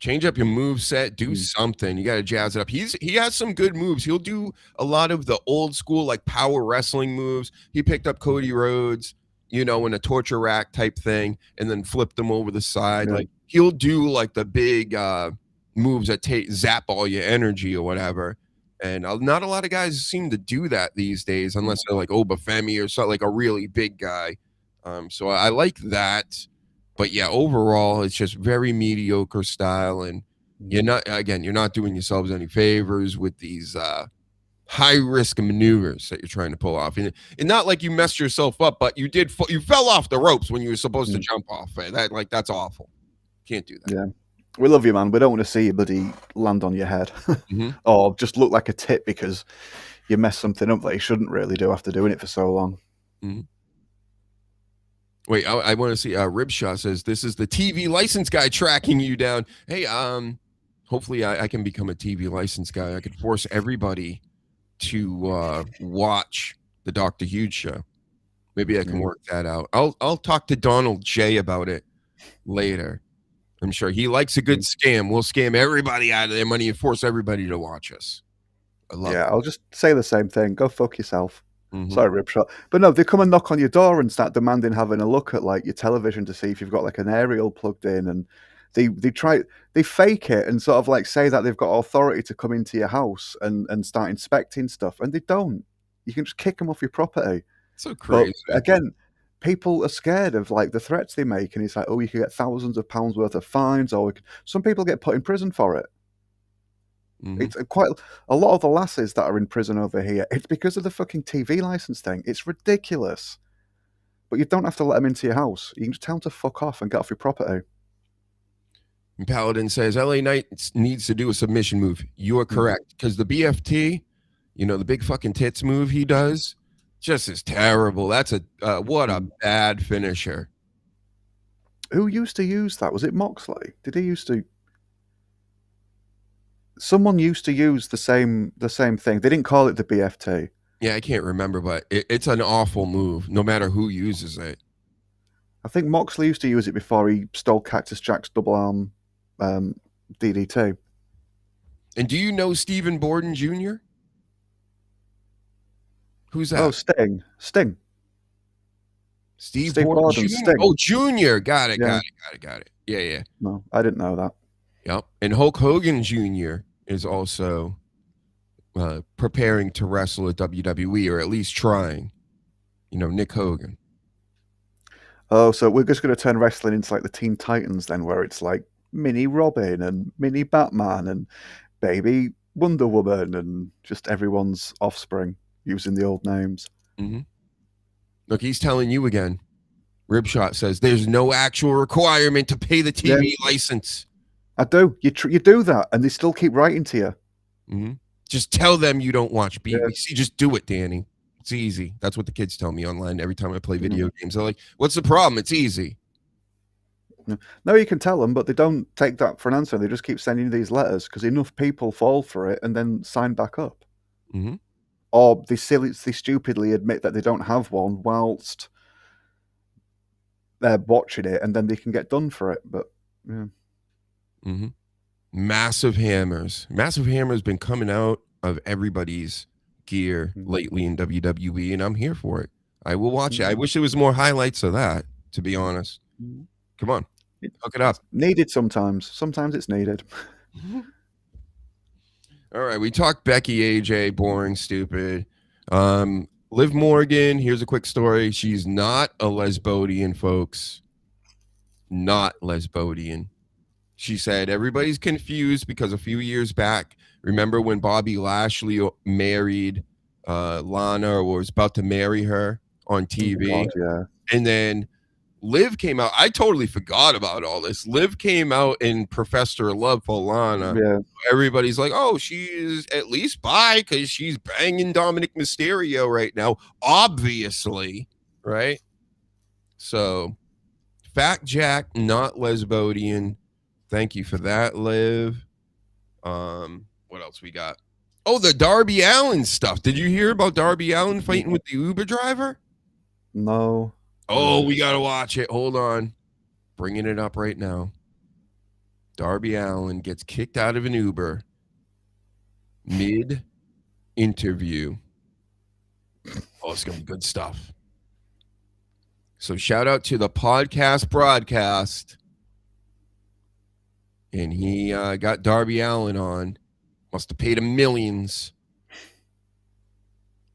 change up your move set, do something. You got to jazz it up. He has some good moves. He'll do a lot of the old school like power wrestling moves. He picked up Cody Rhodes, you know, in a torture rack type thing, and then flipped them over the side. Yeah. Like he'll do like the big moves that zap all your energy or whatever. And not a lot of guys seem to do that these days, unless they're like Obafemi or something, like a really big guy. So I like that. But yeah, overall, it's just very mediocre style, and you're not doing yourselves any favors with these high risk maneuvers that you're trying to pull off. And not like you messed yourself up, but you fell off the ropes when you were supposed to jump off. That's awful. Can't do that. Yeah, we love you, man. We don't want to see your buddy land on your head or just look like a tit because you messed something up that you shouldn't really do after doing it for so long. Wait, I want to see. Ribshot says this is the TV license guy tracking you down. Hey, hopefully I can become a TV license guy. I could force everybody to watch the Dr. Huge show. Maybe I can work that out. I'll talk to Donald J about it later. I'm sure he likes a good scam. We'll scam everybody out of their money and force everybody to watch us. I love it. I'll just say the same thing. Go fuck yourself. Sorry, Ripshot. But no, they come and knock on your door and start demanding having a look at like your television to see if you've got like an aerial plugged in, and they fake it and sort of like say that they've got authority to come into your house and start inspecting stuff, and they don't. You can just kick them off your property. So crazy. But again, people are scared of like the threats they make, and it's like, oh, you could get thousands of pounds worth of fines, or some people get put in prison for it. It's quite a lot of the lasses that are in prison over here. It's because of the fucking TV license thing. It's ridiculous. But you don't have to let them into your house. You can just tell them to fuck off and get off your property. And Paladin says LA Knight needs to do a submission move. You are correct, because the BFT, you know, the big fucking tits move he does, just is terrible. That's what a bad finisher. Who used to use that? Was it Moxley? Did he used to? Someone used to use the same thing. They didn't call it the BFT. Yeah, I can't remember, but it's an awful move, no matter who uses it. I think Moxley used to use it before he stole Cactus Jack's double arm DDT. And do you know Stephen Borden Jr.? Who's that? Oh, Sting. Steve Borden Jr. Sting. Oh, Jr. Got it. Yeah. No, I didn't know that. Yep. And Hulk Hogan Jr. is also preparing to wrestle at WWE, or at least trying. You know, Nick Hogan. Oh, so we're just going to turn wrestling into like the Teen Titans then, where it's like mini Robin and mini Batman and baby Wonder Woman and just everyone's offspring using the old names. Look, he's telling you again. Ribshot says there's no actual requirement to pay the TV license. I do. You do that, and they still keep writing to you. Just tell them you don't watch BBC. Just do it, Danny. It's easy. That's what the kids tell me online every time I play video games. They're like, "What's the problem? It's easy." No, you can tell them, but they don't take that for an answer. They just keep sending you these letters because enough people fall for it and then sign back up. Mm-hmm. Or they stupidly admit that they don't have one whilst they're watching it, and then they can get done for it. But yeah. Mm-hmm. Massive hammers. Massive hammer's been coming out of everybody's gear lately in WWE, and I'm here for it. I will watch it. I wish there was more highlights of that, to be honest. Come on, hook it up. It's needed sometimes. Sometimes it's needed. All right, we talked Becky, AJ, boring, stupid. Liv Morgan, here's a quick story. She's not a lesbodian, folks. Not lesbodian. She said, everybody's confused because a few years back, remember when Bobby Lashley married Lana, or was about to marry her on TV? Oh God, yeah. And then Liv came out. I totally forgot about all this. Liv came out and professed her love for Lana. Yeah. Everybody's like, oh, she's at least bi because she's banging Dominic Mysterio right now. Obviously, right? So, Fact Jack, not lesbodian. Thank you for that, Liv. What else we got? Oh, the Darby Allin stuff. Did you hear about Darby Allin fighting with the Uber driver? No. Oh, we got to watch it. Hold on. Bringing it up right now. Darby Allin gets kicked out of an Uber mid-interview. Oh, it's going to be good stuff. So shout out to the podcast broadcast. And he got Darby Allin on. Must have paid him millions.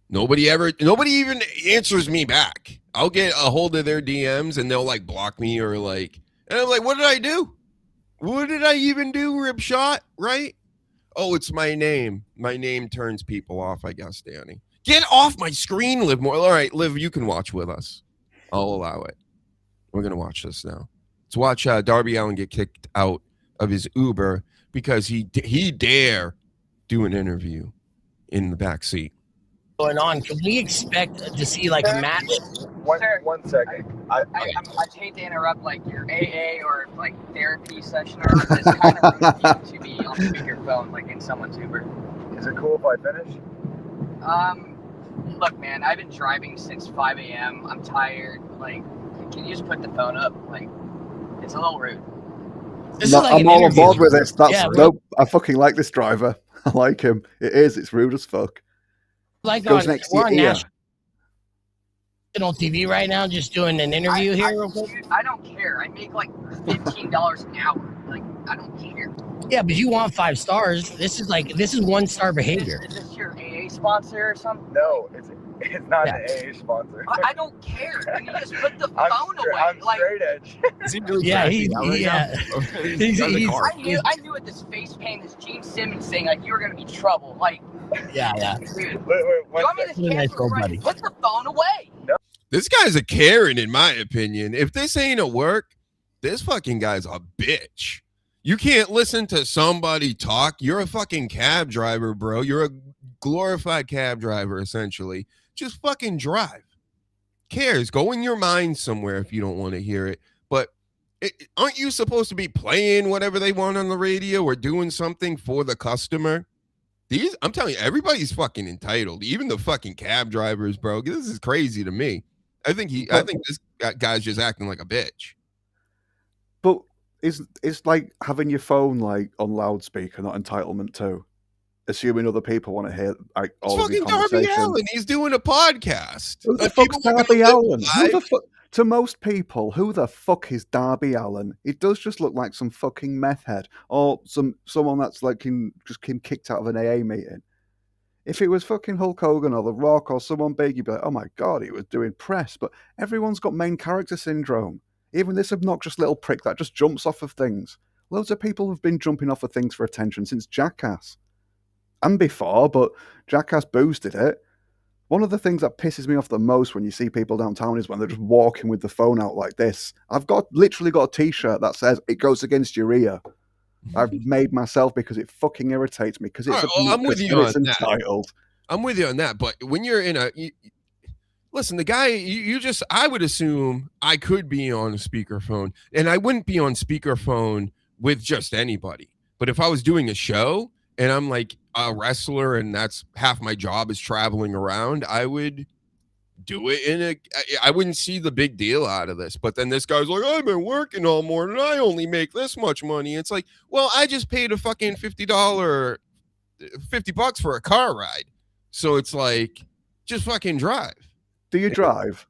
Nobody even answers me back. I'll get a hold of their DMs and they'll like block me or like, and I'm like, what did I do? What did I even do, Ripshot? Right? Oh, it's my name. My name turns people off, I guess, Danny. Get off my screen, Liv more. All right, Liv, you can watch with us. I'll allow it. We're going to watch this now. Let's watch Darby Allin get kicked out of his Uber because he dare do an interview in the back seat. Going on, can we expect to see like a match? One second. I hate to interrupt like your AA or like therapy session or it's kind of rude to be on speakerphone like in someone's Uber. Is it cool if I finish? Look, man, I've been driving since 5 a.m. I'm tired. Like, can you just put the phone up? Like, it's a little rude. I'm all on board with this. That's dope. I fucking like this driver. I like him. It's rude as fuck. Like goes on, next we're to on your ear. national TV right now, just doing an interview here real quick. I don't care. I make like $15 an hour. Like, I don't care. Yeah, but you want 5 stars. This is 1-star behavior. Is this your AA sponsor or something? No, it's not an AA sponsor. I don't care. Can you just put the phone away? I'm like, straight edge. Is he really I knew at this face paint, this Gene Simmons thing, like you were gonna be trouble. Like, yeah. Dude, you want me to cancel, right? Put the phone away. No. This guy's a Karen, in my opinion. If this ain't a work, this fucking guy's a bitch. You can't listen to somebody talk. You're a fucking cab driver, bro. You're a glorified cab driver, essentially. Just fucking drive. Cares? Go in your mind somewhere if you don't want to hear it. But aren't you supposed to be playing whatever they want on the radio or doing something for the customer? I'm telling you, everybody's fucking entitled. Even the fucking cab drivers, bro. This is crazy to me. I think this guy's just acting like a bitch. But it's like having your phone like on loudspeaker, not entitlement too. Assuming other people want to hear like all of these conversations. Darby Allin, he's doing a podcast. Who the fuck's Darby Allin? To most people, who the fuck is Darby Allin? It does just look like some fucking meth head or someone that's like just came kicked out of an AA meeting. If it was fucking Hulk Hogan or The Rock or someone big, you'd be like, oh my God, he was doing press. But everyone's got main character syndrome. Even this obnoxious little prick that just jumps off of things. Loads of people have been jumping off of things for attention since Jackass. And before, but Jackass boosted it. One of the things that pisses me off the most when you see people downtown is when they're just walking with the phone out like this. I've literally got a t-shirt that says, it goes against your ear. I've made myself because it fucking irritates me because it's I'm with you on entitled. I'm with you on that, but when you're in listen, the guy, I would assume I could be on a speakerphone, and I wouldn't be on speakerphone with just anybody. But if I was doing a show and I'm like a wrestler and that's half my job is traveling around, I would do it I wouldn't see the big deal out of this. But then this guy's like, I've been working all morning. I only make this much money. It's like, well, I just paid a fucking $50 for a car ride. So it's like, just fucking drive. Do you drive?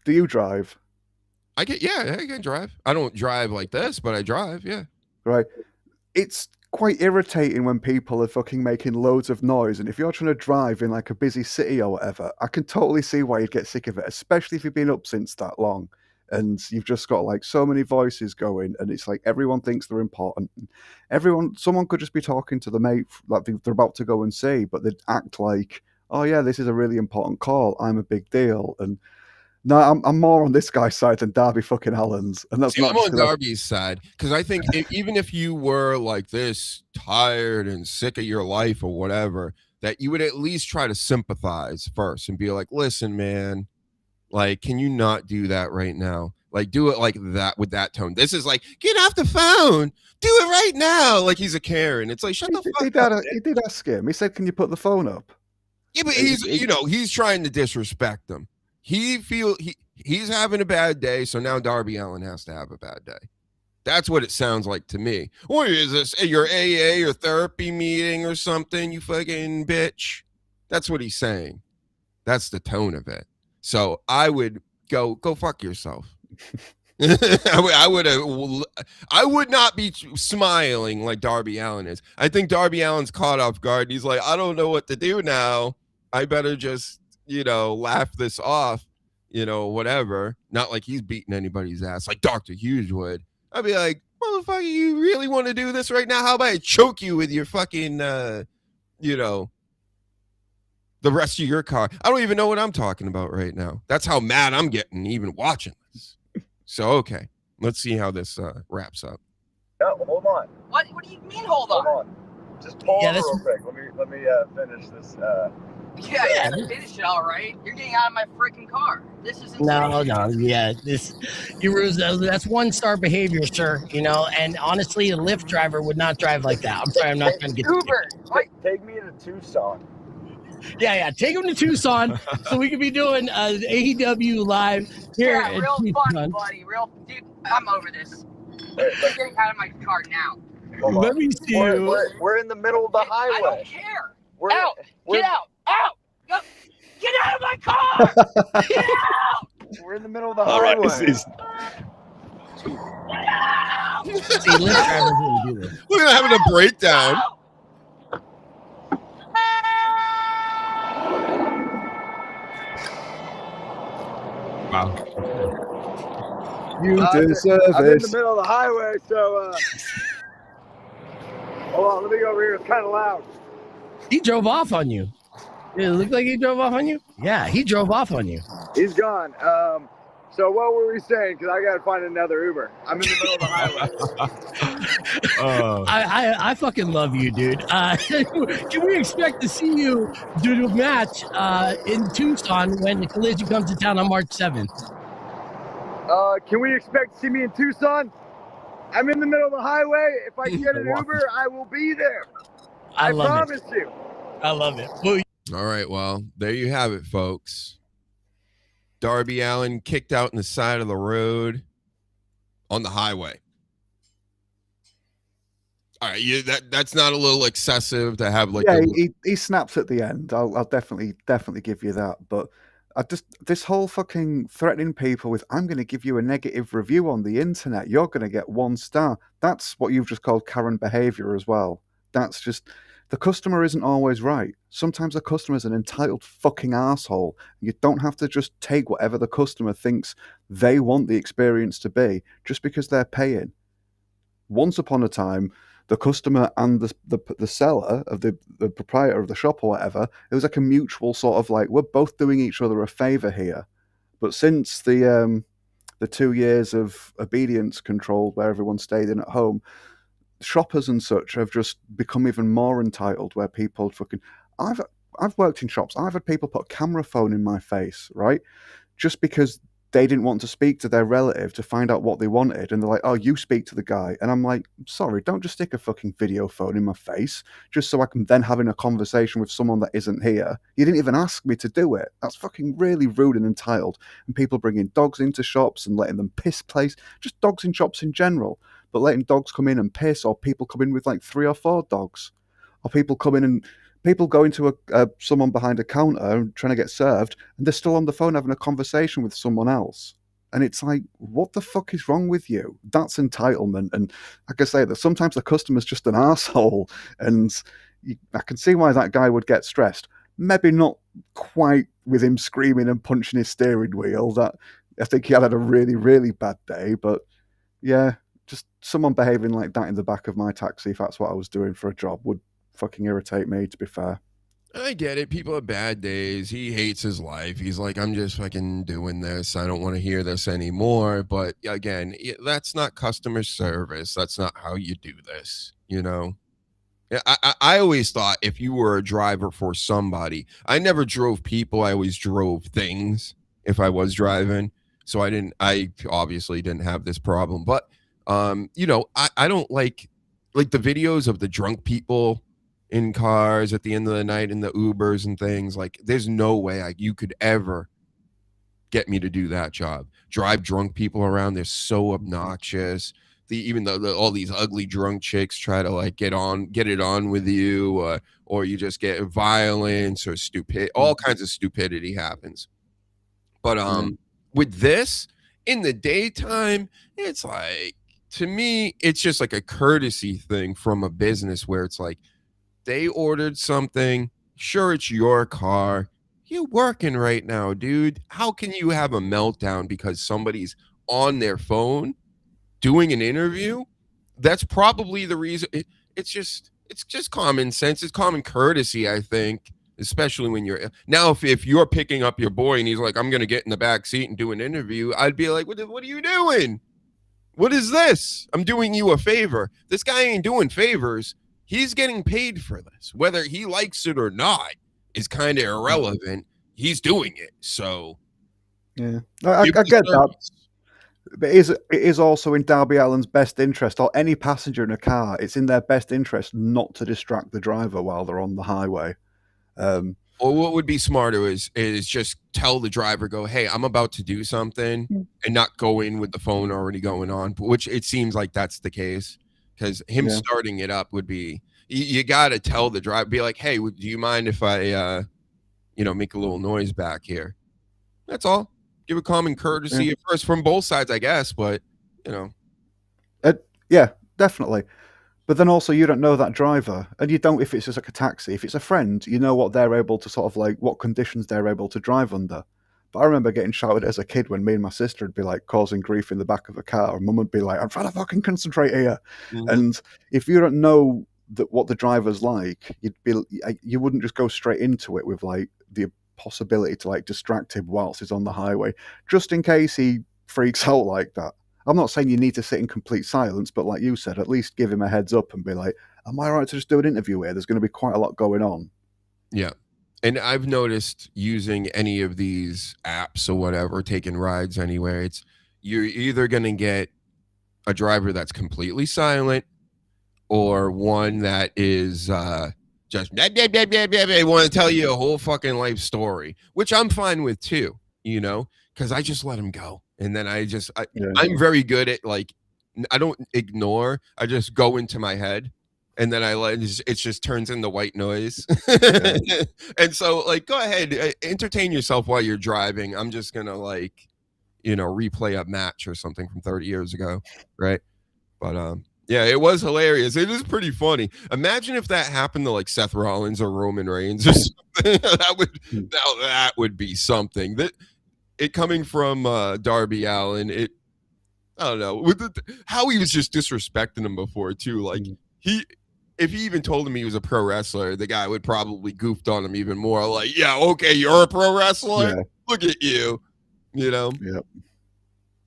Do you drive? I can drive. I don't drive like this, but I drive, yeah. Right. It's quite irritating when people are fucking making loads of noise, and if you're trying to drive in like a busy city or whatever, I can totally see why you'd get sick of it, especially if you've been up since that long and you've just got like so many voices going, and it's like everyone thinks they're important. Someone could just be talking to the mate like they're about to go and see, but they'd act like, oh yeah, this is a really important call, I'm a big deal. And no, I'm more on this guy's side than Darby fucking Allen's, and that's not. I'm on Darby's side because I think even if you were like this tired and sick of your life or whatever, that you would at least try to sympathize first and be like, listen, man, like, can you not do that right now? Like, do it like that with that tone. This is like, get off the phone, do it right now. Like he's a Karen. It's like, shut the fuck up. He did ask him. He said, can you put the phone up? Yeah, but he's trying to disrespect them. He's having a bad day, so now Darby Allin has to have a bad day. That's what it sounds like to me. What is this? Your AA or therapy meeting or something, you fucking bitch? That's what he's saying. That's the tone of it. So I would go fuck yourself. I would not be smiling like Darby Allin is. I think Darby Allin's caught off guard. He's like, I don't know what to do now. I better just laugh this off, whatever. Not like he's beating anybody's ass like Dr. Hughes would. I'd be like, motherfucker, you really want to do this right now? How about I choke you with your fucking, the rest of your car? I don't even know what I'm talking about right now. That's how mad I'm getting even watching this. So, okay, let's see how this wraps up. No, hold on. What do you mean, hold on? Just hold on real quick. Let me finish this. Yeah, finish it all right. You're getting out of my freaking car. This is insane. No, yeah, that's 1-star behavior, sir. And honestly, a Lyft driver would not drive like that. I'm sorry, I'm not going to get Uber. Take me to Tucson. Yeah, take him to Tucson so we could be doing AEW live here. Yeah, real fun, buddy. Dude, I'm over this. You're getting out of my car now. Let me see you. We're in the middle of the highway. I don't care. Get out! Go. Get out of my car! Get out! We're in the middle of the highway. All right, See, Lyft drivers really do this. We're having a breakdown. Wow. You deserve I'm in it. the middle of the highway, so hold on, let me go over here. It's kind of loud. He drove off on you. Did it look like he drove off on you? Yeah, he drove off on you. He's gone. So what were we saying? Because I got to find another Uber. I'm in the middle of the highway. I fucking love you, dude. Can we expect to see you do a match in Tucson when the Collision comes to town on March 7th? Can we expect to see me in Tucson? I'm in the middle of the highway. If I get an Uber, I will be there. I promise you. I love it. All right, well, there you have it, folks. Darby Allin kicked out in the side of the road on the highway. All right, that's not a little excessive to have like. Yeah, he snaps at the end. I'll definitely give you that. But this whole fucking threatening people with I'm going to give you a negative review on the internet. You're going to get 1 star. That's what you've just called Karen behavior as well. That's just. The customer isn't always right. Sometimes the customer is an entitled fucking asshole. You don't have to just take whatever the customer thinks they want the experience to be just because they're paying. Once upon a time, the customer and the seller of the proprietor of the shop or whatever, it was like a mutual sort of like, we're both doing each other a favor here. But since the 2 years of obedience control where everyone stayed in at home, shoppers and such have just become even more entitled, where people fucking I've worked in shops. I've had people put a camera phone in my face, right? Just because they didn't want to speak to their relative to find out what they wanted. And they're like, oh, you speak to the guy. And I'm like, sorry, don't just stick a fucking video phone in my face just so I can then having a conversation with someone that isn't here. You didn't even ask me to do it. That's fucking really rude and entitled. And people bringing dogs into shops and letting them piss place, just dogs in shops in general, but letting dogs come in and piss, or people come in with like 3 or 4 dogs, or people come in and people go into someone behind a counter trying to get served, and they're still on the phone having a conversation with someone else. And it's like, what the fuck is wrong with you? That's entitlement. And like I say, that sometimes the customer's just an asshole, and I can see why that guy would get stressed. Maybe not quite with him screaming and punching his steering wheel. That I think he had a really, really bad day. But yeah, just someone behaving like that in the back of my taxi, if that's what I was doing for a job, would fucking irritate me, to be fair. I get it. People have bad days. He hates his life. He's like, I'm just fucking doing this. I don't want to hear this anymore. But again, that's not customer service. That's not how you do this, you know? I always thought if you were a driver for somebody, I never drove people. I always drove things if I was driving. So I obviously didn't have this problem. But, you know, I don't like the videos of the drunk people in cars at the end of the night in the Ubers and things. Like, there's no way you could ever get me to do that job. Drive drunk people around. They're so obnoxious. Even though all these ugly drunk chicks try to like get it on with you, or you just get violence or all kinds of stupidity happens. But with this in the daytime, it's like, to me, it's just like a courtesy thing from a business where it's like, they ordered something. Sure, it's your car. You're working right now, dude. How can you have a meltdown because somebody's on their phone doing an interview? That's probably the reason. It's just common sense. It's common courtesy, I think, especially when you're now. If you're picking up your boy and he's like, I'm gonna get in the back seat and do an interview, I'd be like, what are you doing? What is this? I'm doing you a favor. This guy ain't doing favors. He's getting paid for this. Whether he likes it or not is kind of irrelevant. He's doing it. So yeah, I get that. But it is also in Darby Allin's best interest, or any passenger in a car, it's in their best interest not to distract the driver while they're on the highway. Or what would be smarter is just tell the driver, go, hey, I'm about to do something, and not go in with the phone already going on, which it seems like that's the case. Because him starting it up would be, you got to tell the driver, be like, hey, do you mind if I, make a little noise back here? That's all. Give a common courtesy at first from both sides, I guess. But, yeah, definitely. But then also you don't know that driver, and you don't if it's just like a taxi. If it's a friend, you know what they're able to sort of like, what conditions they're able to drive under. But I remember getting shouted as a kid when me and my sister would be like causing grief in the back of a car, and mum would be like, I'm trying to fucking concentrate here. And if you don't know what the driver's like, you wouldn't just go straight into it with like the possibility to like distract him whilst he's on the highway, just in case he freaks out like that. I'm not saying you need to sit in complete silence, but like you said, at least give him a heads up and be like, am I right to just do an interview here? There's going to be quite a lot going on. Yeah. And I've noticed using any of these apps or whatever, taking rides anywhere, you're either going to get a driver that's completely silent, or one that is just they want to tell you a whole fucking life story, which I'm fine with too, because I just let them go. And then I'm very good at like, I don't ignore, I just go into my head. And then it just turns into white noise. And so like, go ahead, entertain yourself while you're driving. I'm just going to like, replay a match or something from 30 years ago. Right. But, yeah, it was hilarious. It is pretty funny. Imagine if that happened to like Seth Rollins or Roman Reigns or something. that would be something. That it coming from Darby Allin. I don't know how he was just disrespecting him before too. Like if he even told him he was a pro wrestler, the guy would probably goofed on him even more. Like, yeah, okay, you're a pro wrestler. Yeah. Look at you. Yep.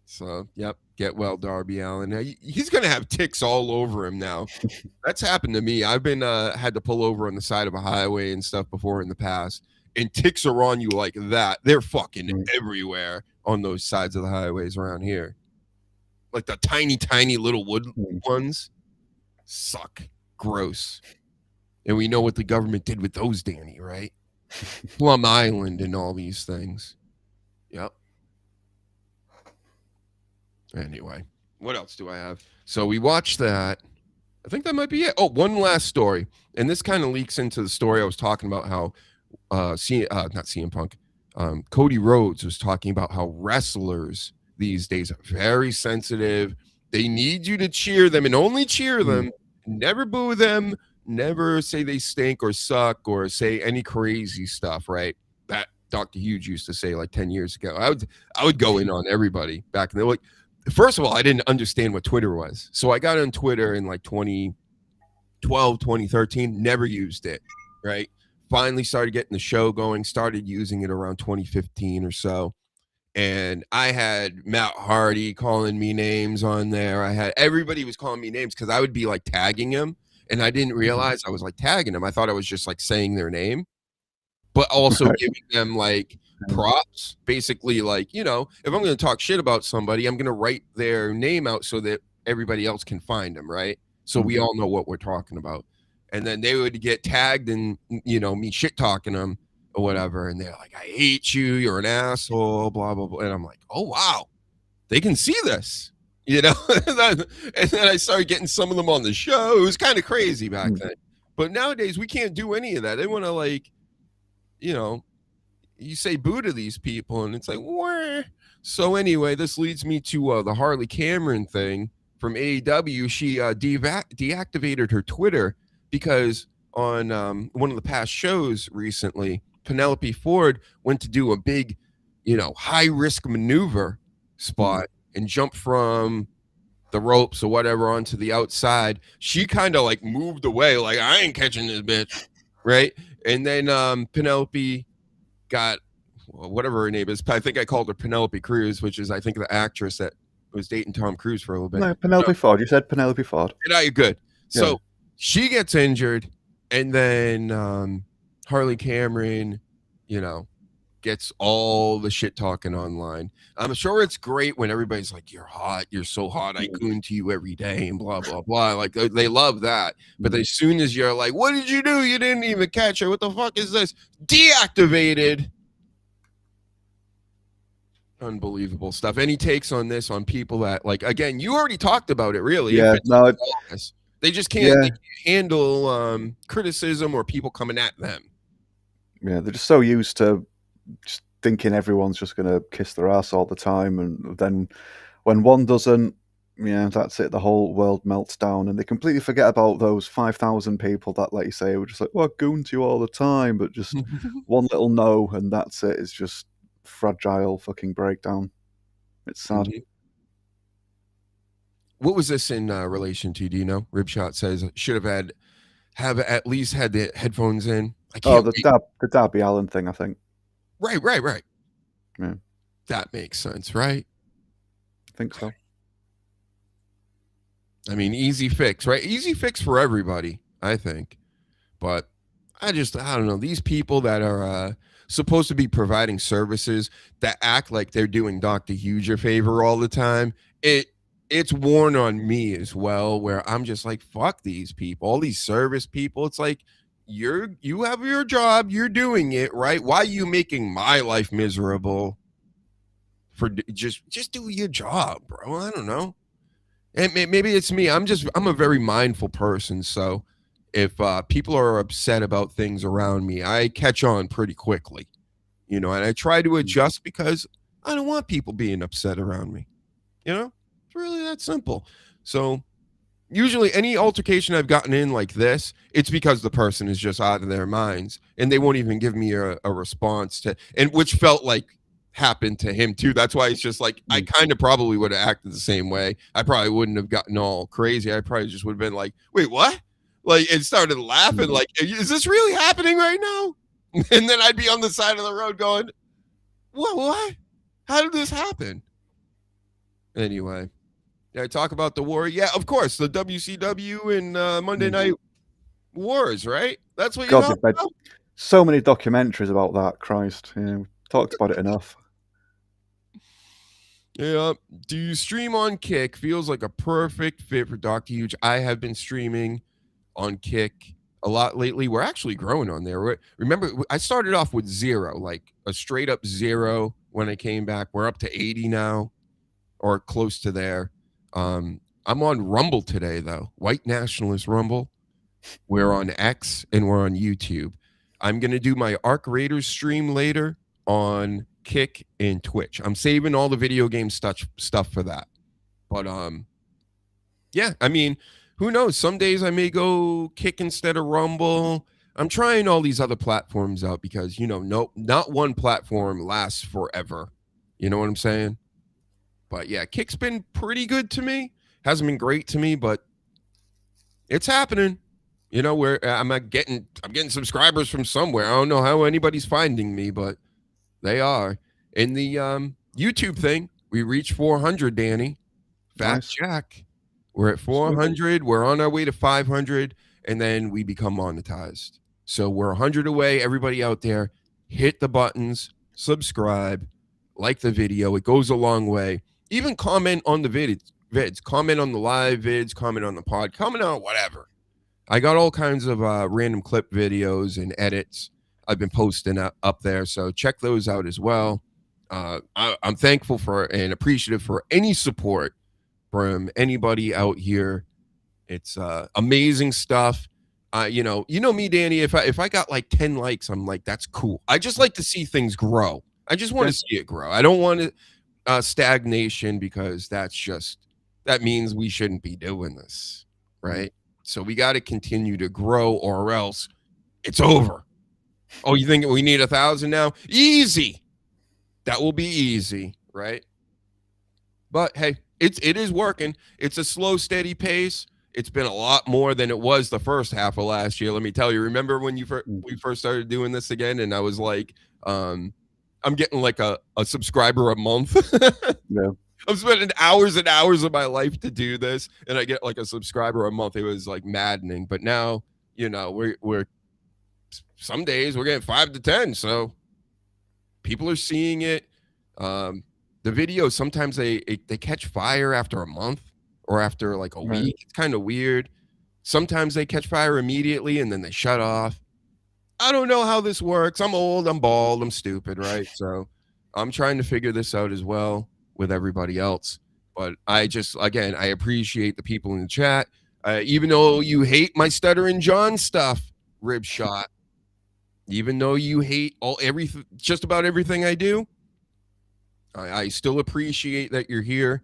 So, yep. Get well, Darby Allin. Now, he's gonna have ticks all over him now. That's happened to me. I've been had to pull over on the side of a highway and stuff before in the past, and ticks are on you like that. They're fucking everywhere on those sides of the highways around here. Like the tiny little wood ones suck. Gross. And we know what the government did with those, Danny, right? Plum Island and all these things. Yep. Anyway, what else do I have? So we watched that. I think that might be it. Oh, one last story. And this kind of leaks into the story I was talking about how not CM Punk, Cody Rhodes was talking about how wrestlers these days are very sensitive. They need you to cheer them and only cheer them. Never boo them. Never say they stink or suck or say any crazy stuff, right? That Dr. Huge used to say like 10 years ago. I would go in on everybody back in the like. First of all, I didn't understand what Twitter was. So I got on Twitter in like 2012, 2013, never used it, right? Finally started getting the show going, started using it around 2015 or so. And I had Matt Hardy calling me names on there. I had everybody was calling me names because I would be like tagging him. And I didn't realize I was like tagging them. I thought I was just like saying their name, but also giving them like props. Basically, like, you know, if I'm going to talk shit about somebody, I'm going to write their name out so that everybody else can find them, right? So we all know what we're talking about. And then they would get tagged and, you know, me shit talking them or whatever. And they're like, I hate you. You're an asshole, blah, blah, blah. And I'm like, oh, wow, they can see this. You know, and then I started getting some of them on the show. It was kind of crazy back then. But nowadays, we can't do any of that. They want to, like, you know, you say boo to these people, and it's like, wah. So anyway, this leads me to the Harley Cameron thing from AEW. She deactivated her Twitter because on one of the past shows recently, Penelope Ford went to do a big, you know, high-risk maneuver spot and jump from the ropes or whatever onto the outside. She kind of like moved away, like, I ain't catching this bitch, right? And then Penelope got whatever her name is. I think I called her Penelope Cruz, which is I think the actress that was dating Tom Cruise for a little bit. No, Penelope Ford. You said Penelope Ford. Good. Yeah. So she gets injured, and then Harley Cameron, you know, gets all the shit talking online. I'm sure it's great when everybody's like, you're hot, you're so hot, I goon to you every day and blah, blah, blah. Like they love that. But as soon as you're like, what did you do? You didn't even catch her. What the fuck is this? Deactivated. Unbelievable stuff. Any takes on this on people that, like, again, you already talked about it, really. Yeah, no, they just can't handle criticism or people coming at them. Yeah, they're just so used to just thinking everyone's just going to kiss their ass all the time, and then when one doesn't, yeah, that's it. The whole world melts down, and they completely forget about those 5,000 people that, like you say, were just like, "Well, goon to you all the time," but just one little no, and that's it. It's just fragile fucking breakdown. It's sad. What was this in relation to? Do you know? Ribshot says should have at least had the headphones in. The Darby Allin thing, I think. Right. Yeah. That makes sense, right? I think so. I mean, easy fix, right? Easy fix for everybody, I think. But I don't know. These people that are supposed to be providing services that act like they're doing Dr. Huge a favor all the time, it's worn on me as well, where I'm just like, fuck these people, all these service people. It's like, you have your job, you're doing it, right? Why are you making my life miserable? For just do your job, bro. I don't know. And maybe it's me. I'm a very mindful person, so if people are upset about things around me, I catch on pretty quickly, you know, and I try to adjust because I don't want people being upset around me, you know? It's really that simple. So usually any altercation I've gotten in like this, it's because the person is just out of their minds and they won't even give me a response to, and which felt like happened to him too. That's why it's just like, I kind of probably would have acted the same way. I probably wouldn't have gotten all crazy. I probably just would have been like, wait, what? Like, and started laughing like, is this really happening right now? And then I'd be on the side of the road going, what? How did this happen? Anyway, Did I talk about the war? Yeah, of course. The WCW and Monday Night Wars, right? That's what you God, know. they've made so many documentaries about that. Christ, we've talked about it enough. Yeah. Do you stream on Kick? Feels like a perfect fit for Dr. Huge. I have been streaming on Kick a lot lately. We're actually growing on there. Remember, I started off with 0, like a straight up 0 when I came back. We're up to 80 now, or close to there. I'm on Rumble today, though. White Nationalist Rumble. We're on X and we're on YouTube. I'm going to do my Arc Raiders stream later on Kick and Twitch. I'm saving all the video game stuff for that. But yeah, I mean, who knows? Some days I may go Kick instead of Rumble. I'm trying all these other platforms out because, not one platform lasts forever. You know what I'm saying? But yeah, Kick's been pretty good to me. Hasn't been great to me, but it's happening. Where I'm getting subscribers from somewhere. I don't know how anybody's finding me, but they are. In the YouTube thing, we reached 400, Danny. Fat Jack. We're at 400. We're on our way to 500, and then we become monetized. So we're 100 away. Everybody out there, hit the buttons, subscribe, like the video. It goes a long way. Even comment on the vids. Comment on the live vids. Comment on the pod. Comment on whatever. I got all kinds of random clip videos and edits I've been posting up there, so check those out as well. I'm thankful for and appreciative for any support from anybody out here. It's amazing stuff. You know me, Danny. If I got like 10 likes, I'm like, that's cool. I just like to see things grow. I just want to see it grow. I don't want stagnation, because that means we shouldn't be doing this, right? So we got to continue to grow, or else it's over. Oh, you think we need 1,000 now? Easy. That will be easy, right? But hey, it is working. It's a slow, steady pace. It's been a lot more than it was the first half of last year. Let me tell you. Remember when we first started doing this again, and I was like, I'm getting like a subscriber a month. Yeah. I'm spending hours and hours of my life to do this, and I get like a subscriber a month. It was like maddening. But now, we're some days we're getting 5 to 10. So people are seeing it. The videos, sometimes they catch fire after a month or after like a week. It's kind of weird. Sometimes they catch fire immediately and then they shut off. I don't know how this works. I'm old, I'm bald, I'm stupid, right? So I'm trying to figure this out as well with everybody else. But I appreciate the people in the chat. Even though you hate my Stuttering John stuff, Rib Shot, even though you hate just about everything I do, I still appreciate that you're here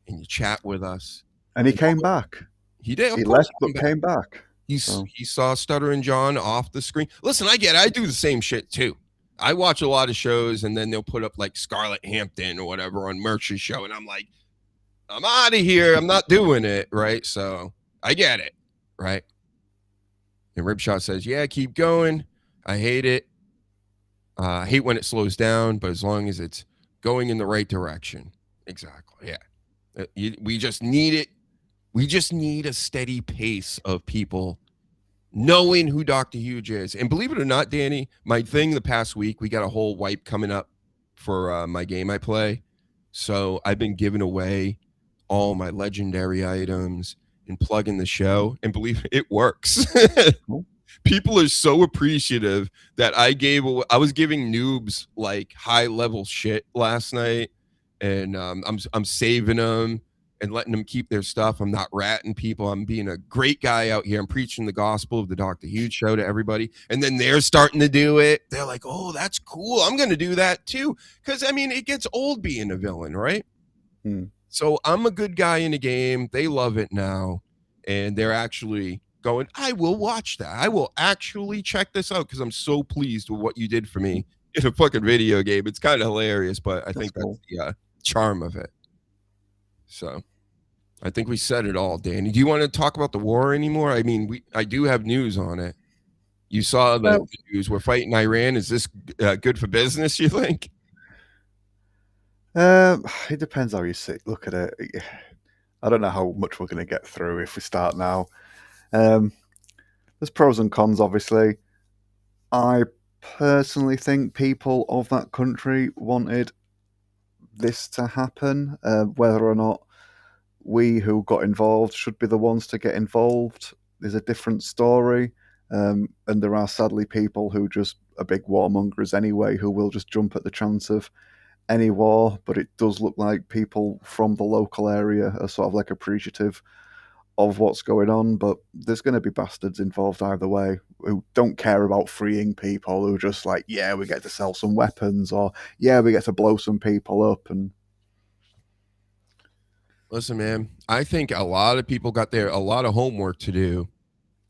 and you chat with us. And he came back. He did. He left, but came back. He saw Stuttering John off the screen. Listen, I get it. I do the same shit too. I watch a lot of shows, and then they'll put up like Scarlett Hampton or whatever on Merch's show, and I'm like, I'm out of here. I'm not doing it, right? So I get it, right? And Ribshot says, yeah, keep going. I hate it. I hate when it slows down, but as long as it's going in the right direction. Exactly, yeah. We just need it. We just need a steady pace of people knowing who Dr. Huge is. And believe it or not, Danny, my thing the past week, we got a whole wipe coming up for my game I play. So I've been giving away all my legendary items and plugging the show. And believe it works. People are so appreciative that I was giving noobs like high level shit last night. And I'm saving them and letting them keep their stuff. I'm not ratting people. I'm being a great guy out here. I'm preaching the gospel of the Dr. Huge show to everybody. And then they're starting to do it. They're like, oh, that's cool. I'm going to do that too. Because, I mean, it gets old being a villain, right? So I'm a good guy in the game. They love it now. And they're actually going, I will watch that. I will actually check this out because I'm so pleased with what you did for me in a fucking video game. It's kind of hilarious, but I think that's the charm of it. So I think we said it all, Danny. Do you want to talk about the war anymore? I mean, I do have news on it. You saw the news. We're fighting Iran. Is this good for business, you think? It depends how you look at it. I don't know how much we're going to get through if we start now. There's pros and cons, obviously. I personally think people of that country wanted this to happen. Whether or not we who got involved should be the ones to get involved is a different story. And there are sadly people who just are big warmongers anyway, who will just jump at the chance of any war. But it does look like people from the local area are sort of like appreciative of what's going on. But there's going to be bastards involved either way who don't care about freeing people, who just like, yeah, we get to sell some weapons, or yeah, we get to blow some people up. And listen, man, I think a lot of people got a lot of homework to do.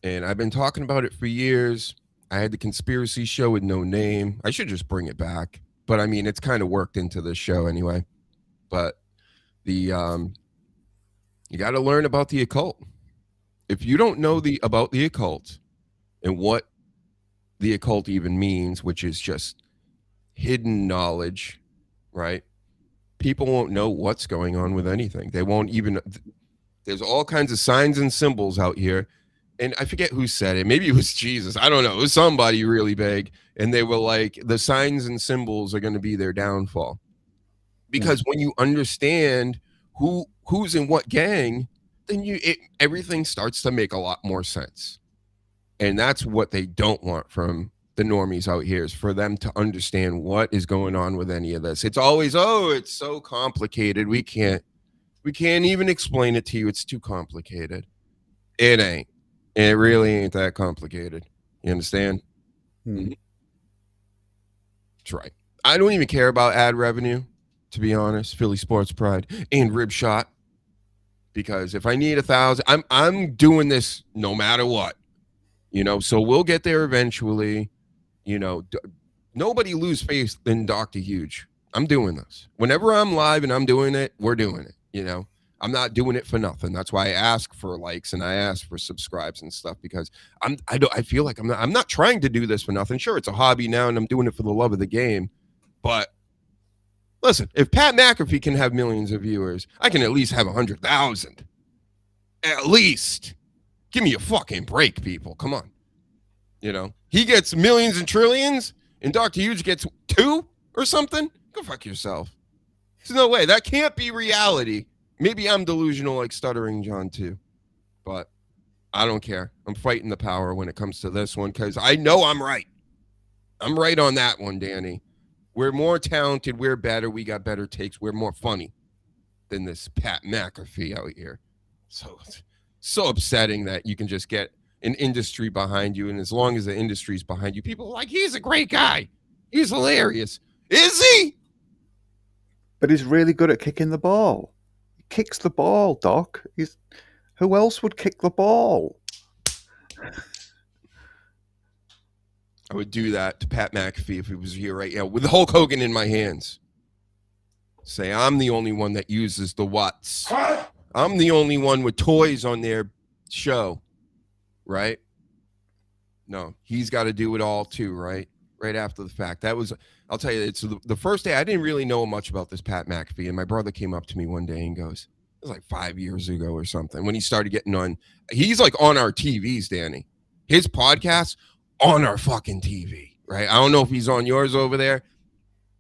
And I've been talking about it for years. I had the conspiracy show with no name. I should just bring it back. But I mean, it's kind of worked into the show anyway. But you got to learn about the occult. If you don't know about the occult and what the occult even means, which is just hidden knowledge, right? People won't know what's going on with anything. They won't even. There's all kinds of signs and symbols out here. And I forget who said it. Maybe it was Jesus. I don't know. It was somebody really big. And they were like, the signs and symbols are going to be their downfall. Because when you understand who's in what gang, then everything starts to make a lot more sense. And that's what they don't want from the normies out here, is for them to understand what is going on with any of this. It's always, oh, it's so complicated. We can't even explain it to you. It's too complicated. It ain't. It really ain't that complicated. You understand? Mm-hmm. That's right. I don't even care about ad revenue, to be honest. Philly Sports Pride and Rib Shot. Because if I need 1,000, I'm doing this no matter what. So we'll get there eventually. Nobody lose faith in Dr. Huge. I'm doing this. Whenever I'm live and I'm doing it, we're doing it. I'm not doing it for nothing. That's why I ask for likes and I ask for subscribes and stuff, because I feel like I'm not trying to do this for nothing. Sure, it's a hobby now and I'm doing it for the love of the game. But listen, if Pat McAfee can have millions of viewers, I can at least have 100,000. At least. Give me a fucking break, people. Come on. He gets millions and trillions and Dr. Huge gets 2 or something. Go fuck yourself. There's no way. That can't be reality. Maybe I'm delusional like Stuttering John too, but I don't care. I'm fighting the power when it comes to this one, because I know I'm right. I'm right on that one, Danny. We're more talented. We're better. We got better takes. We're more funny than this Pat McAfee out here. So it's so upsetting that you can just get an industry behind you, and as long as the industry's behind you, people are like, he's a great guy. He's hilarious. Is he? But he's really good at kicking the ball. Kicks the ball, Doc. Who else would kick the ball? I would do that to Pat McAfee if he was here right now with Hulk Hogan in my hands. Say, I'm the only one that uses the watts. I'm the only one with toys on their show, right? No, he's got to do it all too, right? Right after the fact. I'll tell you, it's the first day I didn't really know much about this Pat McAfee, and my brother came up to me one day and goes, it was like 5 years ago or something, when he started getting on. He's like on our TVs, Danny. His podcast on our fucking TV, right? I don't know if he's on yours over there.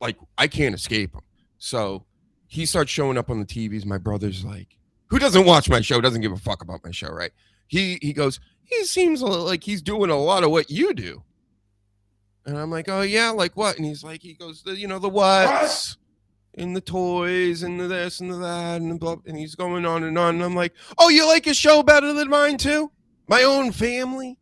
Like, I can't escape him. So he starts showing up on the TVs. My brother's like, who doesn't watch my show, doesn't give a fuck about my show, right? He goes, he seems like he's doing a lot of what you do. And I'm like, oh, yeah, like what? And he goes, the what's and the toys and the this and the that and the blah. And he's going on. And I'm like, oh, you like his show better than mine, too? My own family?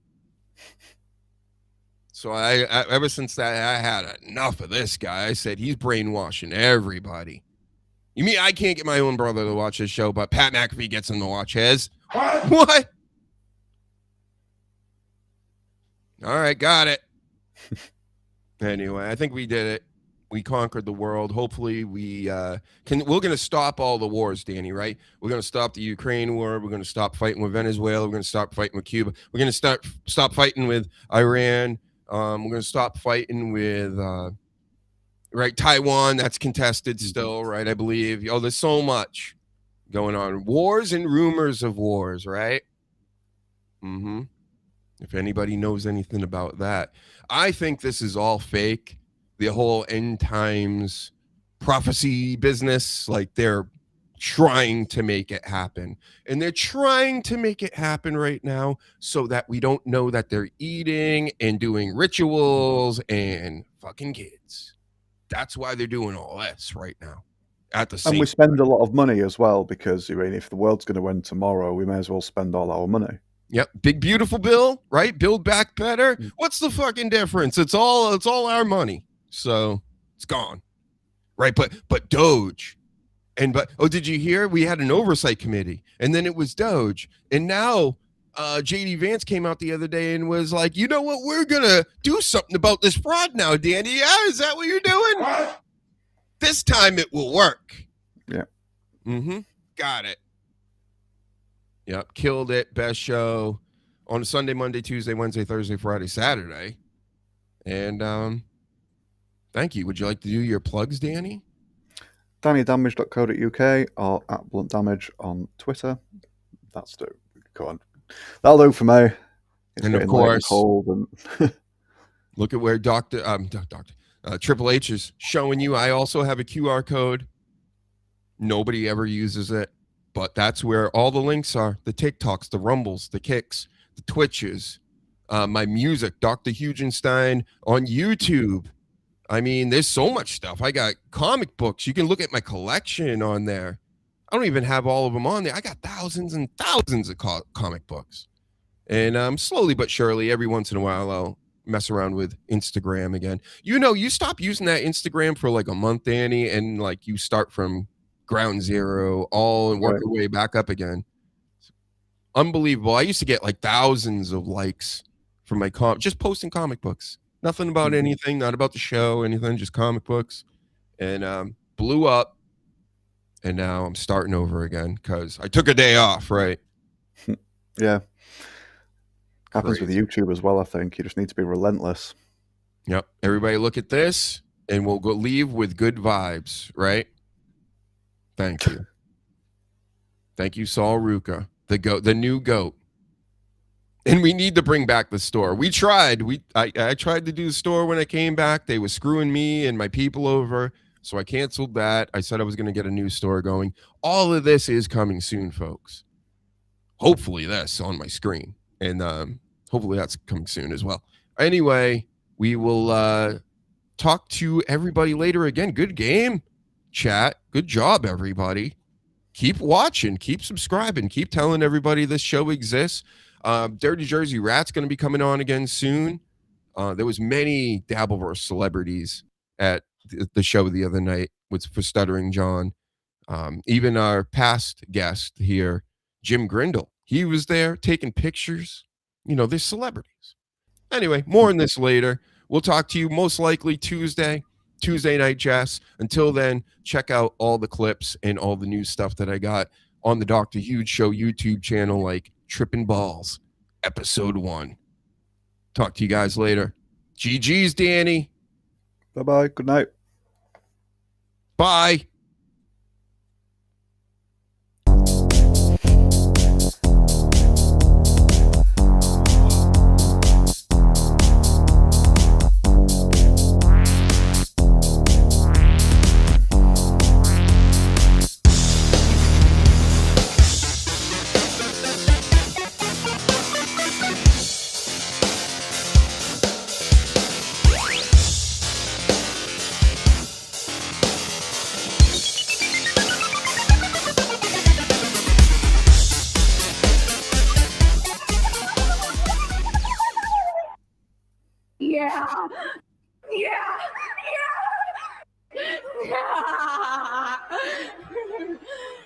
So I ever since that, I had enough of this guy. I said, he's brainwashing everybody. You mean I can't get my own brother to watch his show, but Pat McAfee gets him to watch his? What? All right, got it. Anyway, I think we did it. We conquered the world. Hopefully we're going to stop all the wars, Danny, right? We're going to stop the Ukraine war. We're going to stop fighting with Venezuela. We're going to stop fighting with Cuba. We're going to stop fighting with Iran. We're going to stop fighting with, Taiwan. That's contested still, right? I believe. Oh, there's so much. going on. Wars and rumors of wars, right? If anybody knows anything about that. I think this is all fake. The whole end times prophecy business, like they're trying to make it happen. And they're trying to make it happen right now so that we don't know that they're eating and doing rituals and fucking kids. That's why they're doing all this right now. At the same And we spend a lot of money as well because, I mean, if the world's going to end tomorrow, we may as well spend all our money. Yep, big beautiful bill, right? Build back better. What's the fucking difference? It's all our money, so it's gone, right? But Doge, did you hear? We had an oversight committee, and then it was Doge, and now JD Vance came out the other day and was like, you know what? We're gonna do something about this fraud now, Danny. Yeah, is that what you're doing? This time it will work. Yeah. Got it. Yep, killed it. Best show on a Sunday, Monday, Tuesday, Wednesday, Thursday, Friday, Saturday. And thank you. Would you like to do your plugs, Danny? DannyDamage.co.uk or at Blunt Damage on Twitter. That's the go on. That'll do for me. It's and of getting course, late and cold and look at where Triple H is showing you. I also have a QR code. Nobody ever uses it. But that's where all the links are. The TikToks, the Rumbles, the Kicks, the Twitches, my music, Dr. HUGENSTEIN on YouTube. I mean, there's so much stuff. I got comic books. You can look at my collection on there. I don't even have all of them on there. I got thousands and thousands of comic books. And slowly but surely, every once in a while, I'll mess around with Instagram again. You know, you stop using that Instagram for like a month, Danny, and like you start from ground zero and work your way back up again. Unbelievable. I used to get like thousands of likes from my just posting comic books. Nothing about anything, not about the show, anything, just comic books. And blew up. And now I'm starting over again because I took a day off, right? Yeah. Happens with YouTube as well, I think. You just need to be relentless. Yep. Everybody look at this and we'll go leave with good vibes, right? Thank you. Thank you, Saul Ruka, the new GOAT. And we need to bring back the store. We tried. I tried to do the store when I came back. They were screwing me and my people over. So I canceled that. I said I was going to get a new store going. All of this is coming soon, folks. Hopefully that's on my screen. And hopefully that's coming soon as well. Anyway, we will talk to everybody later again. Good game, chat. Good job, everybody. Keep watching. Keep subscribing. Keep telling everybody this show exists. Dirty Jersey Rat's going to be coming on again soon. There was many Dabbleverse celebrities at the show the other night for Stuttering John. Even our past guest here, Jim Grindle, he was there taking pictures. You know, they're celebrities. Anyway, more on this later. We'll talk to you most likely Tuesday night, Jess. Until then, check out all the clips and all the new stuff that I got on the Dr. Huge Show YouTube channel, like Trippin' Balls, episode 1. Talk to you guys later. GG's, Danny. Bye-bye. Good night. Bye.